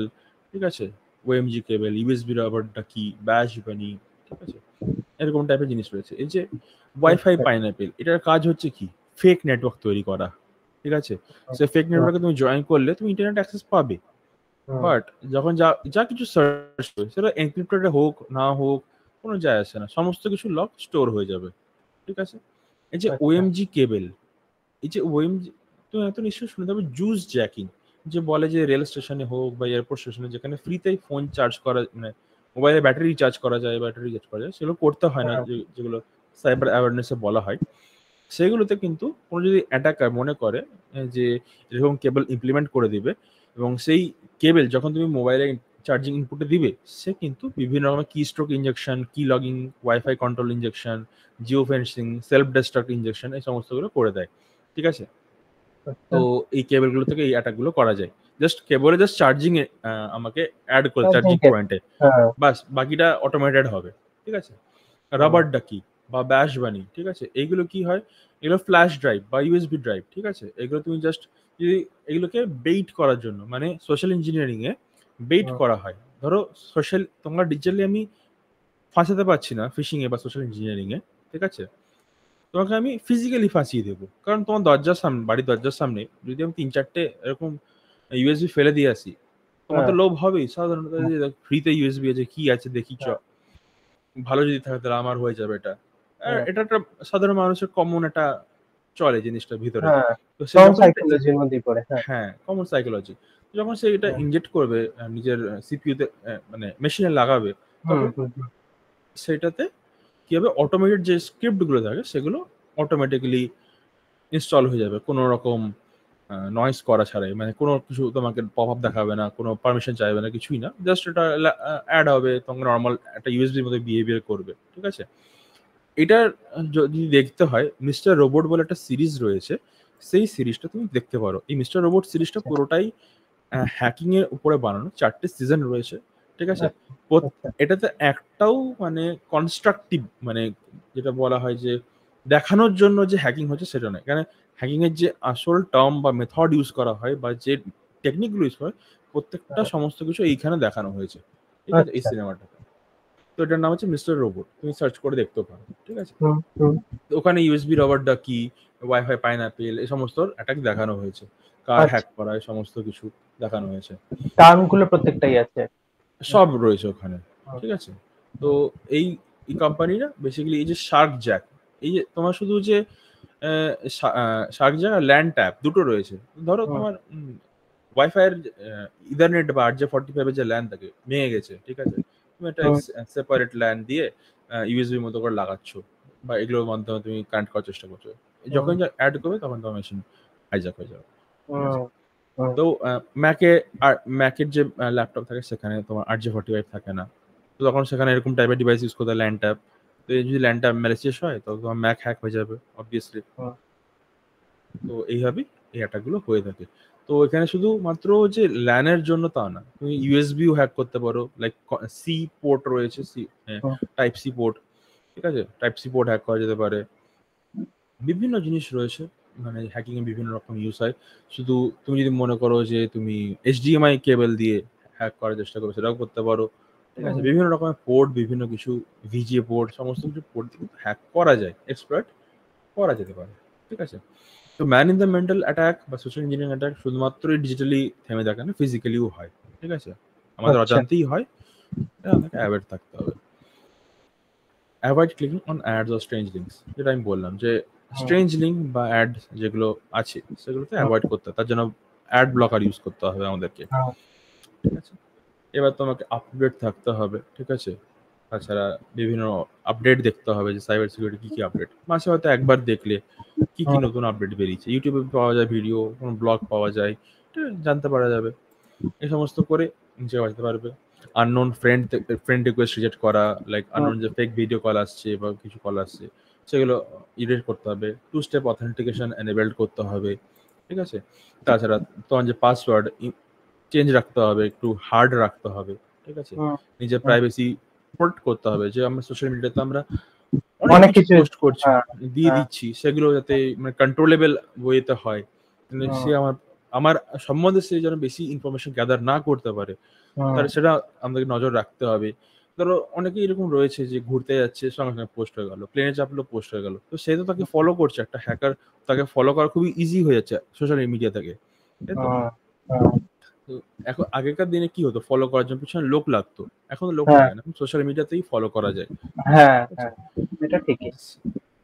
ঠিক আছে, OMG কেবল, USB রাবার ডাকি, ব্যাশ বানি, ঠিক আছে, এরকম টাইপের জিনিস রয়েছে। এই যে ওয়াইফাই পাইনঅ্যাপেল, এটার কাজ হচ্ছে কি, ফেক নেটওয়ার্ক তৈরি করা, ঠিক আছে। সে ফেক নেটওয়ার্কে তুমি জয়েন করলে তুমি ইন্টারনেট অ্যাক্সেস পাবে, বাট যখন যা কিছু সার্চ করবে সেটা এনক্রিপ্টেড হোক না হোক কোনো যায় আসে না, সমস্ত কিছু লগ স্টোর হয়ে যাবে, ঠিক আছে। এই যে OMG কেবল, এই যে OMG তুমি এত নিশ্চয়ই শুনে থাকবে জুস জ্যাকিং, যে বলে যে রেল স্টেশনে হোক বা এয়ারপোর্ট স্টেশনে যেখানে ফ্রিতেই ফোন চার্জ করা, মানে মোবাইলে ব্যাটারি রিচার্জ করা যায়, সেগুলো করতে হয় না, যেগুলো সাইবার অ্যাওয়ারনেসে বলা হয়, সেগুলোতে কিন্তু কোনো যদি অ্যাটাকার মনে করে যে এরকম কেবল ইমপ্লিমেন্ট করে দিবে এবং সেই কেবল যখন তুমি মোবাইলে চার্জিং ইনপুটে দিবে, সে কিন্তু বিভিন্ন রকমের কি স্ট্রোক ইনজেকশন, কি logging, wifi control injection, Jio fencing, self distract injection, এই সমস্তগুলো করে দেয়, ঠিক আছে। তো এই কেবলগুলো থেকে এই অ্যাটাকগুলো করা যায়। জাস্ট কেবলে জাস্ট চার্জিং এ আমাকে অ্যাড করে চার্জিং পয়েন্টে, বাস বাকিটা অটোমেটেড হবে, ঠিক আছে। রাবার ডাকি বা ব্যাশ বানি, ঠিক আছে, এইগুলো কি হয়, এগুলো ফ্ল্যাশ ড্রাইভ বা USB ড্রাইভ, ঠিক আছে। এগুলো তুমি জাস্ট যদি এগুলোকে বেইট করার জন্য, মানে সোশ্যাল ইঞ্জিনিয়ারিং এ বেইট করা হয়। ধরো সোশ্যাল, তোমার ডিজিটালি আমি ফাঁসাতে পারছি না ফিশিং এ বা সোশ্যাল ইঞ্জিনিয়ারিং এ, ঠিক আছে, তোমাকে আমি ফিজিক্যালি ফাঁসিয়ে দেবো। কারণ তোমার দরজার সামনে, বাড়ির দরজার সামনে যদি আমি 3-4টে এরকম USB ফেলে দিয়ে আসি, তোমার তো লোভ হবেই সাধারণত, ফ্রিতে USB আছে, কি আছে দেখি, চ ভালো যদি থাকে তাহলে আমার হয়ে যাবে এটা। আর এটা একটা সাধারণ মানুষের কমন একটা চলে জিনিসটা ভিতরে। তো সে যখন সাইকোলজির মধ্যে পড়ে, হ্যাঁ, কমন সাইকোলজি, যখন সে এটা ইনজেক্ট করবে নিজের CPU তে, মানে মেশিনে লাগাবে, তখন সেটাতে কি হবে, অটোমেটেড যে স্ক্রিপ্ট গুলো থাকে সেগুলো অটোমেটিক্যালি ইনস্টল হয়ে যাবে, কোনো রকম নয়েজ করা ছাড়াই, মানে কোনো কিছু তোমাকে পপ আপ দেখাবে না, কোনো পারমিশন চাইবে না, কিছুই না, জাস্ট এটা অ্যাড হবে, তোমাকে নর্মাল একটা ইউএসবির মধ্যে বিহেভিয়ার করবে, ঠিক আছে। এটার যদি দেখতে হয়, মিস্টার রোবট বলে একটা সিরিজ রয়েছে, সেই সিরিজটা তুমি দেখতে পারো। এই মিস্টার রোবট সিরিজটা পুরোটাই হ্যাকিং এর উপরে বানানো, 4টে সিজন রয়েছে, ঠিক আছে। এটাতে একটাও মানে কনস্ট্রাকটিভ, মানে যেটা বলা হয় যে দেখানোর জন্য যে হ্যাকিং হচ্ছে সেটা নয়, কারণ হ্যাকিং এর যে আসল টার্ম বা মেথড ইউজ করা হয় বা যে টেকনিকগুলো ইউজ করা হয় প্রত্যেকটা সমস্ত কিছু এইখানে দেখানো হয়েছে, ঠিক আছে, এই আচ্ছা। সিনেমাটাতে। তো এটার নাম হচ্ছে মিস্টার রোবট, তুমি সার্চ করে দেখতেও পারো, ঠিক আছে। হুম হুম তো ওখানে ইউএসবি রবারটা কি, ওয়াইফাই পাইনাপেল এই সমস্ত অ্যাটাক দেখানো হয়েছে, কার আচ্ছা, হ্যাক করা এই সমস্ত কিছু দেখানো হয়েছে, টার্ম গুলো প্রত্যেকটাই আছে। সব রয়েছে ওখানে, হুম, ঠিক আছে। তো এই এই কোম্পানিটা বেসিক্যালি এই যে শার্ক জ্যাক, এই যে তোমার শুধু যে শার্ক জ্যাক আর ল্যান্ড ট্যাপ দুটো রয়েছে। ধরো হুম, তোমার ওয়াইফাই এর ইথারনেট বা RJ45 এর যে ল্যান থাকে ভেঙে গেছে, ঠিক আছে, তুমি একটা হুম, সেপারেট ল্যান দিয়ে ইউএসবি মতো করে লাগাচ্ছ বা এগুলোর মাধ্যমে তুমি কানেক্ট করার চেষ্টা করছো, হুম, যখন যা অ্যাড করবে তখন তোমার মেশিন হাইজ্যাক হয়ে যাবে, ঠিক আছে। হুম, হুম, তো ম্যাকে ম্যাকের যে ল্যাপটপ থাকে সেখানে তোমার RJ45 থাকে না, তো তখন সেখানে এরকম টাইপের ডিভাইস ইউজ করতে ল্যান্ড ট্যাপ। তো এই যদি ল্যান্ড ট্যাপ ম্যালিসিয়াস হয় তো তোমার ম্যাক হ্যাক হয়ে যাবে অবভিয়াসলি। হুম, তো এইভাবেই এই অ্যাটাকগুলো হয়ে থাকে। তো এখানে শুধুমাত্র যে ল্যানের জন্য তা না, তুমি ইউএসবিও হ্যাক করতে পারো, লাইক সি পোর্ট রয়েছে, সি হুম, টাইপ সি পোর্ট, ঠিক আছে, টাইপ সি পোর্ট হ্যাক করা যেতে পারে। বিভিন্ন জিনিস রয়েছে, মানে হ্যাকিং এ বিভিন্ন রকম ইউজ হয়। শুধু তুমি যদি মনে করো যে তুমি এইচডিএমআই কেবল দিয়ে হ্যাক করার চেষ্টা করো সেটাও করতে পারো, ঠিক আছে। হুম, বিভিন্ন রকমের পোর্ট, বিভিন্ন কিছু ভিজিএ পোর্ট, সমস্ত কিছু পোর্ট দিয়ে হ্যাক করা যায়, এক্সপ্লয়েট করা যেতে পারে, ঠিক আছে। তো man in the mental attack বা সোশ্যাল ইঞ্জিনিয়ারিং অ্যাটাক শুধুমাত্রই ডিজিটালি থেমে থাকে না, ফিজিক্যালিও হয়, ঠিক আছে, আমাদের আচ্ছা, অজান্তেই হয়। এটা আমাদেরকে অ্যাওয়্যার থাকতে হবে। Avoid clicking on ads or strange links, যেটা আমি বললাম যে হুম, স্ট্রেঞ্জ লিঙ্ক বা অ্যাড যেগুলো আছে সেগুলোতে হুম, অ্যাভয়েড করতে হয়, তার জন্য অ্যাড ব্লকার ইউজ করতে হবে আমাদেরকে, হুম, ঠিক আছে। এবার তোমাকে আপডেট থাকতে হবে, ঠিক আছে। তাছাড়া বিভিন্ন আপডেট দেখতে হবে যে সাইবার সিকিউরিটি কি কি আপডেট, মাসে হয়তো একবার দেখলে কি কি হুম, নতুন আপডেট বেরিয়েছে, ইউটিউবে পাওয়া যায় ভিডিও, কোনো ব্লগ পাওয়া যায়, এটা জানতে পারা যাবে। এই সমস্ত করে নিজে বাঁচতে পারবে। আননোন ফ্রেন্ড রিকোয়েস্ট রিজেক্ট করা, লাইক হুম, আননোন যে ফেক ভিডিও কল আসছে বা কিছু কল আসছে সেগুলো ইরেট করতে হবে। টু স্টেপ অথেন্টিকেশন এনেবেলড করতে হবে, ঠিক আছে। তাছাড়া তোমার যে পাসওয়ার্ড চেঞ্জ রাখতে হবে, একটু হার্ড রাখতে হবে, ঠিক আছে। হুম, নিজের হুম। প্রাইভেসি প্রোটেক্ট করতে হবে, যে আমরা সোশ্যাল মিডিয়াতে আমরা অনেক অনেক কিছু কিছু। পোস্ট করছি, হ্যাঁ, দিয়ে হ্যাঁ, দিচ্ছি, সেগুলো যাতে মানে কন্ট্রোলেবল ওয়েতে হয়, মানে হুম, সে আমার আমার সম্বন্ধে সে যেন বেশি ইনফরমেশন গ্যাদার না করতে পারে, হুম, তাহলে সেটা আমাদেরকে নজর রাখতে হবে। ধরো অনেকেই এরকম রয়েছে যে ঘুরতে যাচ্ছে, সঙ্গে সঙ্গে পোস্ট হয়ে গেল, প্লেনে চাপলো পোস্ট হয়ে গেল, তো সে তো তাকে ফলো করছে, একটা হ্যাকার তাকে ফলো করা খুবই ইজি হয়ে যাচ্ছে সোশ্যাল মিডিয়া থেকে, তাই তো। হুম, হুম, তো এখন আগেকার দিনে কি হতো, ফলো করার জন্য পিছনে লোক লাগতো, এখন লোক হ্যাঁ, লাগে না, সোশ্যাল মিডিয়াতেই ফলো করা যায়, হ্যাঁ, ঠিক আছে। হ্যাঁ, এটা ঠিকই।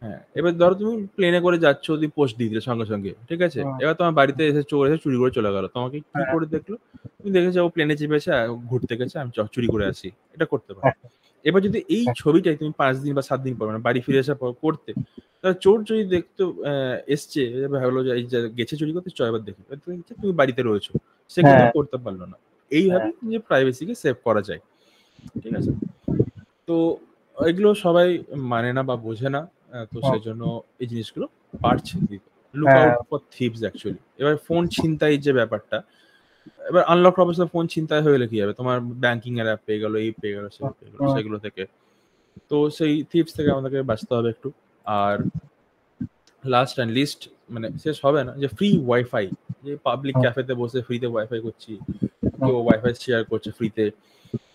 হ্যাঁ, এবার ধরো তুমি প্লেনে করে যাচ্ছ, তুমি পোস্ট দিয়ে দিলে সঙ্গে সঙ্গে, ঠিক আছে। হুম, এবার তোমার বাড়িতে এসে চোর এসে চুরি করে চলে গেল, তোমাকে কি হ্যাঁ, করে দেখলো, তুমি দেখেছো ও প্লেনে চেপেছে, ঘুরতে গেছে, আমি চুরি করে আসি, এটা করতে পারে। হ্যাঁ, এবার যদি এই হ্যাঁ, ছবিটাই তুমি 5 দিন বা 7 দিন পর মানে বাড়ি ফিরে আসার পর করতে, তাহলে চোর যদি দেখতো এসছে, ভাবলো যে এই যে গেছে চুরি করতে, চ এবার দেখি, এবার তুমি দেখছো তুমি বাড়িতে রয়েছো, সে কিন্তু হ্যাঁ, আর করতে পারলো না। হ্যাঁ, এইভাবেই নিজের প্রাইভেসিকে সেভ করা যায়, ঠিক আছে। তো এগুলো সবাই মানে না বা বোঝে না, তো হুম, সেজন্য এই জিনিসগুলো বাড়ছে দিতে। লুক হ্যাঁ, আউট ফর থিভস অ্যাকচুয়ালি। এবার ফোন ছিনতাই যে ব্যাপারটা, এবার আনলক অবস্থায় ফোন ছিনতাই হয়ে গেলে কি হবে, তোমার ব্যাংকিং এর অ্যাপ পেয়ে গেল, এই পেয়ে গেল, সেই হুম, পেয়ে গেল, হুম, সেগুলো থেকে। তো সেই থিভস থেকে আমাদেরকে বাঁচতে হবে একটু। আর লাস্ট অ্যান্ড লিস্ট, মানে শেষ হবে না, যে ফ্রি ওয়াইফাই, যে পাবলিক হুম, ক্যাফেতে বসে ফ্রিতে ওয়াইফাই করছি, হুম, কেউ ওয়াইফাই শেয়ার করছে ফ্রিতে,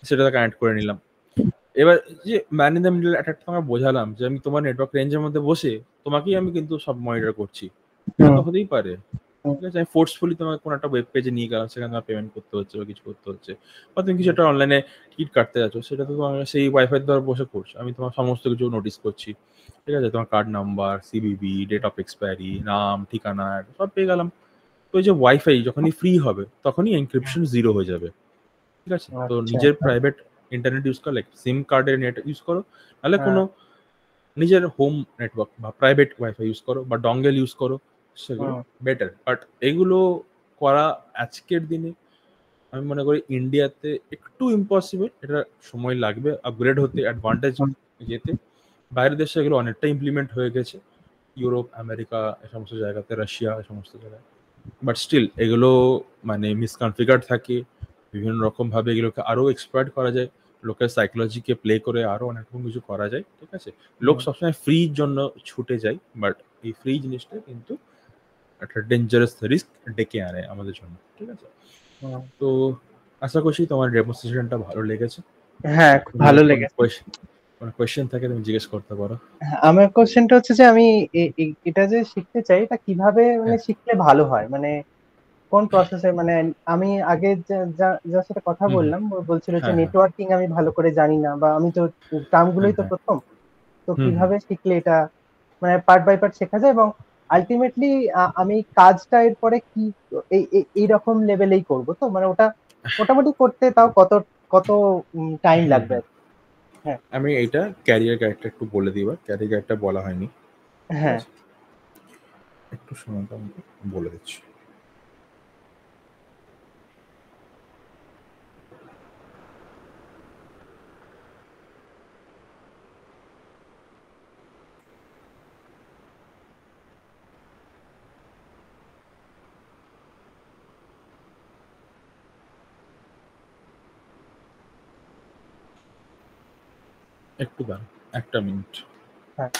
সেটাতে কানেক্ট করে নিলাম। এবার যে ম্যান ইন দ্য মিডল অ্যাটাকটা আমরা বোঝালাম যে আমি তোমার নেটওয়ার্ক রেঞ্জের মধ্যে বসে তোমাকেই আমি কিন্তু সব মনিটর করছি, এটা হুম, তো হতেই পারে, হুম, ঠিক আছে। আমি ফোর্সফুলি তোমাকে কোনো একটা ওয়েব পেজে নিয়ে গেলাম, সেখানে তোমার পেমেন্ট করতে হচ্ছে বা কিছু করতে হচ্ছে, বা তুমি কিছু একটা অনলাইনে টিকিট কাটতে যাচ্ছ, সেটা তো তোমার সেই ওয়াইফাই দ্বারা বসে করছো, আমি তোমার সমস্ত কিছু নোটিস করছি, ঠিক আছে। তোমার card number, CVV, date of expiry, নাম, ঠিকানা সব পেয়ে গেলাম। তো এই যে ওয়াইফাই যখনই ফ্রি হবে তখনই এনক্রিপশন জিরো হয়ে যাবে, ঠিক আছে। তো আচ্ছা, নিজের প্রাইভেট ইন্টারনেট ইউজ করো, লাইক সিম কার্ডের নেট ইউজ করো, নাহলে হ্যাঁ, কোনো নিজের হোম নেটওয়ার্ক বা প্রাইভেট ওয়াইফাই ইউজ করো বা ডঙ্গেল ইউজ করো, সেগুলো হুম, বেটার। বাট এগুলো করা আজকের দিনে আমি মনে করি ইন্ডিয়াতে একটু ইম্পসিবল, এটা সময় লাগবে আপগ্রেড হতে, অ্যাডভান্টেজ হুম, যেতে। বাইরের দেশে এগুলো অনেকটা ইমপ্লিমেন্ট হয়ে গেছে, ইউরোপ, আমেরিকা, এই সমস্ত জায়গাতে, রাশিয়া, এই সমস্ত জায়গায়। বাট স্টিল এগুলো মানে মিসকনফিগার থাকে, বিভিন্ন রকম ভাবে এগুলোকে আরো এক্সপ্লয়েট করা যায়। লোকের সাইকোলজিকে প্লে করে আরো অনেক রকম কিছু করা যায়, ঠিক আছে। লোক সবসময় ফ্রির জন্য ছুটে যায়, বাট এই ফ্রি জিনিসটা কিন্তু একটা ডেঞ্জারাস রিস্ক ডেকে আনে আমাদের জন্য, ঠিক আছে। তো আশা করছি তোমার ডেমনস্ট্রেশনটা ভালো লেগেছে। হ্যাঁ, খুব ভালো লেগেছে। কোনো কোয়েশ্চেন থাকে তুমি জিজ্ঞেস করতে পারো। আমার কোশ্চেনটা হচ্ছে যে আমি এটা যে শিখতে চাই, এটা কিভাবে মানে শিখলে ভালো হয়, মানে কোন প্রসেসে, মানে আমি আগে যার সাথে কথা বললাম ও বলছিল যে নেটওয়ার্কিং আমি ভালো করে জানি না, বা আমি তো টার্মগুলোই তো প্রথম, তো কিভাবে শিখলে এটা মানে পার্ট বাই পার্ট শেখা যায়, এবং আলটিমেটলি আমি কাজটা এরপরে কি এইরকম লেভেলেই করব, তো মানে ওটা মোটামুটি করতে তাও কত কত টাইম লাগবে? হ্যাঁ, আমি এইটা ক্যারিয়ার গাইডটা একটু বলে দিবা, ক্যারিয়ার গাইডটা বলা হয়নি। হ্যাঁ, একটু সময়টা আমাকে বলে দিচ্ছি। একটু দাঁড়ান, একটা মিনিট। হ্যাঁ,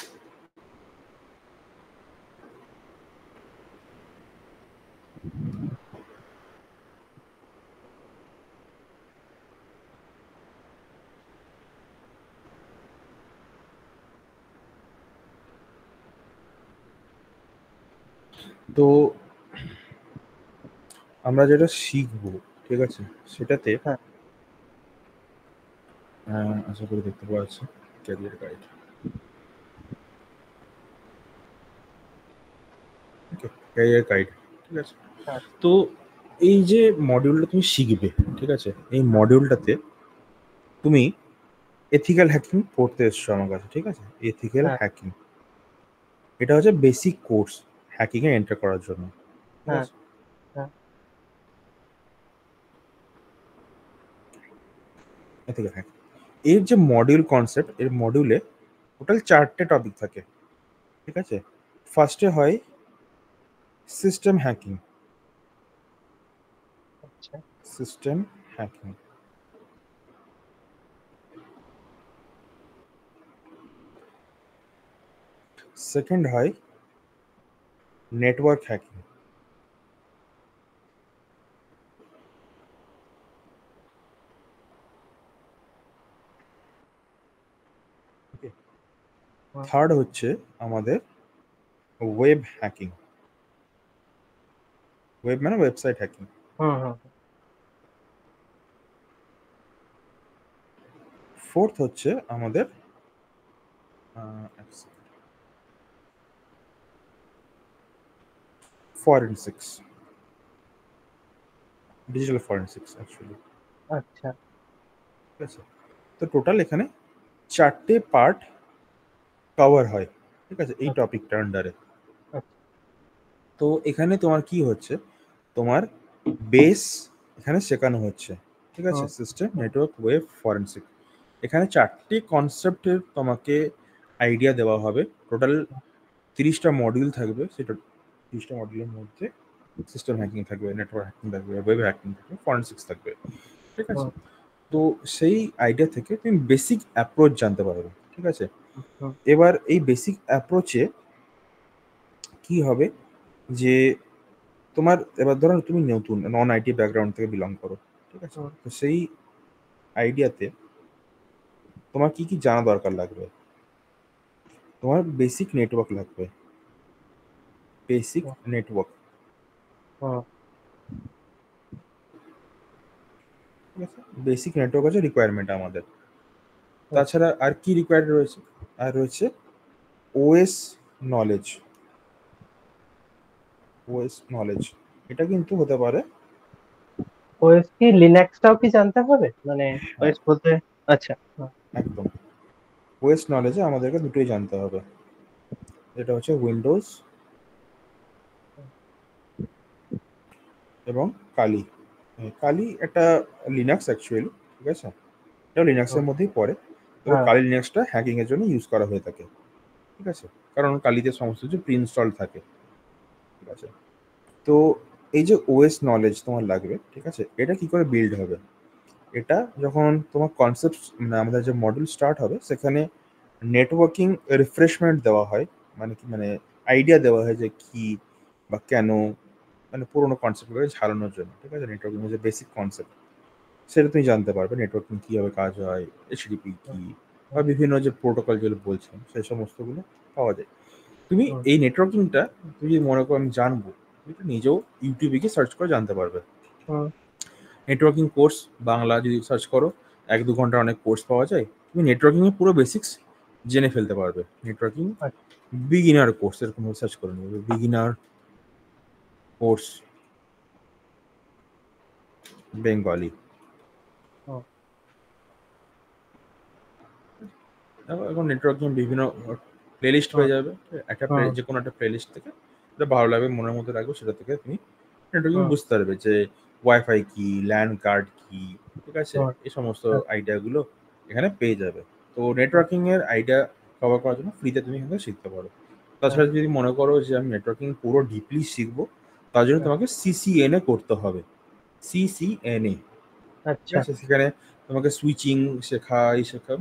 তো আমরা যেটা শিখবো, ঠিক আছে, সেটাতে হ্যাঁ, আশা করি দেখতে পাওয়া যাচ্ছে ক্যারিয়ার গাইড। ক্যারিয়ার গাইড, ঠিক আছে। হ্যাঁ, তো এই যে মডিউলটা তুমি শিখবে, ঠিক আছে, এই মডিউলটাতে তুমি এথিক্যাল হ্যাকিং পড়তে এসছো আমার কাছে, ঠিক আছে। এথিক্যাল হ্যাঁ, হ্যাকিং এটা হচ্ছে বেসিক কোর্স হ্যাকিং এ এন্টার করার জন্য, ঠিক হ্যাঁ, আছে। হ্যাঁ, এথিক্যাল হ্যাকিং এর যে মডিউল কনসেপ্ট, এর মডিউলে টোটাল 4টে টপিক থাকে, ঠিক আছে। ফার্স্টে হয় সিস্টেম হ্যাকিং, আচ্ছা, সিস্টেম হ্যাকিং। সেকেন্ড হয় নেটওয়ার্ক হ্যাকিং। থার্ড হচ্ছে আমাদের ওয়েব হ্যাকিং, ওয়েব মানে ওয়েবসাইট হ্যাকিং। হুম, হুম, ফোর্থ হচ্ছে আমাদের ফরেনসিক্স, ডিজিটাল ফরেনসিক্স অ্যাকচুয়ালি, আচ্ছা, ঠিক আছে। তো টোটাল এখানে 4টে পার্ট কভার হয়, ঠিক আছে, এই টপিকটার আন্ডারে। আচ্ছা, তো এখানে তোমার কি হচ্ছে, তোমার বেস এখানে শেখানো হচ্ছে, ঠিক আছে। হুম, সিস্টেম, নেটওয়ার্ক, ওয়েব, ফরেনসিক, এখানে 4টে কনসেপ্টের তোমাকে আইডিয়া দেওয়া হবে। টোটাল 30টা মডিউল থাকবে, সেটা 30টা মডিউলের মধ্যে সিস্টেম হ্যাকিং থাকবে, নেটওয়ার্ক হ্যাকিং থাকবে, ওয়েব হ্যাকিং থাকবে, ফরেনসিক্স থাকবে, ঠিক আছে। হুম, তো সেই আইডিয়া থেকে তুমি বেসিক অ্যাপ্রোচ জানতে পারবে, ঠিক আছে। হুম, এবার এই বেসিক অ্যাপ্রোচে কি হবে যে তোমার, এবার ধরো তুমি নতুন নন আইটি ব্যাকগ্রাউন্ড থেকে বিলং করো, ঠিক আছে। হুম, তো সেই আইডিয়াতে তোমার কি কি জানা দরকার লাগবে, তোমার বেসিক নেটওয়ার্ক লাগবে, বেসিক নেটওয়ার্ক, হুম, ঠিক আছে। বেসিক নেটওয়ার্ক আছে রিকোয়ারমেন্ট আমাদের। আচ্ছা, তাছাড়া আর কি রিকোয়ার্ড রয়েছে, আর রয়েছে ওএস নলেজ। ওএস নলেজ এটা কিন্তু হতে পারে, ওএস কি লিনাক্সটাও কি জানতে হবে, মানে হ্যাঁ ওএস বলতে? আচ্ছা, হুম, একদম, ওএস নলেজে আমাদেরকে দুটোই জানতে হবে। এটা হচ্ছে উইন্ডোজ এবং কালি। কালি একটা লিনাক্স অ্যাকচুয়ালি, ঠিক আছে, এটা লিনাক্সের হুম, মধ্যেই পড়ে। তবে হ্যাঁ, কালি লিনাক্সটা হ্যাকিং এর জন্য ইউজ করা হয়ে থাকে, ঠিক আছে, কারণ কালিতে সমস্ত কিছু প্রি ইনস্টল থাকে, ঠিক আছে। তো এই যে ওএস নলেজ তোমার লাগবে, ঠিক আছে, এটা কি করে বিল্ড হবে, এটা যখন তোমার কনসেপ্ট মানে আমাদের যে মডিউল স্টার্ট হবে সেখানে নেটওয়ার্কিং রিফ্রেশমেন্ট দেওয়া হয়, মানে কি মানে আইডিয়া দেওয়া হয় যে কি বা কেন, মানে পুরোনো কনসেপ্টগুলো ঝালানোর জন্য, ঠিক আছে। নেটওয়ার্কিং যে বেসিক কনসেপ্ট সেটা তুমি জানতে পারবে, নেটওয়ার্কিং কীভাবে কাজ হয়, এইচডিপি কি বা বিভিন্ন যে প্রোটোকল যেগুলো বলছিলাম সেই সমস্তগুলো পাওয়া যায়। তুমি এই নেটওয়ার্কিংটা তুমি যদি মনে করো আমি জানবো, তুমি তো নিজেও ইউটিউবে গিয়ে সার্চ করে জানতে পারবে। নেটওয়ার্কিং কোর্স বাংলা যদি সার্চ করো 1-2 ঘন্টার অনেক কোর্স পাওয়া যায়, তুমি নেটওয়ার্কিংয়ের পুরো বেসিক্স জেনে ফেলতে পারবে। নেটওয়ার্কিং বিগিনার কোর্স এরকম সার্চ করে নেবে, বিগিনার কোর্স বেঙ্গলি। এখন নেটওয়ার্কিং বিভিন্ন প্লেলিস্ট হয়ে যাবে, একটা যে কোনো একটা প্লেলিস্ট থেকে যেটা ভালো লাগবে মনের মধ্যে রাখবে সেটা থেকে তুমি নেটওয়ার্কিং বুঝতে পারবে যে ওয়াইফাই কি, ল্যান কার্ড কি, ঠিক আছে, এই সমস্ত আইডিয়াগুলো এখানে পেয়ে যাবে। তো নেটওয়ার্কিং এর আইডিয়া কভার করার জন্য ফ্রিতে তুমি এখানে শিখতে পারো। তাছাড়া যদি মনে করো যে আমি নেটওয়ার্কিং পুরো ডিপলি শিখবো, তার জন্য তোমাকে সিসিএনএ করতে হবে। সিসিএনএ, ঠিক আছে। সেখানে তোমাকে সুইচিং শেখা,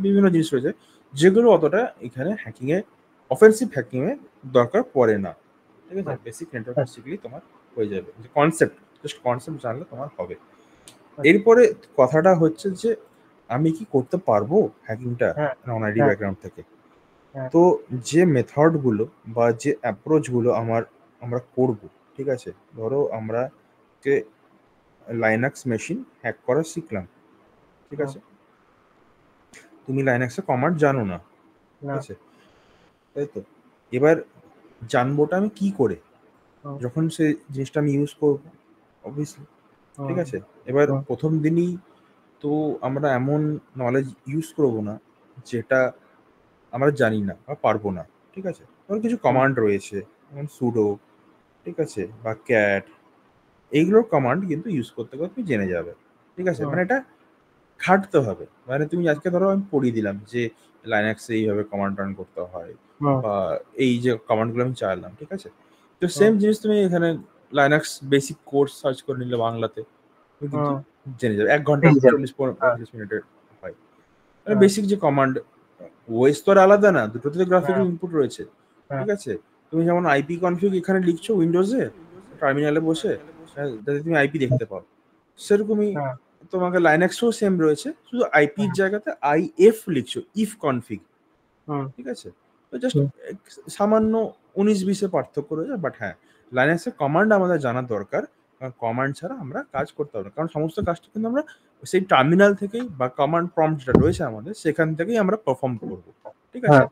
বিভিন্ন জিনিস রয়েছে যেগুলো অতটা এখানে হ্যাকিং এ, অফেন্সিভ হ্যাকিং এ দরকার পড়ে না, ঠিক আছে। বেসিক নেটওয়ার্কিং শিখলেই তোমার হয়ে যাবে, যে কনসেপ্ট, জাস্ট কনসেপ্ট জানলে তোমার হবে। এরপরে কথাটা হচ্ছে যে আমি কি করতে পারবো হ্যাকিংটা নন আইডি ব্যাকগ্রাউন্ড থেকে। তো যে মেথড গুলো বা যে অ্যাপ্রোচ গুলো আমরা করব, ঠিক আছে। ধরো আমরা কে লাইনাক্স মেশিন হ্যাক করা শিখলাম, ঠিক আছে। তুমি লাইনাক্সে কমান্ড জানো না, ঠিক আছে, তাই তো। এবার জানবোটা আমি কি করে, যখন সেই জিনিসটা আমি ইউজ করবো অবভিয়াসলি, ঠিক আছে। এবার প্রথম দিনই তো আমরা এমন নলেজ ইউজ করবো না যেটা আমরা জানি না বা পারবো না, ঠিক আছে। ধর কিছু কমান্ড রয়েছে যেমন সুডো, ঠিক আছে, বা ক্যাট, এইগুলোর কমান্ড কিন্তু ইউজ করতে করতে তুমি জেনে যাবে, ঠিক আছে। মানে এটা খাটতে হবে, মানে তুমি আজকে ধরো আমি পড়িয়ে দিলাম যে লাইনাক্সে এইভাবে কমান্ড রান করতে হয় বা এই যে কমান্ডগুলো আমি চাইলাম, ঠিক আছে। তো সেম জিনিস তুমি এখানে লাইনাক্স বেসিক কোর্স সার্চ করে নিলে বাংলাতে তুমি কিন্তু জেনে যাবে। 1 ঘন্টা 40-45 মিনিটের হয়। মানে বেসিক যে কমান্ড, ওএস তো আর আলাদা না, দুটোতে গ্রাফিক্যাল ইনপুট রয়েছে, ঠিক আছে। তুমি যেমন আইপি কনফিগ এখানে লিখছো উইন্ডোজে টার্মিনালে বসে, যাতে তুমি আইপি দেখতে পাও, সেরকমই তোমাকে লাইনাক্সও সেম রয়েছে, শুধু আইপির জায়গাতে আইএফ লিখছো, ইফ কনফিগ, ঠিক আছে। তো জাস্ট সামান্য 19-20 পার্থক্য রয়েছে, বাট হ্যাঁ লাইনাক্সের কমান্ড আমাদের জানা দরকার, কারণ কমান্ড ছাড়া আমরা কাজ করতে পারবো না, কারণ সমস্ত কাজটা কিন্তু আমরা সেই টার্মিনাল থেকেই বা কমান্ড প্রম্পট যেটা রয়েছে আমাদের সেখান থেকেই আমরা পারফর্ম করব, ঠিক আছে।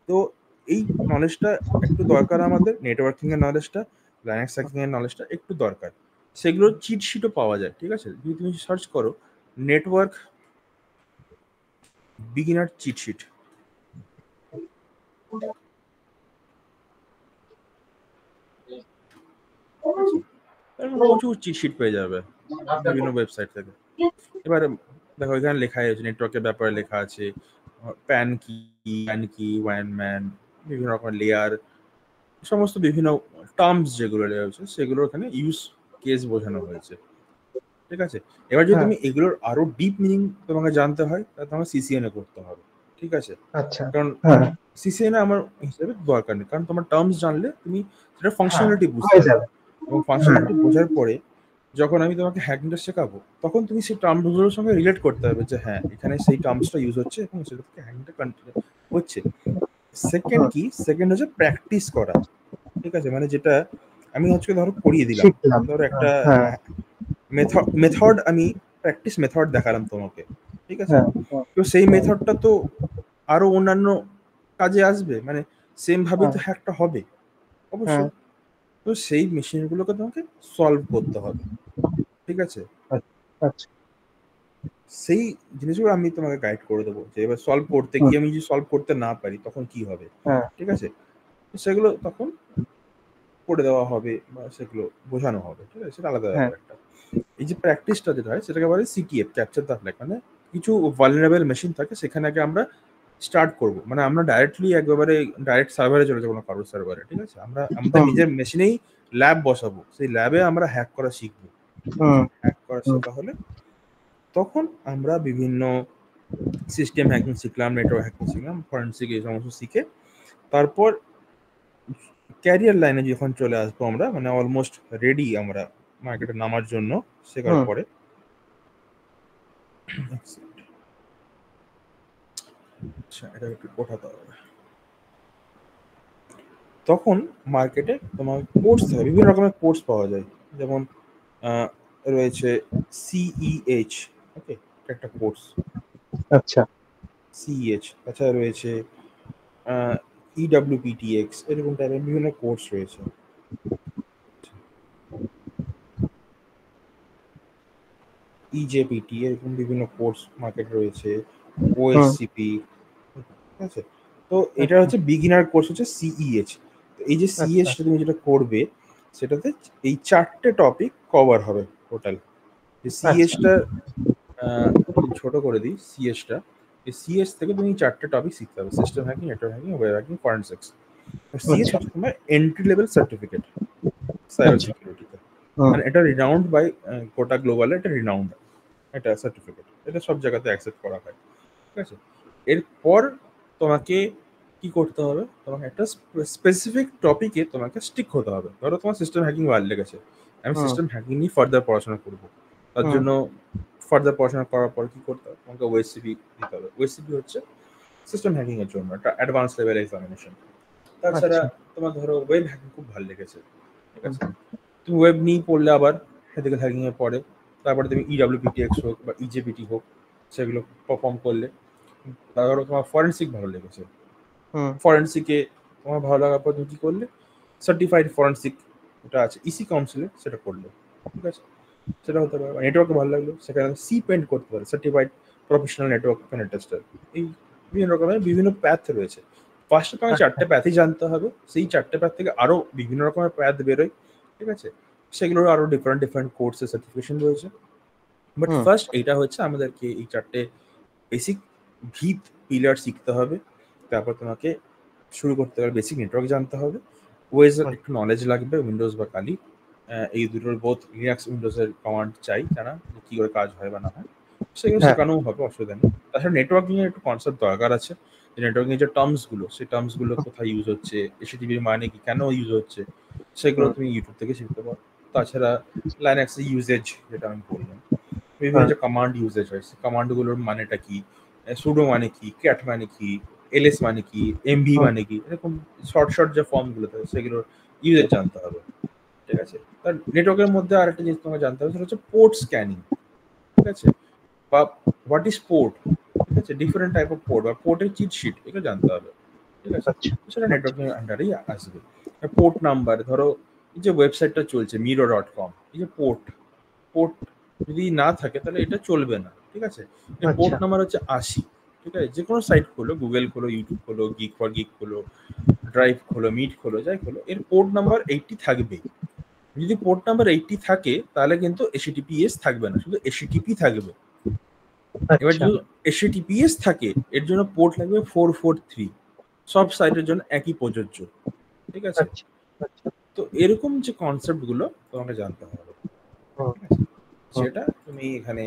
তো এই নলেজটা একটু দরকার আমাদের, নেটওয়ার্কিং এর নলেজটা, লাইনাক্স হ্যাকিং এর নলেজটা একটু দরকার। সেগুলোর চিট শিটও পাওয়া যায়, ঠিক আছে। যদি তুমি সার্চ করো নেটওয়ার্ক বিগিনার চিট শিট, প্রচুর চিট শিট পেয়ে যাবে বিভিন্ন ওয়েবসাইট থেকে। এবার দেখো এখানে লেখা আছে নেটওয়ার্কের ব্যাপারে লেখা আছে, প্যান কি, ওয়ান ম্যান, বিভিন্ন রকমের লেয়ার, সমস্ত বিভিন্ন টার্মস যেগুলো রয়েছে সেগুলো এখানে ইউজ কেস বোঝানো হয়েছে, ঠিক আছে। এবার যদি তুমি এগুলোর আরো ডিপ মিনিং তোমাকে জানতে হয় তাহলে তোমাকে সিসিএনএ করতে হবে, ঠিক আছে। কারণ সিসিএনএ আমার হিসেবে দরকার নেই, কারণ তোমার টার্মস জানলে তুমি সেটা ফাংশনালিটি বুঝতে পারবে, এবং ফাংশনালিটি বোঝার পরে যখন আমি তোমাকে হ্যাকিংটা শেখাবো তখন তুমি সেই টার্মগুলোর সঙ্গে রিলেট করতে হবে যে হ্যাঁ এখানে সেই টার্মসটা ইউজ হচ্ছে এবং সেটা থেকে হ্যাকিংটা কন্টিনিউ হচ্ছে। সেকেন্ড হচ্ছে প্র্যাকটিস করা, ঠিক আছে। মানে যেটা আমি আজকে ধরো পড়িয়ে দিলাম, ধরো একটা মেথড আমি প্র্যাকটিস মেথড দেখালাম তোমাকে, ঠিক আছে। তো সেই মেথডটা তো আরো অন্যান্য কাজে আসবে, মানে সেম ভাবেই তো হ্যাকটা হবে অবশ্যই। তো সেই মেশিনগুলোকে তোমাকে সলভ করতে হবে, ঠিক আছে। সেই জিনিসগুলো আমি তোমাকে গাইড করে দেবো যে এবার সলভ করতে গিয়ে আমি যদি সলভ করতে না পারি তখন কি হবে, ঠিক আছে। সেগুলো তখন করে দেওয়া হবে বা সেগুলো বোঝানো হবে, ঠিক আছে, সেটা আলাদা ব্যাপার একটা। এই যে প্র্যাকটিসটা যেটা হয় সেটাকে বলে সিটিএফ, ক্যাপচার দ্য ফ্ল্যাগ। মানে কিছু ভালনারেবল মেশিন থাকে সেখানে আগে আমরা স্টার্ট করব, মানে আমরা ডাইরেক্টলি একেবারে ডাইরেক্ট সার্ভারে চলে যাবো না কারোর সার্ভারে, ঠিক আছে। আমরা আমাদের নিজের মেশিনেই ল্যাব বসাবো, সেই ল্যাবে আমরা হ্যাক করা শিখবো। হ্যাক করা শেখা হলে তখন আমরা বিভিন্ন সিস্টেম হ্যাকিং শিখলাম, নেটওয়ার্ক হ্যাকিং শিখলাম, ফরেন্সিক এই সমস্ত শিখে তারপর ক্যারিয়ার লাইনে যখন চলে আসবো আমরা, মানে অলমোস্ট রেডি আমরা মার্কেটে নামার জন্য শেখার পরে, আচ্ছা এটা একটু ওঠাতে হবে, তখন মার্কেটে তোমার কোর্স থাকে, বিভিন্ন রকমের কোর্স পাওয়া যায়। যেমন রয়েছে সিইএইচ, ওকে, একটা কোর্স। আচ্ছা, সিইএইচ, তাছাড়া রয়েছে ইডব্লিউপিটিএক্স, এরকম টাইপের বিভিন্ন কোর্স রয়েছে। ইজেপিটি, এরকম বিভিন্ন কোর্স মার্কেট রয়েছে। ওএসসিপি, ঠিক আছে। তো এটা হচ্ছে বিগিনার কোর্স, হচ্ছে সিইএইচ। এই যে সিইএইচ তুমি যেটা করবে সেটাতে এই 4টে টপিক কভার হবে টোটাল। যে সিএসটা ছোট করে দিই, সিএসটা, এই সিএস থেকে তুমি 4টে টপিক শিখতে হবে: system hacking, network hacking, web hacking, forensics. CS হচ্ছে তোমার এন্ট্রি লেভেল সার্টিফিকেট সাইবার সিকিউরিটিতে, মানে এটা রিনাউন্ড বাই গোটা গ্লোবালে, এটা রিনাউন্ড, এটা সার্টিফিকেট, এটা সব জায়গাতে অ্যাকসেপ্ট করা হয়, ঠিক আছে। এরপর তোমাকে কি করতে হবে, তোমাকে একটা স্পেসিফিক টপিকে তোমাকে স্টিক হতে হবে। ধরো তোমার সিস্টেম হ্যাকিং ভালো লেগেছে, আমি সিস্টেম হ্যাকিং নিয়ে ফার্দার পড়াশোনা করবো। তার জন্য ফার্দার পড়াশোনা করার পর কি করতে হবে, তোমাকে ওএসসিপি দিতে হবে। ওএসসিপি হচ্ছে সিস্টেম হ্যাকিং এর জন্য একটা অ্যাডভান্স লেভেল এক্সামিনেশন। তাছাড়া তোমার ধরো ওয়েব হ্যাকিং খুব ভালো লেগেছে, ঠিক আছে, তুমি ওয়েব নিয়ে পড়লে আবার এথিক্যাল হ্যাকিং এর পরে, তারপরে তুমি ইডব্লিউপিটিএক্স হোক বা ইজেপিটি হোক সেগুলো পারফর্ম করলে। তারপরে তোমার ফরেন্সিক ভালো লেগেছে, ফরেন্সিকে তোমার ভালো লাগার পর তুমি কি করলে, সার্টিফাইড ফরেন্সিক ওটা আছে ইসি কাউন্সিলে, সেটা করলে, ঠিক আছে। সেটা হতে পারে। নেটওয়ার্কে ভালো লাগলো, সেখানে সি পেন্ট করতে পারে, সার্টিফাইড প্রফেশনাল নেটওয়ার্ক পেনিট্রেস্টার। এই বিভিন্ন রকমের বিভিন্ন প্যাথ রয়েছে। ফার্স্টে তোমাকে 4টে প্যাথই জানতে হবে, সেই 4টে প্যাথ থেকে আরো বিভিন্ন রকমের প্যাথ বেরোয়, ঠিক আছে। সেগুলোর আরো ডিফারেন্ট ডিফারেন্ট কোর্সের সার্টিফিকেশন রয়েছে। বাট ফার্স্ট এইটা হচ্ছে আমাদেরকে এই 4টে বেসিক ভিত পিলার শিখতে হবে। তারপর তোমাকে শুরু করতে হবে, বেসিক নেটওয়ার্ক জানতে হবে, ওয়েজের একটু নলেজ লাগবে, উইন্ডোজ বা কালি, এই দুটোর বোথ লিনাক্স উইন্ডোজের কমান্ড চাই জানা, কি করে কাজ হয় বা না হয়, সেগুলো শেখানোও হবে, অসুবিধা নেই। তাছাড়া নেটওয়ার্কিং এর একটু কনসেপ্ট দরকার আছে, যে নেটওয়ার্কিং এর যে টার্মস গুলো, সেই টার্মস গুলো কোথায় ইউজ হচ্ছে, এসটিপির মানে কি, কেন ইউজ হচ্ছে, সেগুলো তুমি ইউটিউব থেকে শিখতে পারো। তাছাড়া লাইনাক্স ইউজেজ, যেটা আমি বললাম, বিভিন্ন যে কমান্ড ইউজেজ হয়, সেই কমান্ডগুলোর মানেটা কি, সুডো মানে কি, ক্যাট মানে কি, এলএস মানে কি, এমভি মানে কি, এরকম শর্ট শর্ট যে ফর্মগুলো থাকে সেগুলোর ইউজেজ জানতে হবে, ঠিক আছে। তার নেটওয়ার্কের মধ্যে আরেকটা জিনিস তোমাকে জানতে হবে, সেটা হচ্ছে পোর্ট স্ক্যানিং, ঠিক আছে, বা হোয়াট ইজ পোর্ট, ঠিক আছে, ডিফারেন্ট টাইপ অফ পোর্ট বা পোর্টের চিট শিট, এগুলো জানতে হবে, ঠিক আছে। সেটা নেটওয়ার্কিং আন্ডারেই আসবে। পোর্ট নাম্বার, ধরো এই যে ওয়েবসাইটটা চলছে mirror.com, এই যে পোর্ট যদি না থাকে তাহলে এটা চলবে না, ঠিক আছে। পোর্ট নাম্বার হচ্ছে 80, ঠিক আছে। যে কোনো সাইট খোলো, গুগল খোলো, ইউটিউব খোলো, গিক ফর গিক খোলো, ড্রাইভ খোলো, মিট খোলো, যাই খোলো, এর পোর্ট নাম্বার 80 থাকবেই। যদি পোর্ট নাম্বার 80 থাকে তাহলে কিন্তু HTTPS থাকবে না, শুধু HTTP থাকবে। এবার যদি HTTPS থাকে, এর জন্য পোর্ট লাগবে 443, সব সাইটের জন্য একই প্রযোজ্য, ঠিক আছে। তো এরকম যে কনসেপ্ট গুলো তোমাকে জানতে হবে, সেটা তুমি এখানে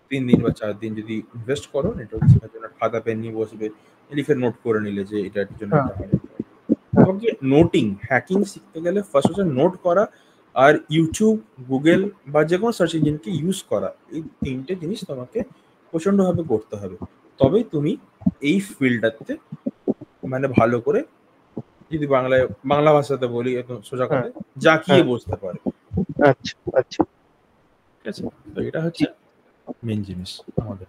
3 দিন বা 4 দিন যদি ইনভেস্ট করো নেটওয়ার্ক শেখার জন্য, খাতা পেন নিয়ে বসবে, লিখে নোট করে নিলে যে এটার জন্য এটা হয়। তোমাকে নোটিং, হ্যাকিং শিখতে গেলে ফার্স্ট হচ্ছে নোট করা, আর ইউটিউব, গুগল বা যে কোনো সার্চ ইঞ্জিনকে ইউজ করা, এই 3টে জিনিস তোমাকে প্রচন্ডভাবে করতে হবে। তবেই তুমি এই ফিল্ডটাতে মানে ভালো করে, যদি বাংলা ভাষাতে বলি একদম সোজা কথায়, জাকিয়ে বসতে পারে। আচ্ছা, ঠিক আছে। তো এটা হচ্ছে মেন জিনিস আমাদের।